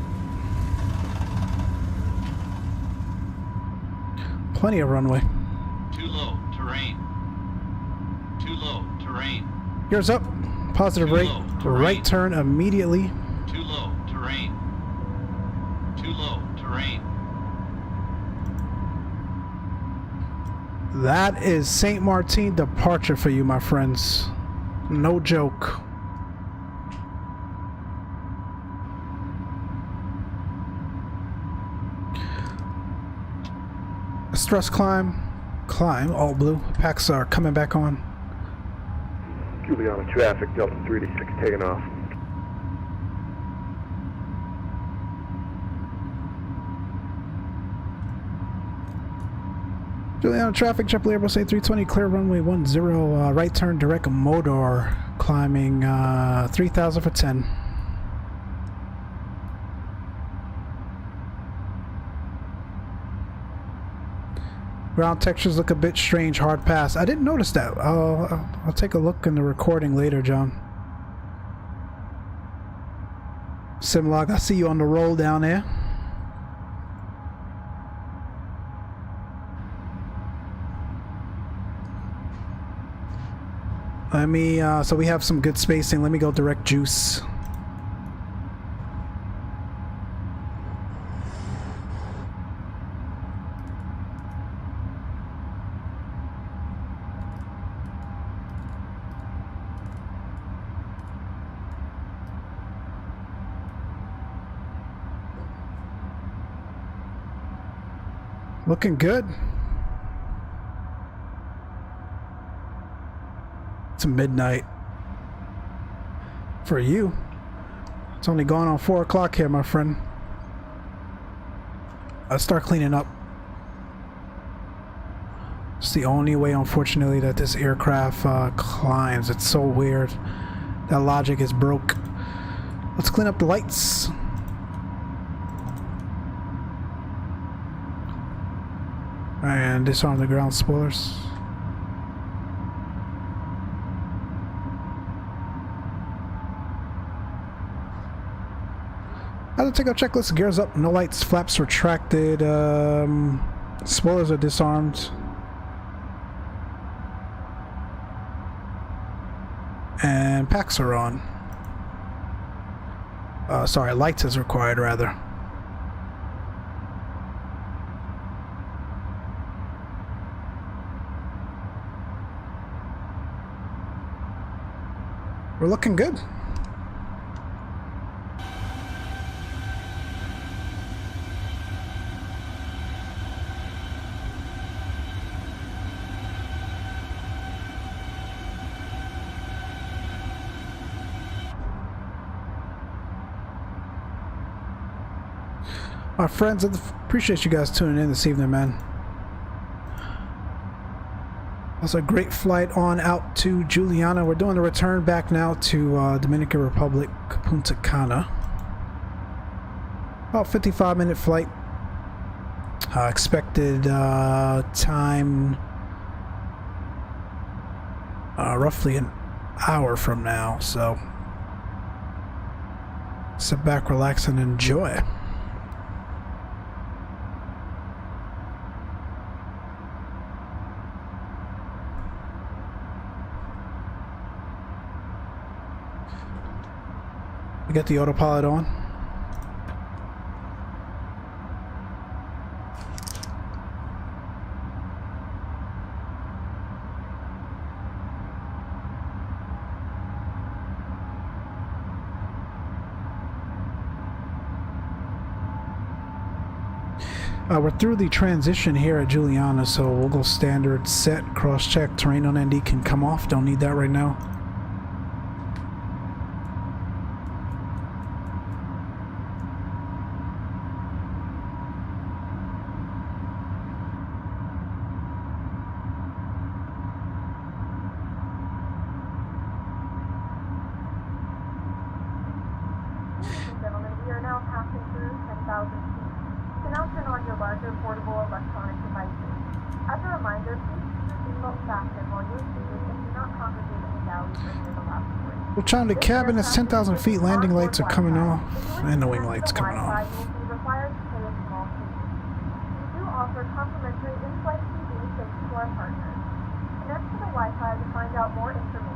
Plenty of runway. Too low, terrain. Too low, terrain. Gears up. Positive Too rate. low, terrain. Right turn immediately. Too low, terrain. Too low, terrain. That is St. Martin departure for you, my friends. No joke. Thrust climb, all blue. Packs are coming back on. Juliana traffic, Delta 386 taking off. Juliana traffic, JetBlue Airbus A320, clear runway 10, right turn direct motor, climbing 3,000 for 10. Ground textures look a bit strange, hard pass. I didn't notice that. I'll take a look in the recording later, John. Simlog, I see you on the roll down there. Let me, so we have some good spacing. Let me go direct juice. Looking good. It's midnight. For you. It's only gone on 4 o'clock here, my friend. I'll start cleaning up. It's the only way, unfortunately, that this aircraft climbs. It's so weird. That logic is broke. Let's clean up the lights. And disarm the ground spoilers. As a takeoff checklist, gears up, no lights, flaps retracted, spoilers are disarmed. And packs are on. Sorry, lights is required rather. We're looking good. My friends, I appreciate you guys tuning in this evening, man. It was a great flight on out to Juliana. We're doing the return back now to Dominican Republic, Punta Cana. About 55-minute flight. Expected time roughly an hour from now. So sit back, relax, and enjoy. We got the autopilot on. We're through the transition here at Juliana, so we'll go standard set, cross-check, terrain on ND can come off, don't need that right now. feet. You can now turn on your larger portable electronic devices. As a reminder, please keep your seatbelt fastened while you're seated and do not congregate in the galleys or near the lavatory. We're trying to cabin at 10,000 feet. Landing lights are coming off, and the wing lights coming off. You will be required to pay a small fee. We do offer complimentary in-flight TV thanks to our partners. Connect to the Wi-Fi to find out more information.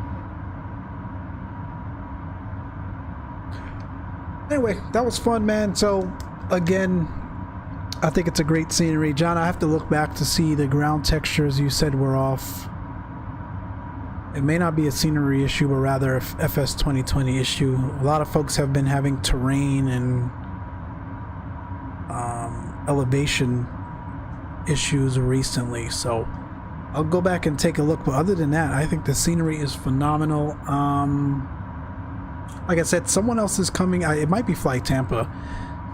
Anyway, that was fun, man. So, again, I think it's a great scenery. John, I have to look back to see the ground textures you said were off. It may not be a scenery issue, but rather a FS 2020 issue. A lot of folks have been having terrain and elevation issues recently, so I'll go back and take a look. But other than that, I think the scenery is phenomenal. Like I said, someone else is coming. It might be Flight Tampa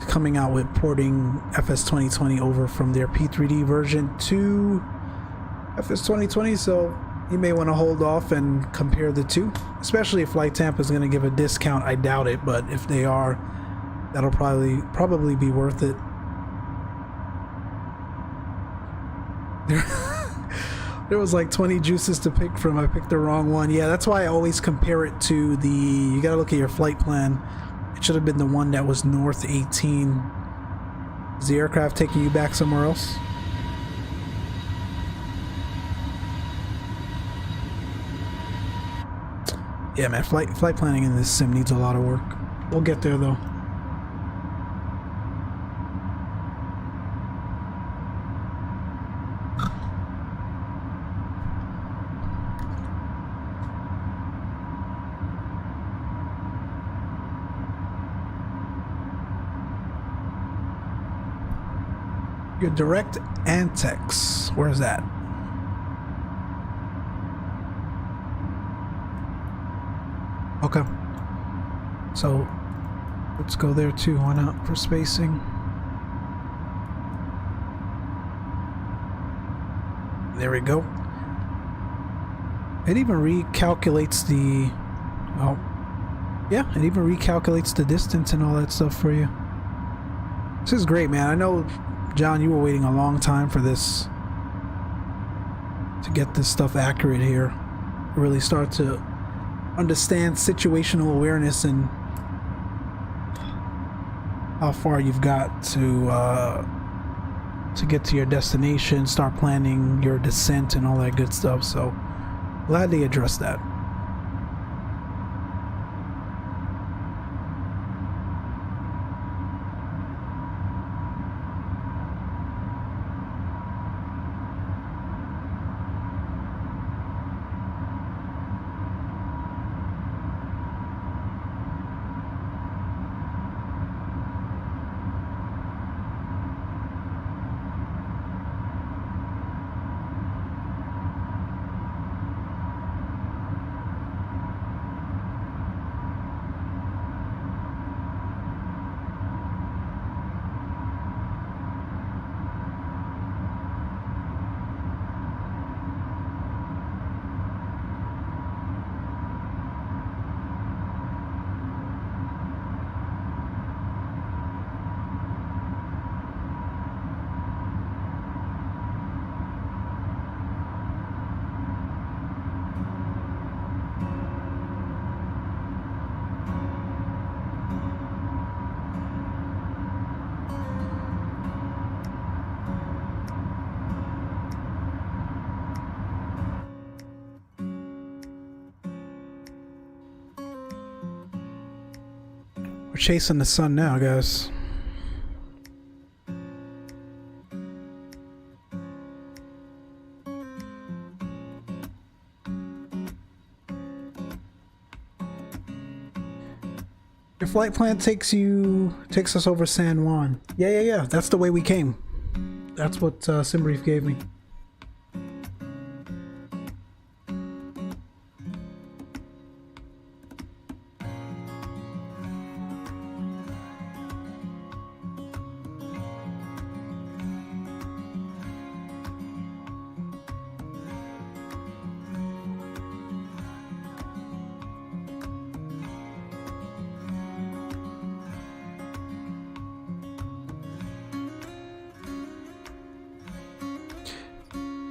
coming out with porting FS 2020 over from their P3D version to FS 2020, so you may want to hold off and compare the two, especially if Flight Tampa is going to give a discount. I doubt it, but if they are, that'll probably be worth it. There was like 20 juices to pick from. I picked the wrong one. Yeah, that's why I always compare it to the... You gotta look at your flight plan. It should have been the one that was north 18. Is the aircraft taking you back somewhere else? Yeah, man, flight planning in this sim needs a lot of work. We'll get there, though. Your direct antics. Where's that? Okay. So let's go there too. Why not? For spacing. There we go. It even recalculates the... Oh. Yeah, it even recalculates the distance and all that stuff for you. This is great, man. I know, John, you were waiting a long time for this. To get this stuff accurate here. Really start to understand situational awareness and how far you've got to get to your destination, start planning your descent and all that good stuff. So glad they addressed that. We're chasing the sun now, guys. Your flight plan takes us over San Juan. Yeah. That's the way we came. That's what SimBrief gave me.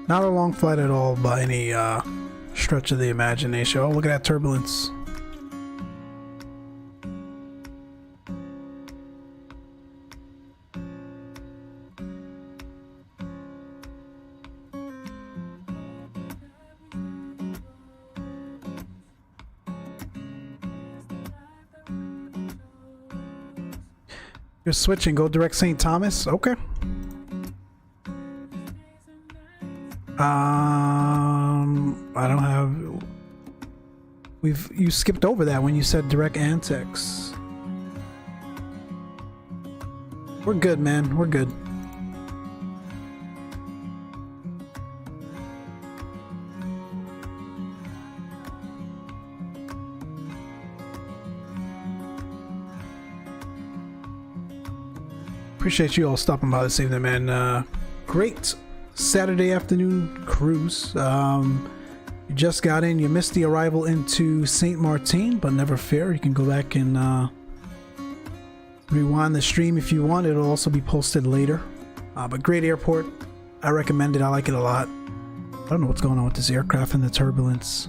Not a long flight at all by any stretch of the imagination. Oh, look at that turbulence. You're switching. Go direct St. Thomas. Okay. I don't have. You skipped over that when you said direct Antex. We're good, man. We're good. Appreciate you all stopping by this evening, man. Great Saturday afternoon cruise. You just got in. You missed the arrival into St. Maarten, but never fear. You can go back and rewind the stream if you want. It'll also be posted later. But great airport. I recommend it. I like it a lot. I don't know what's going on with this aircraft and the turbulence.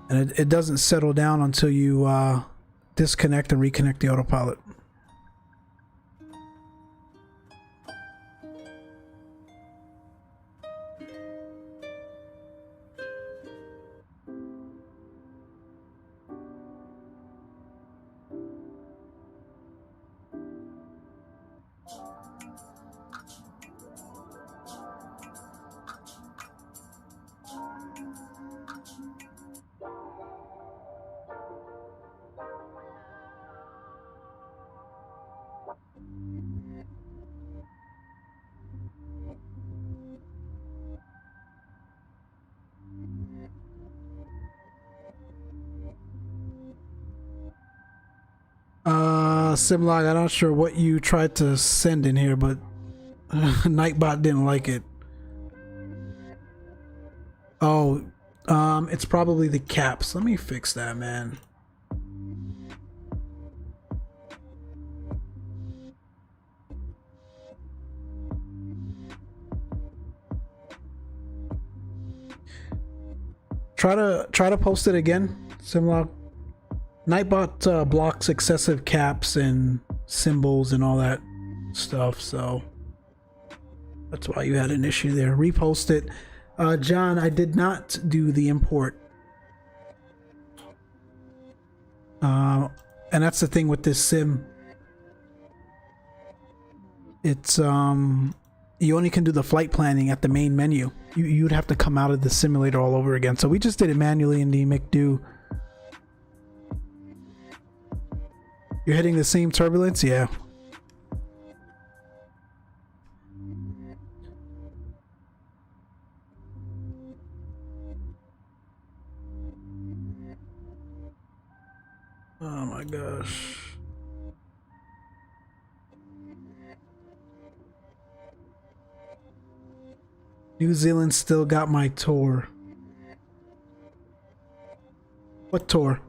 And it doesn't settle down until you disconnect and reconnect the autopilot. Simlog, I'm not sure what you tried to send in here, but Nightbot didn't like it. Oh, it's probably the caps. Let me fix that, man. Try to post it again, Simlog. Nightbot blocks excessive caps and symbols and all that stuff, so that's why you had an issue there. Repost it. John, I did not do the import. And that's the thing with this sim. It's you only can do the flight planning at the main menu. You'd have to come out of the simulator all over again. So we just did it manually in the McDo. You're hitting the same turbulence? Yeah. Oh my gosh. New Zealand still got my tour. What tour?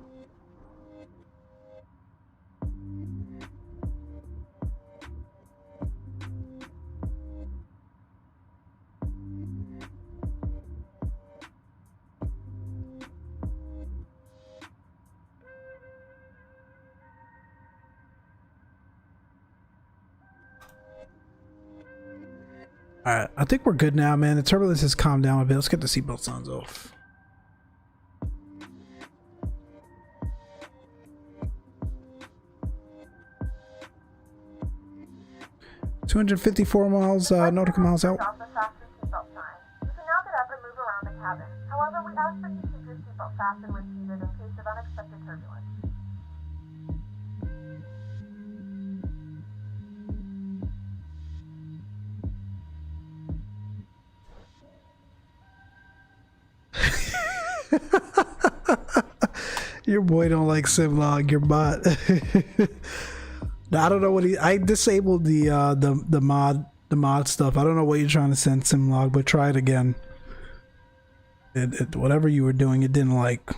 Alright, I think we're good now, man. The turbulence has calmed down a bit. Let's get the seatbelt sounds off. $254 miles, nautical miles out. You can now get up and move around the cabin. However, we ask that you keep your seatbelt fastened when seated in case of unexpected turbulence. Your boy don't like Simlog, your bot. I don't know what I disabled the mod stuff. I don't know what you're trying to send Simlog, but try it again. Whatever you were doing, it didn't like.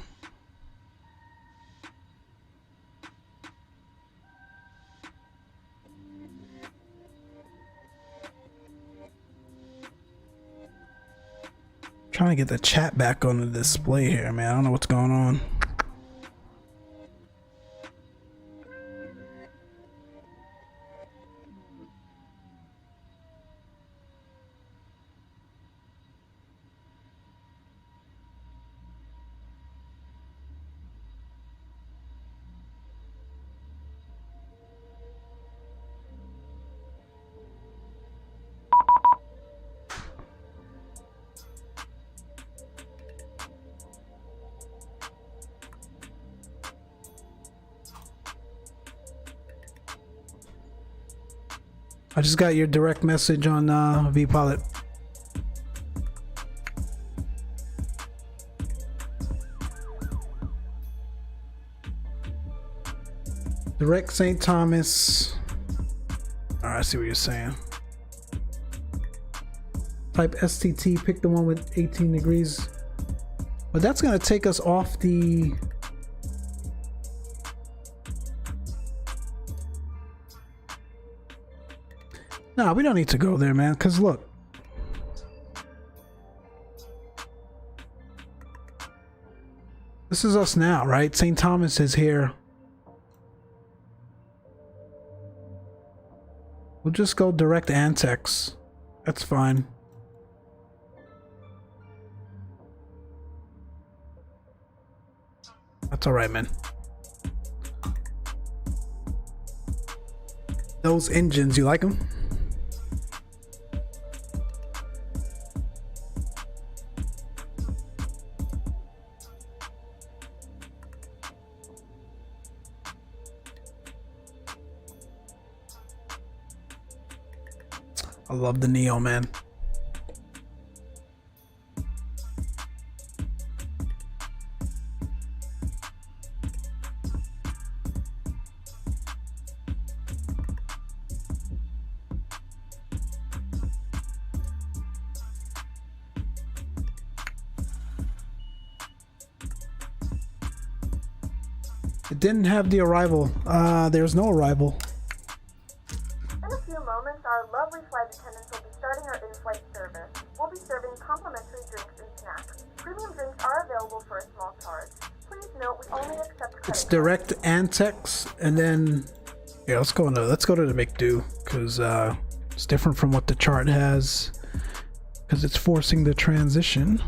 Trying to get the chat back on the display here, man. I don't know what's going on. I just got your direct message on vPilot. Direct St. Thomas. Alright, I see what you're saying. Type STT, pick the one with 18 degrees. But that's gonna take us off the... Nah, we don't need to go there, man, because look. This is us now, right? St. Thomas is here. We'll just go direct Antex. That's fine. That's alright, man. Those engines, you like them? I love the Neo, man. It didn't have the arrival. There's no arrival. In a few moments, our lovely flight attendants will be starting our in-flight service. We'll be serving complimentary drinks and snacks. Premium drinks are available for a small charge. Please note we only accept credit It's direct Antex, and then yeah, let's go to the McDo, because it's different from what the chart has, because it's forcing the transition.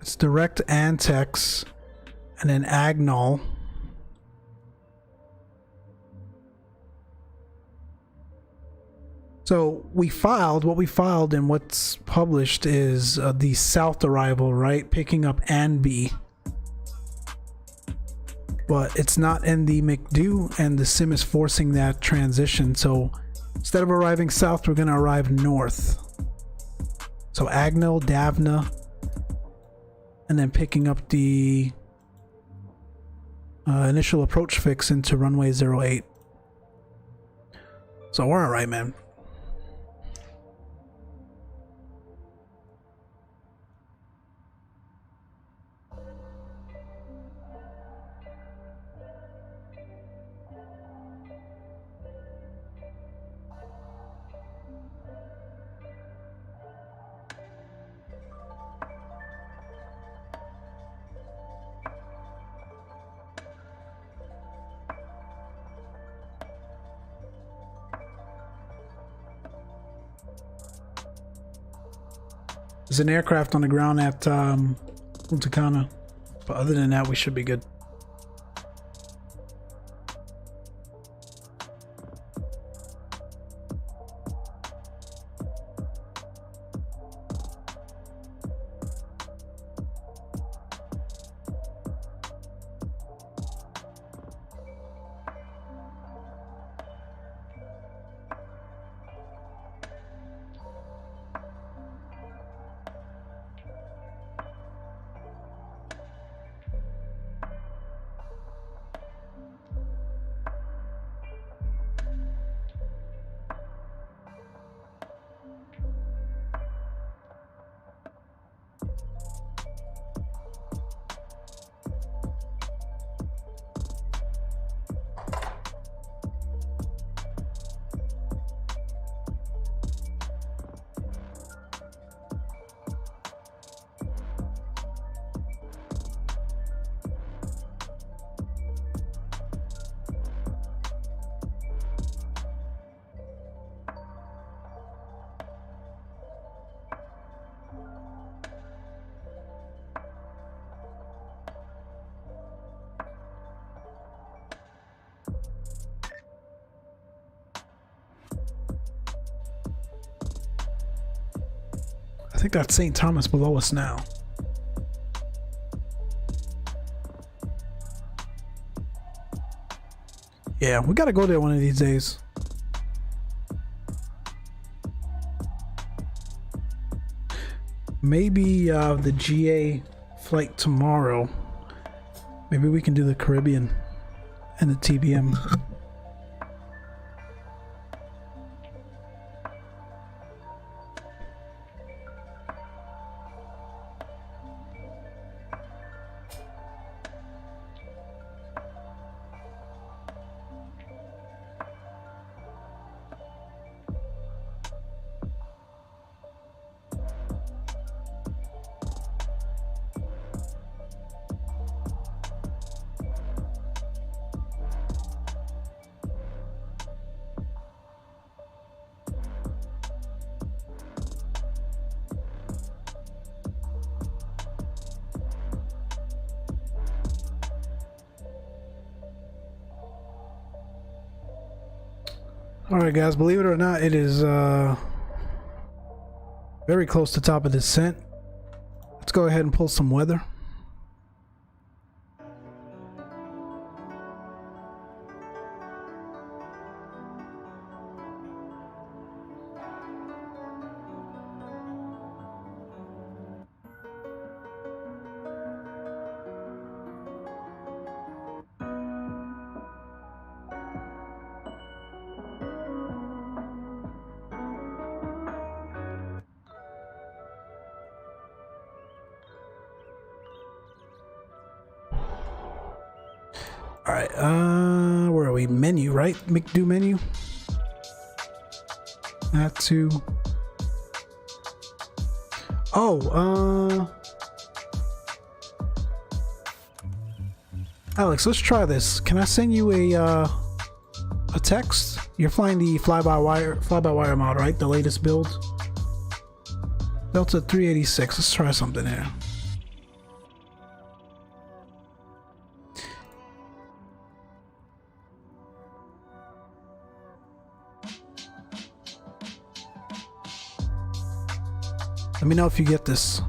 It's direct Antex and then Agnol. So what we filed and what's published is the south arrival, right? Picking up ANB. But it's not in the McDo, and the sim is forcing that transition. So instead of arriving south, we're gonna arrive north. So Agnol, Davna, and then picking up the initial approach fix into runway 08. So we're alright, man. There's an aircraft on the ground at Punta Cana, but other than that, we should be good. think that's St. Thomas below us now. Yeah, we gotta go there one of these days. Maybe the GA flight tomorrow. Maybe we can do the Caribbean and the TBM. Alright guys, believe it or not, it is very close to top of descent. Let's go ahead and pull some weather. Alright, where are we? Menu, right? Do menu. Add to. Oh, Alex, let's try this. Can I send you a text? You're flying the fly-by-wire mod, right? The latest build. Delta 386. Let's try something here. Let me know if you get this.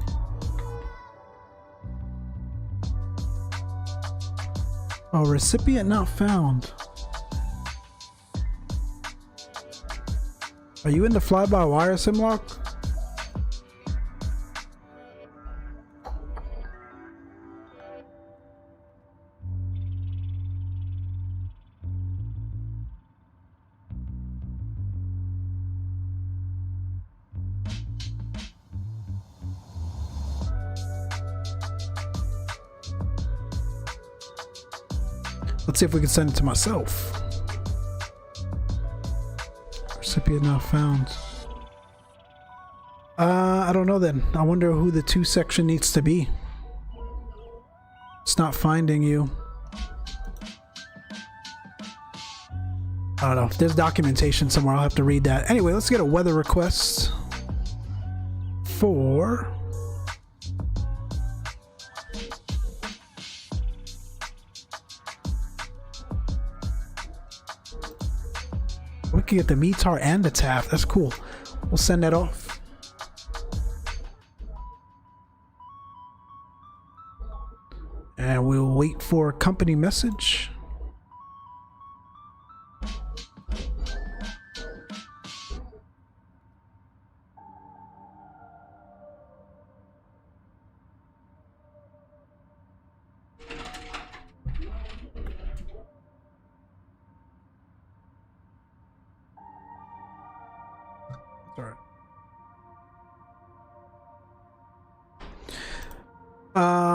Oh, recipient not found. Are you in the fly-by-wire simlock? Let's see if we can send it to myself. Recipient not found. I don't know then. I wonder who the 2 section needs to be. It's not finding you. I don't know. There's documentation somewhere. I'll have to read that. Anyway, let's get a weather request for... We can get the METAR and the TAF. That's cool. We'll send that off. And we'll wait for a company message.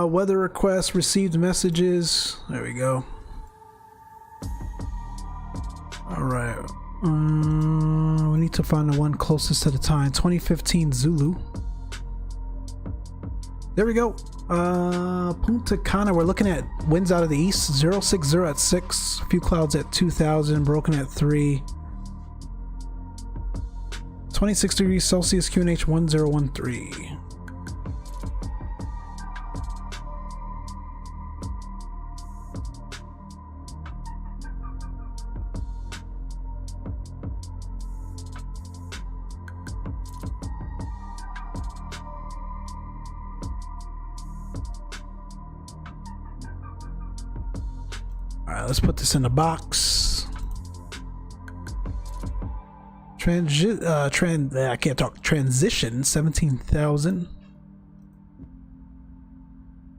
Weather request, received messages. There we go. All right. We need to find the one closest to the time. 2015 Zulu. There we go. Punta Cana. We're looking at winds out of the east. 060 at 6. A few clouds at 2000. Broken at 3. 26 degrees Celsius. QNH 1013. All right, let's put this in the box. I can't talk. Transition 17,000.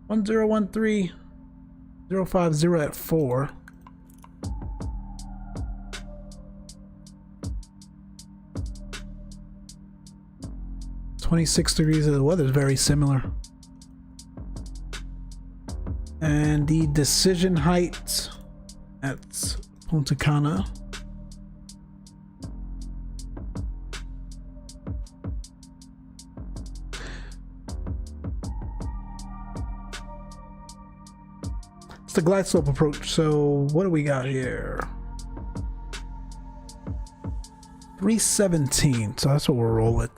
1013 050 at 4. .26 of the weather is very similar. And the decision height at Punta Cana. It's the glide slope approach. So what do we got here? 317. So that's what we'll roll with.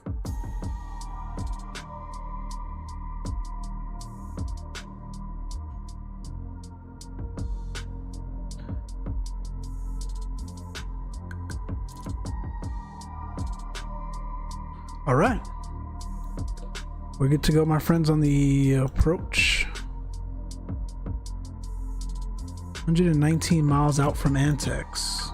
All right, we're good to go, my friends, on the approach. 119 miles out from Antex.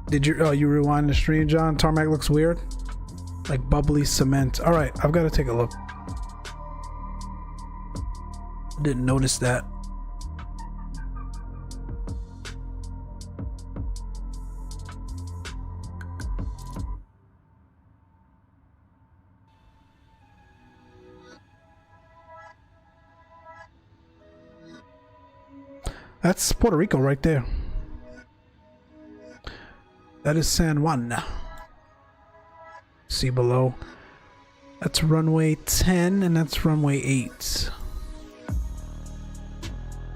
Did you you rewind the stream, John? Tarmac looks weird, like bubbly cement. All right, I've got to take a look. Didn't notice that. That's Puerto Rico right there. That is San Juan. See below. That's runway 10 and that's runway 8.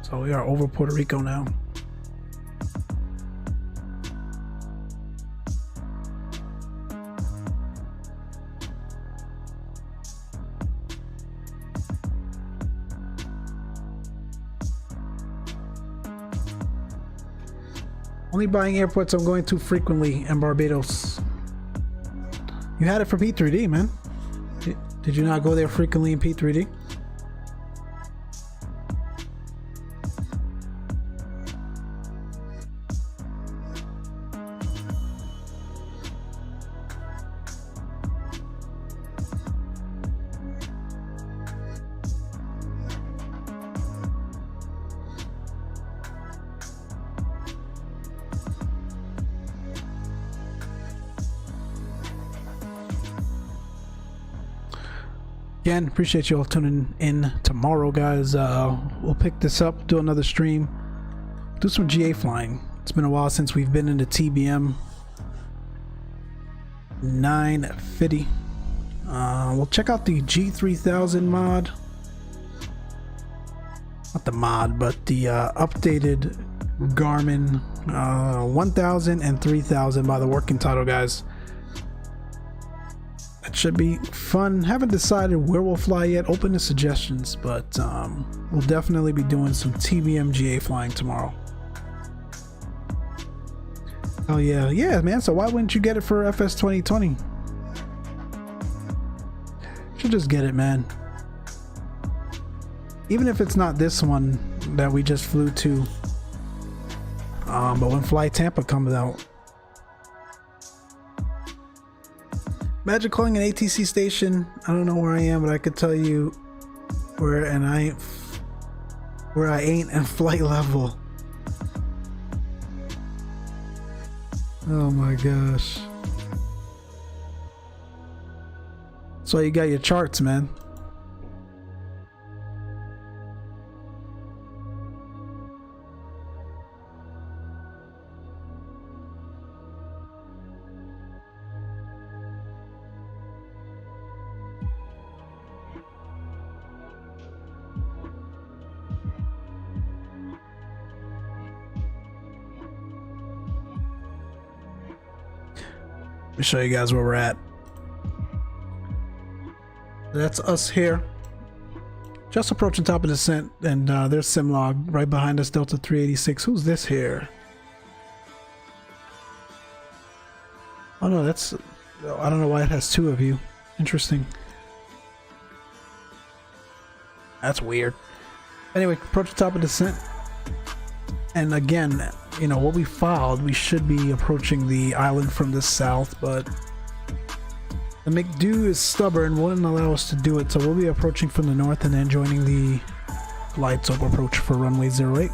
So we are over Puerto Rico now. Only buying airports I'm going to frequently in Barbados. You had it for P3D, man. Did you not go there frequently in P3D? Again, appreciate you all tuning in tomorrow, guys. We'll pick this up, do another stream, do some GA flying. It's been a while since we've been in the TBM 950. We'll check out the G3000 mod. Not the mod, but the updated Garmin 1000 and 3000 by the working title, guys. It should be fun. Haven't decided where we'll fly yet. Open to suggestions, but we'll definitely be doing some TBM GA flying tomorrow. Oh yeah, man. So why wouldn't you get it for FS 2020? Should just get it, man. Even if it's not this one that we just flew to, but when Fly Tampa comes out. Imagine calling an ATC station. I don't know where I am, but I could tell you where I ain't in flight level. Oh my gosh. So you got your charts, man. Let me show you guys where we're at. That's us here. Just approaching top of descent, and there's Simlog right behind us, Delta 386. Who's this here? Oh no, that's... I don't know why it has two of you. Interesting. That's weird. Anyway, approach the top of descent. And again, you know, what we filed, we should be approaching the island from the south, but the McDo is stubborn, wouldn't allow us to do it, so we'll be approaching from the north and then joining the glide slope approach for runway 08.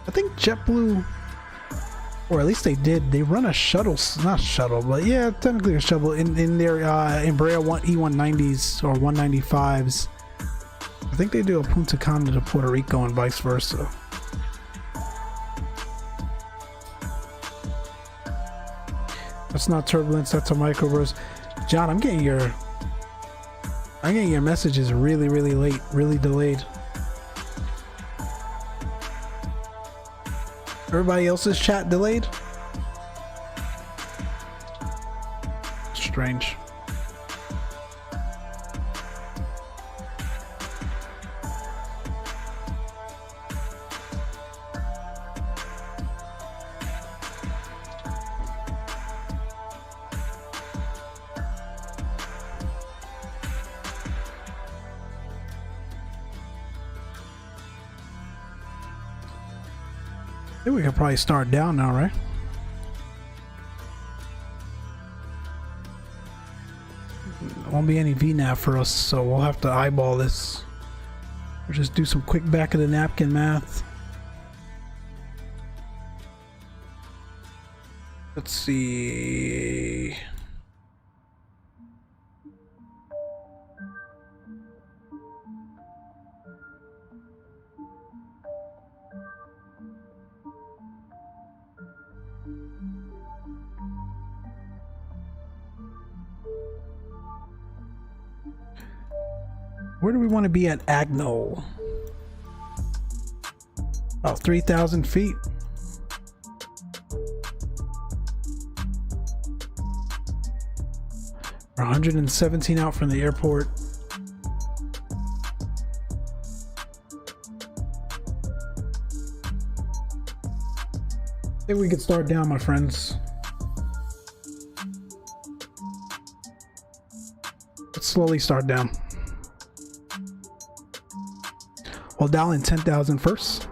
I think JetBlue, or at least they did, they run a shuttle, not shuttle, but yeah, technically a shuttle in their Embraer E190s or 195s. I think they do a Punta Cana to Puerto Rico and vice versa. That's not turbulence, that's a microburst. John, I'm getting your messages really late, really delayed. Everybody else's chat delayed? Strange. I think we can probably start down now, right? Won't be any VNAV for us, so we'll have to eyeball this. Or just do some quick back of the napkin math. Let's see. Where do we want to be at Agnol? Oh, 3,000 feet. We're 117 out from the airport. I think we could start down, my friends. Let's slowly start down. We'll dial in 10,000 first.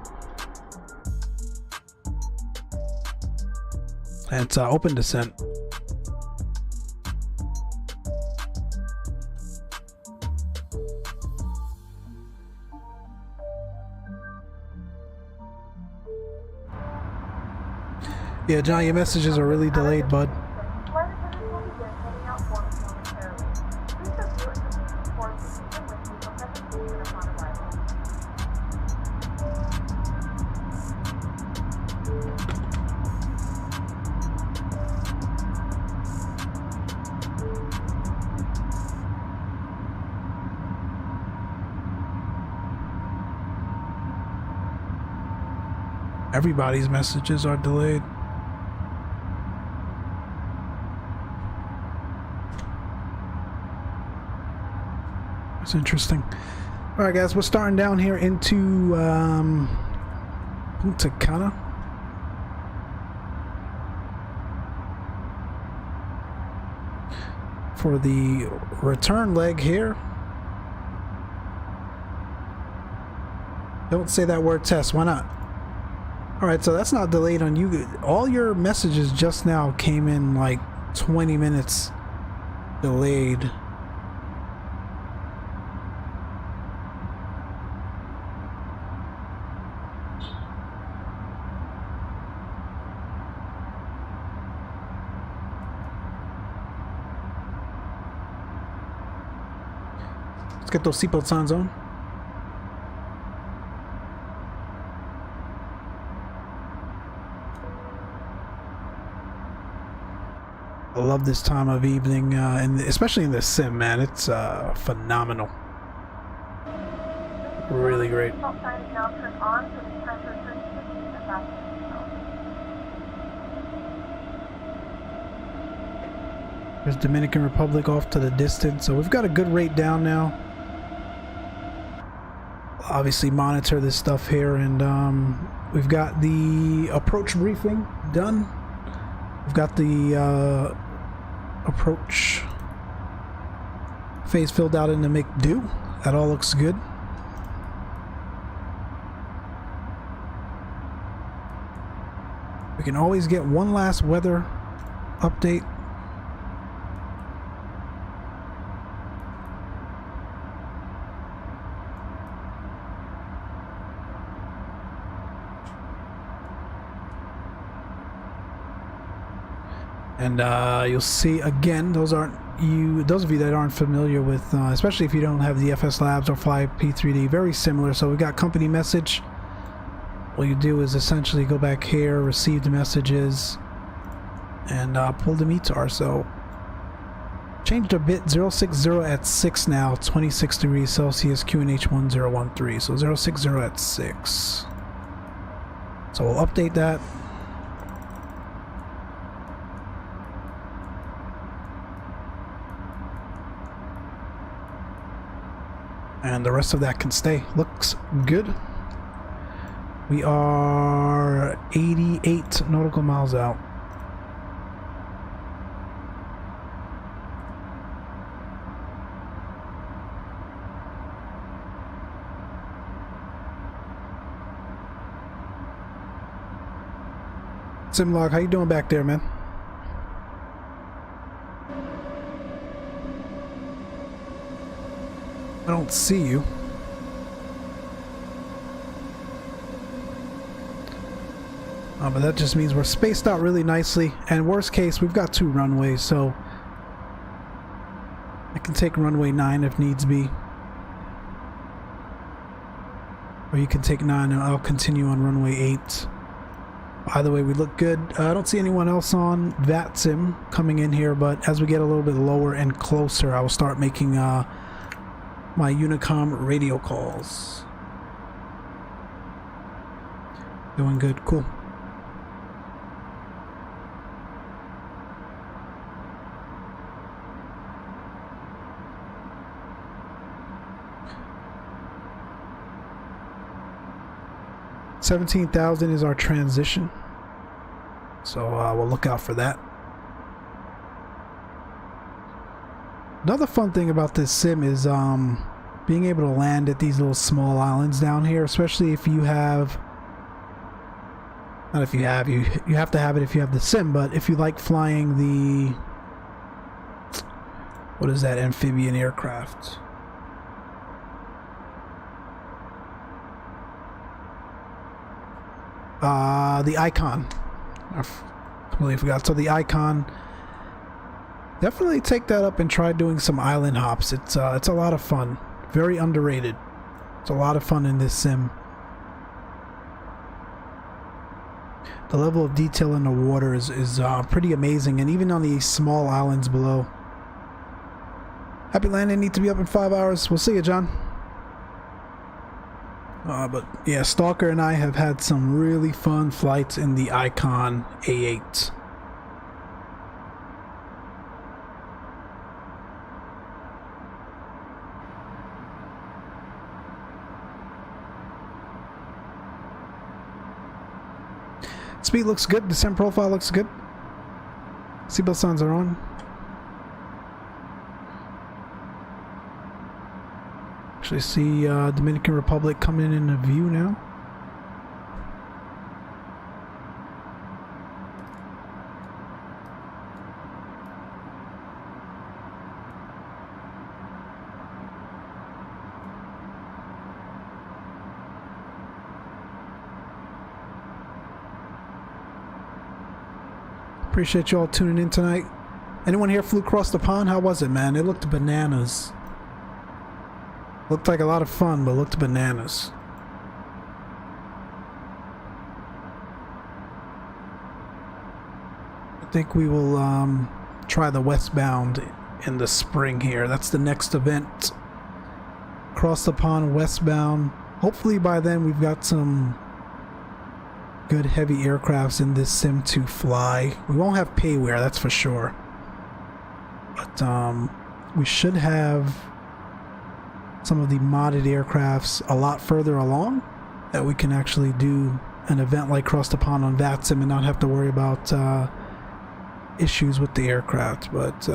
And it's open descent. Yeah, John, your messages are really delayed, bud. Flight attendants will begin handing out forms momentarily. Please review and complete these forms and keep them with you for presentation upon arrival. Everybody's messages are delayed. That's interesting. All right, guys, we're starting down here into Punta Cana. For the return leg here. Don't say that word, test. Why not? All right, so that's not delayed on you. All your messages just now came in like 20 minutes delayed. Let's get those seatbelts on, zone. I love love this time of evening, and especially in this sim, man. It's phenomenal. Really great. Seatbelt sign is now turned on, so it's time for a turn to the seat and fasten your seatbelt. There's Dominican Republic off to the distance, so we've got a good rate down now. Obviously monitor this stuff here, and we've got the approach briefing done. We've got the approach phase filled out in the McDo. That all looks good. We can always get one last weather update. And you'll see again, those of you that aren't familiar with, especially if you don't have the FSLABS or Fly P3D, very similar. So we've got company message. All you do is essentially go back here, receive the messages, and pull the METAR. So changed a bit, 060 at 6 now, 26 degrees Celsius, QNH 1013. So 060 at 6. So we'll update that. And the rest of that can stay. Looks good. We are 88 nautical miles out. Simlog, how you doing back there, man? I don't see you. But that just means we're spaced out really nicely, and worst case we've got 2 runways, so I can take runway 9 if needs be, or you can take 9 and I'll continue on runway 8. Either way, we look good. I don't see anyone else on VATSIM coming in here, but as we get a little bit lower and closer, I will start making my Unicom radio calls. Doing good, cool. $17,000 is our transition, so we'll look out for that. Another fun thing about this sim is being able to land at these little small islands down here, especially if you have, not if you have, you have to have it if you have the sim, but if you like flying the, what is that amphibian aircraft? The Icon. I completely forgot. So the Icon, definitely take that up and try doing some island hops. It's a lot of fun. Very underrated. It's a lot of fun in this sim. The level of detail in the water is pretty amazing, and even on these small islands below. Happy landing. Need to be up in 5 hours. We'll see you, John. But yeah, Stalker and I have had some really fun flights in the Icon A8. Speed looks good. Descent profile looks good. Seatbelt signs are on. Actually see Dominican Republic coming in the view now. Appreciate you all tuning in tonight. Anyone here flew across the pond? How was it, man? It looked bananas. Looked like a lot of fun, but looked bananas. I think we will try the westbound in the spring here. That's the next event. Across the pond westbound. Hopefully by then we've got some good heavy aircrafts in this sim to fly. We won't have payware, that's for sure. But we should have some of the modded aircrafts a lot further along that we can actually do an event like Cross the Pond on VATSIM and not have to worry about issues with the aircraft. But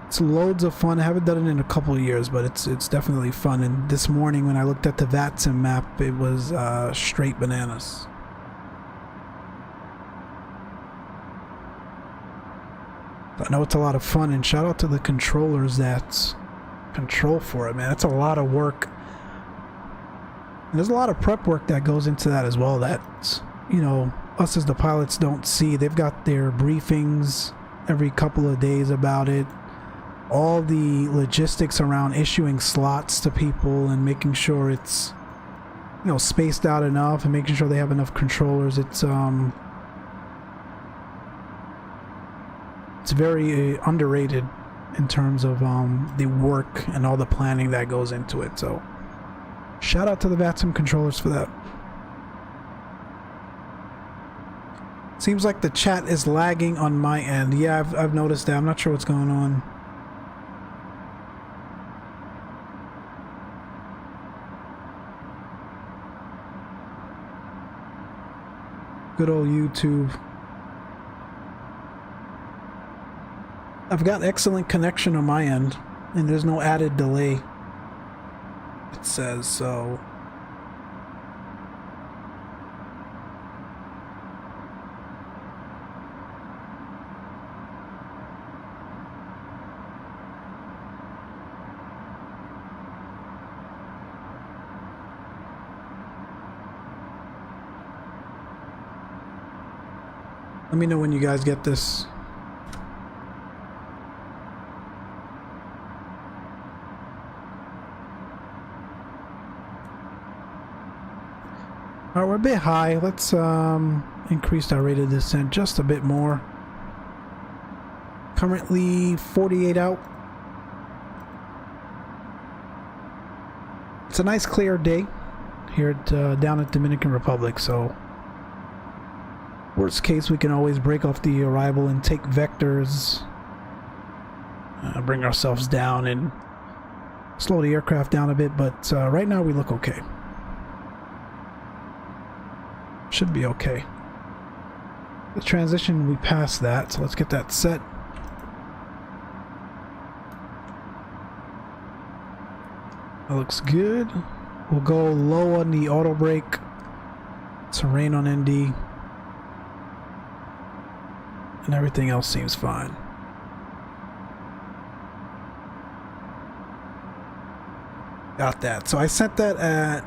it's loads of fun. I haven't done it in a couple of years, but it's definitely fun. And this morning when I looked at the VATSIM map, it was straight bananas. I know it's a lot of fun, and shout out to the controllers that control for it, man. It's a lot of work. And there's a lot of prep work that goes into that as well that, you know, us as the pilots don't see. They've got their briefings every couple of days about it. All the logistics around issuing slots to people and making sure it's, you know, spaced out enough and making sure they have enough controllers. It's very underrated in terms of the work and all the planning that goes into it. So shout out to the VATSIM controllers for that. Seems like the chat is lagging on my end. Yeah, I've noticed that. I'm not sure what's going on. Good old YouTube. I've got excellent connection on my end, and there's no added delay, it says, so. Let me know when you guys get this. Alright, we're a bit high. Let's increase our rate of descent just a bit more. Currently 48 out. It's a nice clear day here at, down at Dominican Republic, so worst case we can always break off the arrival and take vectors, bring ourselves down and slow the aircraft down a bit, but right now we look okay. Should be okay. The transition, we passed that, so let's get that set. That looks good. We'll go low on the auto brake. Terrain on ND. And everything else seems fine. Got that. So I sent that at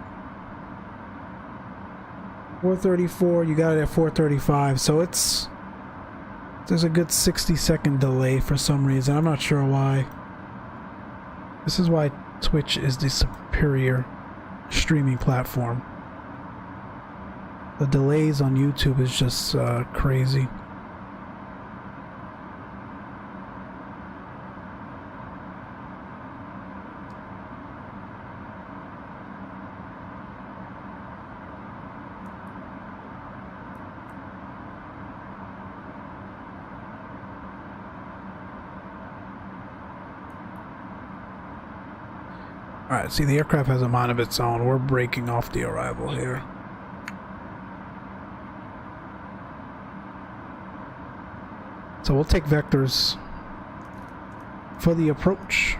4:34. You got it at 4:35. So there's a good 60-second delay for some reason. I'm not sure why. This is why Twitch is the superior streaming platform. The delays on YouTube is just crazy. Alright, see, the aircraft has a mind of its own. We're breaking off the arrival here. So we'll take vectors for the approach.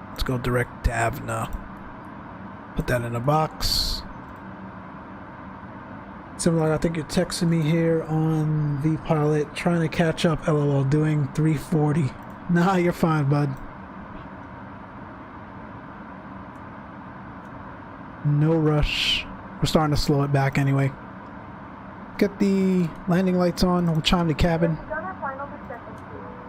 Let's go direct to Avna. Put that in a box. Similar, I think you're texting me here on vPilot, trying to catch up, LOL, doing 340. Nah, you're fine, bud. No rush. We're starting to slow it back anyway. Get the landing lights on. We'll chime the cabin. We've done our final descent into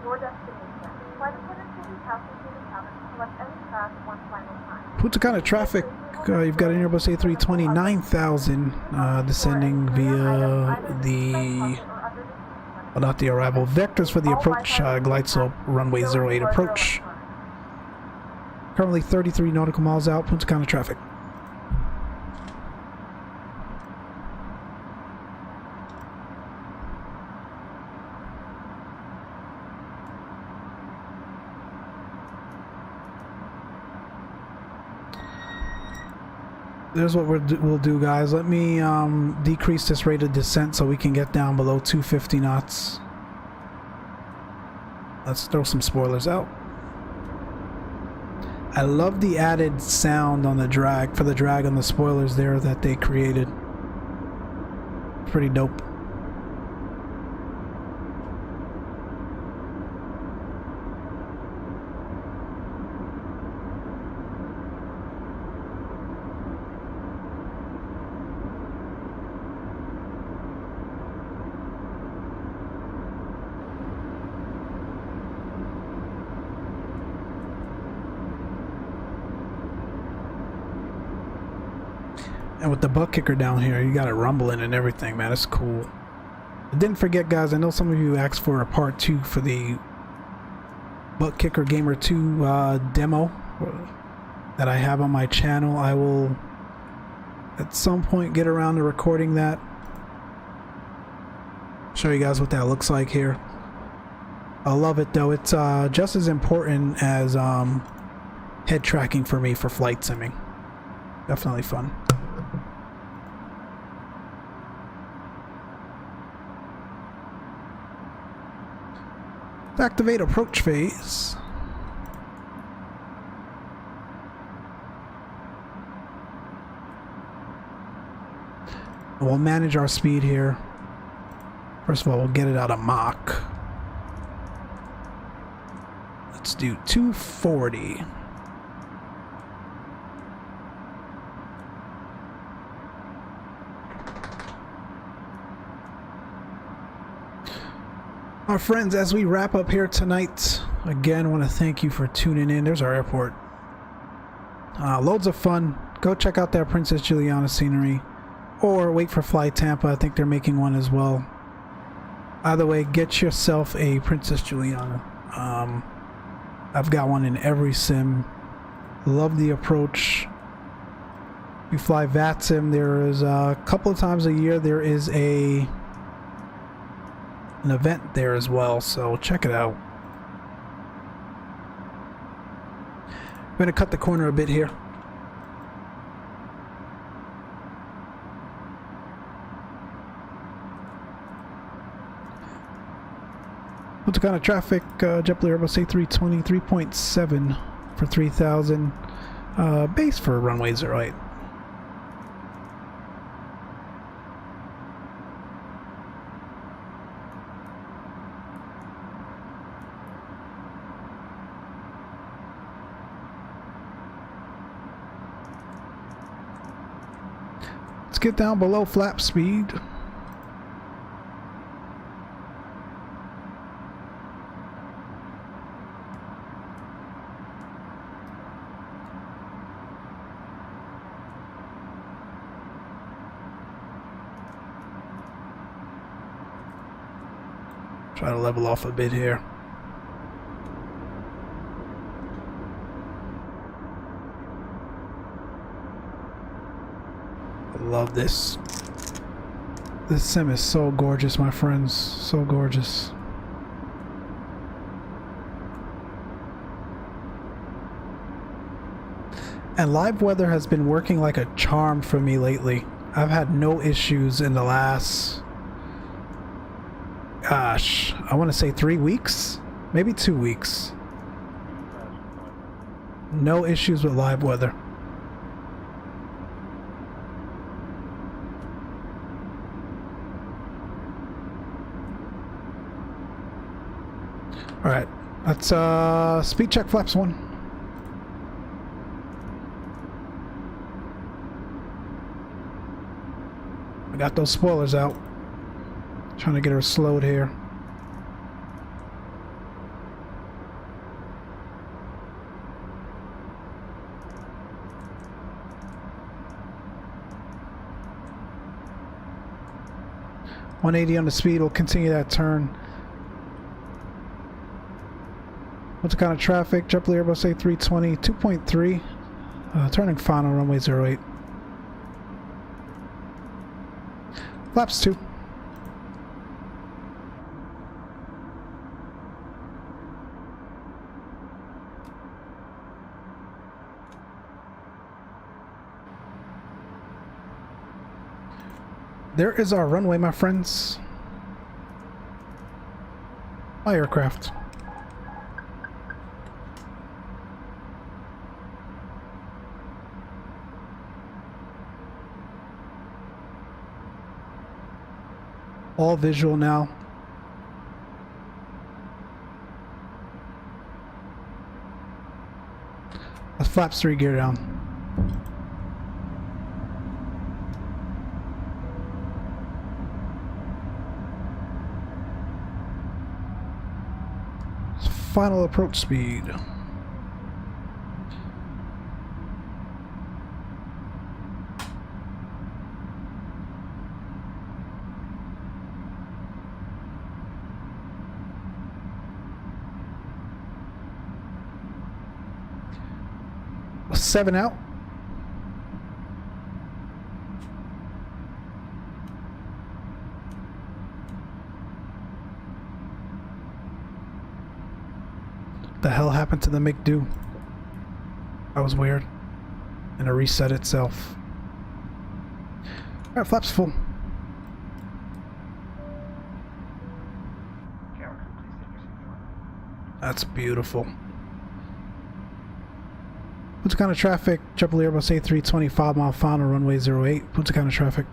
your destination. Flight attendants will be passing through the cabin to collect any craft one final time. Punta Cana traffic You've got an Airbus A320 9000 descending via the, well, not the arrival, vectors for the approach, glide slope, runway 08 approach. Currently 33 nautical miles out, Punta Cana traffic. There's what we'll do, guys. Let me decrease this rate of descent so we can get down below 250 knots. Let's throw some spoilers out. I love the added sound on the drag, for the drag on the spoilers there that they created. Pretty dope. And with the butt kicker down here, you got it rumbling and everything, man. It's cool. I didn't forget, guys, I know some of you asked for a part 2 for the Butt Kicker Gamer 2 demo that I have on my channel. I will at some point get around to recording that. Show you guys what that looks like here. I love it though. It's just as important as head tracking for me for flight simming. Definitely fun. Activate approach phase. We'll manage our speed here. First of all, we'll get it out of Mach. Let's do 240. Our friends, as we wrap up here tonight, again, I want to thank you for tuning in. There's our airport. Loads of fun. Go check out that Princess Juliana scenery, or wait for Fly Tampa. I think they're making one as well. Either way, get yourself a Princess Juliana. I've got one in every sim. Love the approach. We fly VATSIM. There is a couple of times a year there is an event there as well, so check it out. I'm going to cut the corner a bit here. What's the kind of traffic? JetBlue Airbus A320 3.7 for 3,000. Base for runway 08. Let's get down below flap speed. Try to level off a bit here. I love this. This sim is so gorgeous, my friends. So gorgeous. And live weather has been working like a charm for me lately. I've had no issues in the last, gosh, I want to say 3 weeks, maybe 2 weeks. No issues with live weather. All right, let's speed check flaps 1. I got those spoilers out. Trying to get her slowed here. 180 on the speed. We'll continue that turn. What's the kind of traffic? JetBlue Airbus A320, 2.3. Turning final, runway 08. Flaps 2. There is our runway, my friends. My aircraft. All visual now. That's flaps 3, gear down. Final approach speed. Seven out. The hell happened to the McDo? That was weird. And it reset itself. Alright, flaps full. That's beautiful. What's the kind of traffic? JetBlue Airbus A320, 5 mile final, runway 08. What's the kind of traffic?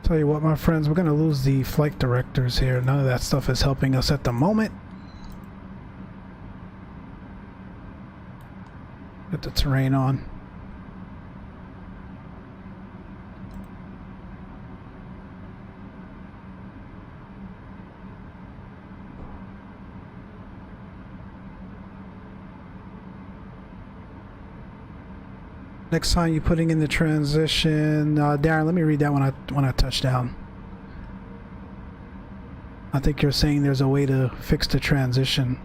Tell you what, my friends, we're gonna lose the flight directors here. None of that stuff is helping us at the moment. Get the terrain on. Next time you're putting in the transition, Darren, let me read that when I touch down. I think you're saying there's a way to fix the transition.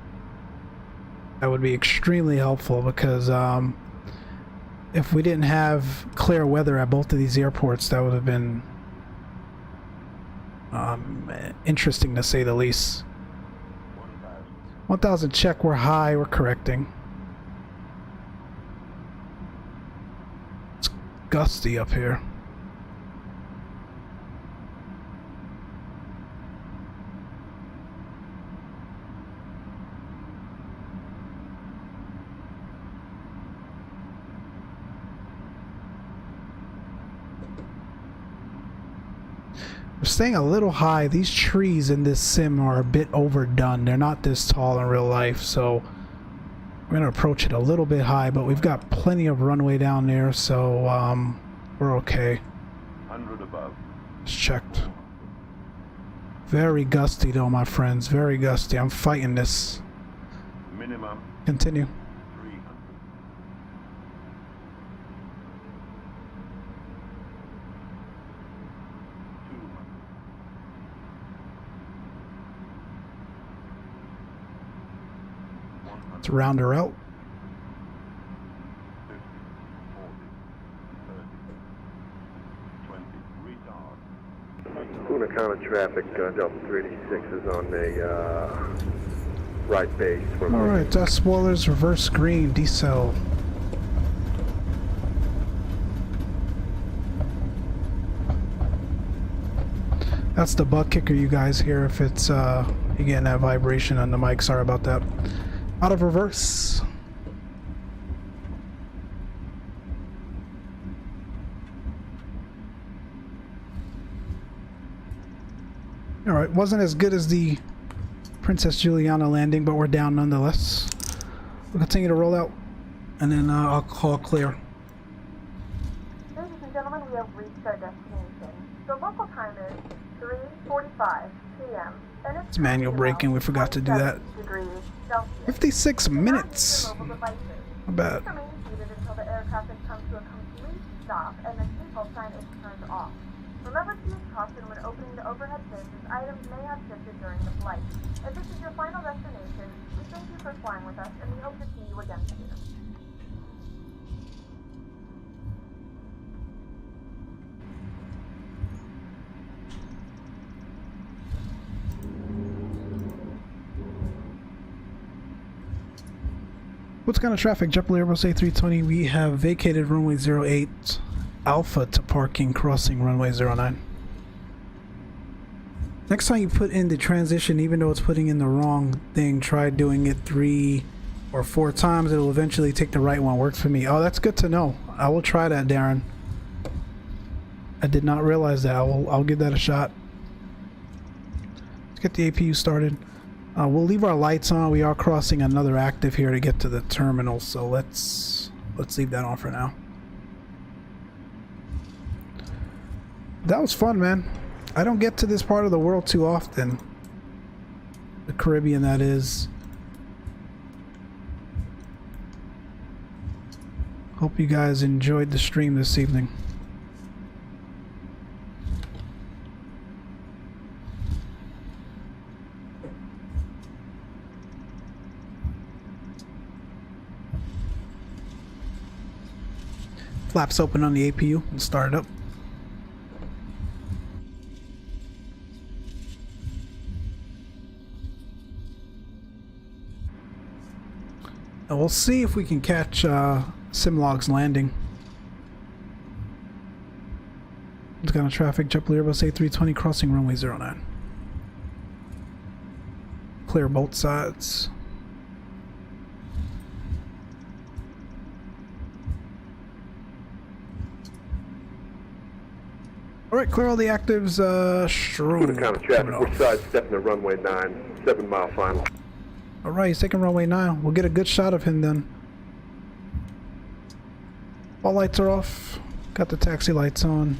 That would be extremely helpful because if we didn't have clear weather at both of these airports, that would have been interesting to say the least. 1,000 check, we're high, we're correcting. Gusty up here. We're staying a little high. These trees in this sim are a bit overdone. They're not this tall in real life, so we're going to approach it a little bit high, but we've got plenty of runway down there, so we're okay. 100 above. It's checked. Very gusty though, my friends. Very gusty. I'm fighting this. Minimum Continue. 300. 200. Let's round her out. 50, 40, 30, 20, retard. Puna counter traffic, Delta 386 is on the right base. Alright, dust spoilers, reverse green, decel. That's the butt kicker you guys hear if it's you're getting that vibration on the mic. Sorry about that. Out of reverse. Alright, wasn't as good as the Princess Juliana landing, but we're down nonetheless. We'll continue to roll out. and then I'll call clear. Ladies and gentlemen, we have reached our destination. The local time is 3:45 p.m. and It's manual braking. We forgot to do that. 56 minutes. Not bad. Remain seated until the aircraft has come to a complete stop and the seatbelt sign is turned off. Remember to use caution when opening the overhead bins as items may have shifted during the flight. If this is your final destination, we thank you for flying with us and we hope to see you again soon. What's kind of traffic? JetBlue Airbus A320. We have vacated runway 08 Alpha to parking, crossing runway 09. Next time you put in the transition, even though it's putting in the wrong thing, try doing it 3 or 4 times. It'll eventually take the right one. Worked for me. Oh, that's good to know. I will try that, Darren. I did not realize that. I'll give that a shot. Let's get the APU started. We'll leave our lights on. We are crossing another active here to get to the terminal, so let's leave that on for now. That was fun, man. I don't get to this part of the world too often. The Caribbean, that is. Hope you guys enjoyed the stream this evening. Flaps open on the APU and start it up. And we'll see if we can catch Simlog's landing. It's kind of traffic. JetBlue Airbus A320 crossing runway 09. Clear both sides. Alright, clear all the actives, Good kind of traffic. We're sidestepping the runway 9, 7 mile final. Alright, he's taking runway 9. We'll get a good shot of him then. All lights are off. Got the taxi lights on.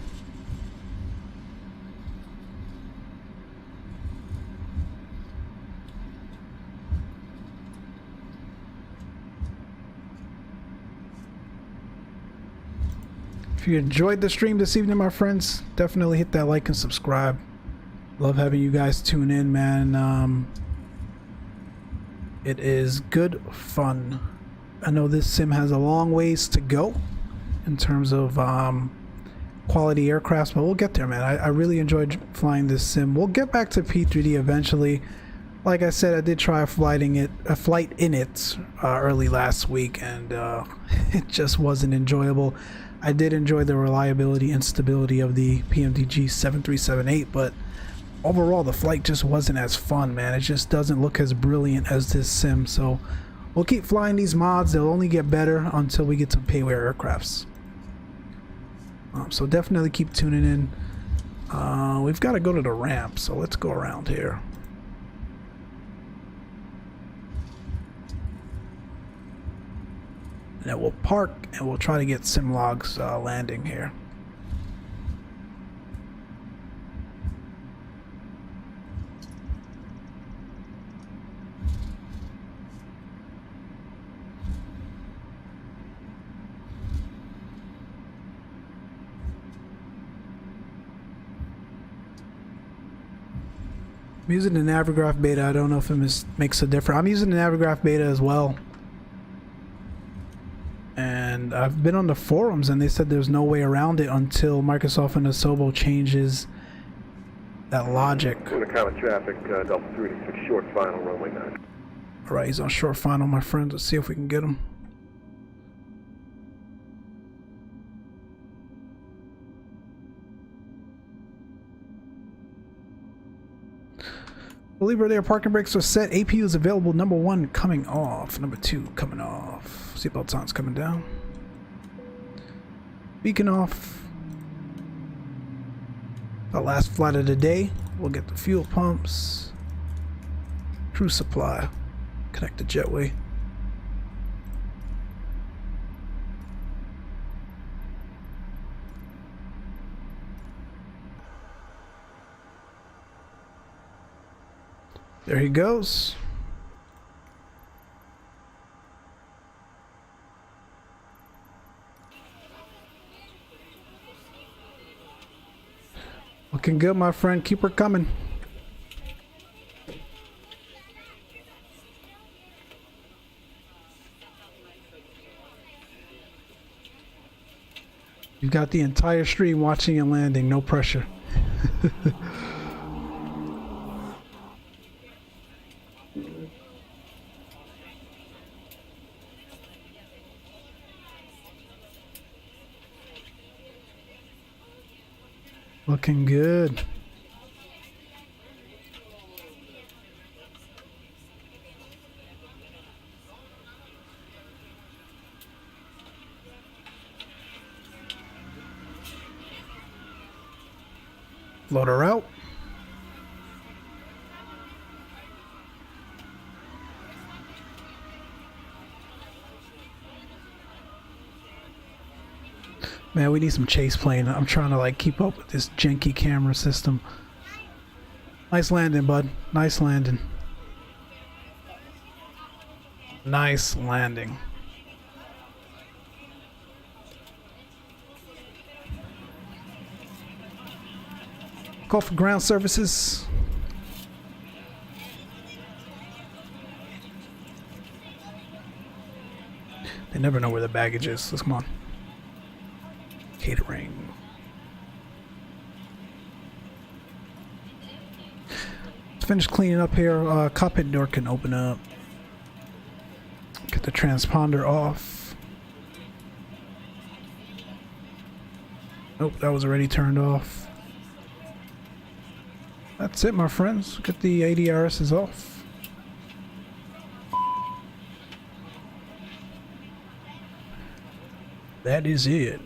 If you enjoyed the stream this evening, my friends, definitely hit that like and subscribe. Love having you guys tune in, man. It is good fun. I know this sim has a long ways to go in terms of quality aircrafts, but we'll get there, man. I really enjoyed flying this sim. We'll get back to P3D eventually. Like I said, I did try a flight in it early last week, and it just wasn't enjoyable. I did enjoy the reliability and stability of the PMDG 7378, but overall the flight just wasn't as fun, man. It just doesn't look as brilliant as this sim. So we'll keep flying these mods. They'll only get better until we get some payware aircrafts. So definitely keep tuning in. We've got to go to the ramp, so let's go around here. And then we'll park and we'll try to get Simlog's landing here. I'm using the Navigraph beta. I don't know if it makes a difference. I'm using the Navigraph beta as well. And I've been on the forums and they said there's no way around it until Microsoft and Asobo changes that logic. On account of traffic, Delta 36 short final, runway 9. Alright, he's on short final, my friends. Let's see if we can get him. We'll leave her there. Parking brakes are set. APU is available. Number 1 coming off. Number 2 coming off. Seatbelt signs coming down. Beacon off. The last flight of the day. We'll get the fuel pumps. Crew supply. Connect the jetway. There he goes. Looking good, my friend. Keep her coming. You got the entire stream watching and landing, no pressure. Looking good. Load her out. Man, we need some chase plane. I'm trying to like keep up with this janky camera system. Nice landing, bud. Nice landing. Nice landing. Call for ground services. They never know where the baggage is. Let's come on. Catering. Let's finish cleaning up here. Cockpit door can open up. Get the transponder off. Nope, that was already turned off. That's it, my friends. Get the ADRSs off. That is it.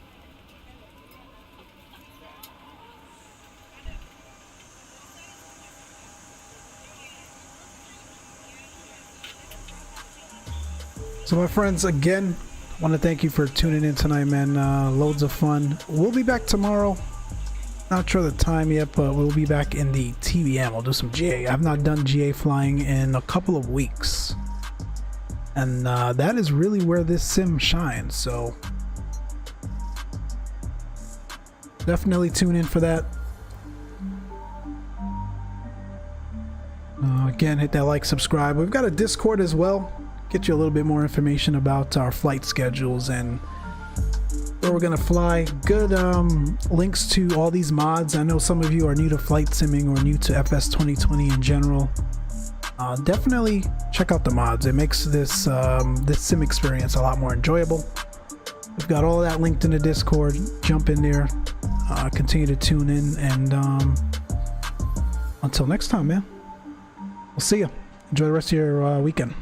So my friends, again, I want to thank you for tuning in tonight, man. Loads of fun. We'll be back tomorrow. Not sure the time yet, but we'll be back in the TBM. We'll do some GA. I've not done GA flying in a couple of weeks. And that is really where this sim shines. So definitely tune in for that. Again, hit that like, subscribe. We've got a Discord as well. Get you a little bit more information about our flight schedules and where we're gonna fly. Good links to all these mods. I know some of you are new to flight simming or new to FS 2020 in general. Definitely check out the mods. It makes this this sim experience a lot more enjoyable. We've got all of that linked in the Discord. Jump in there, continue to tune in, and until next time, man, we'll see you. Enjoy the rest of your weekend.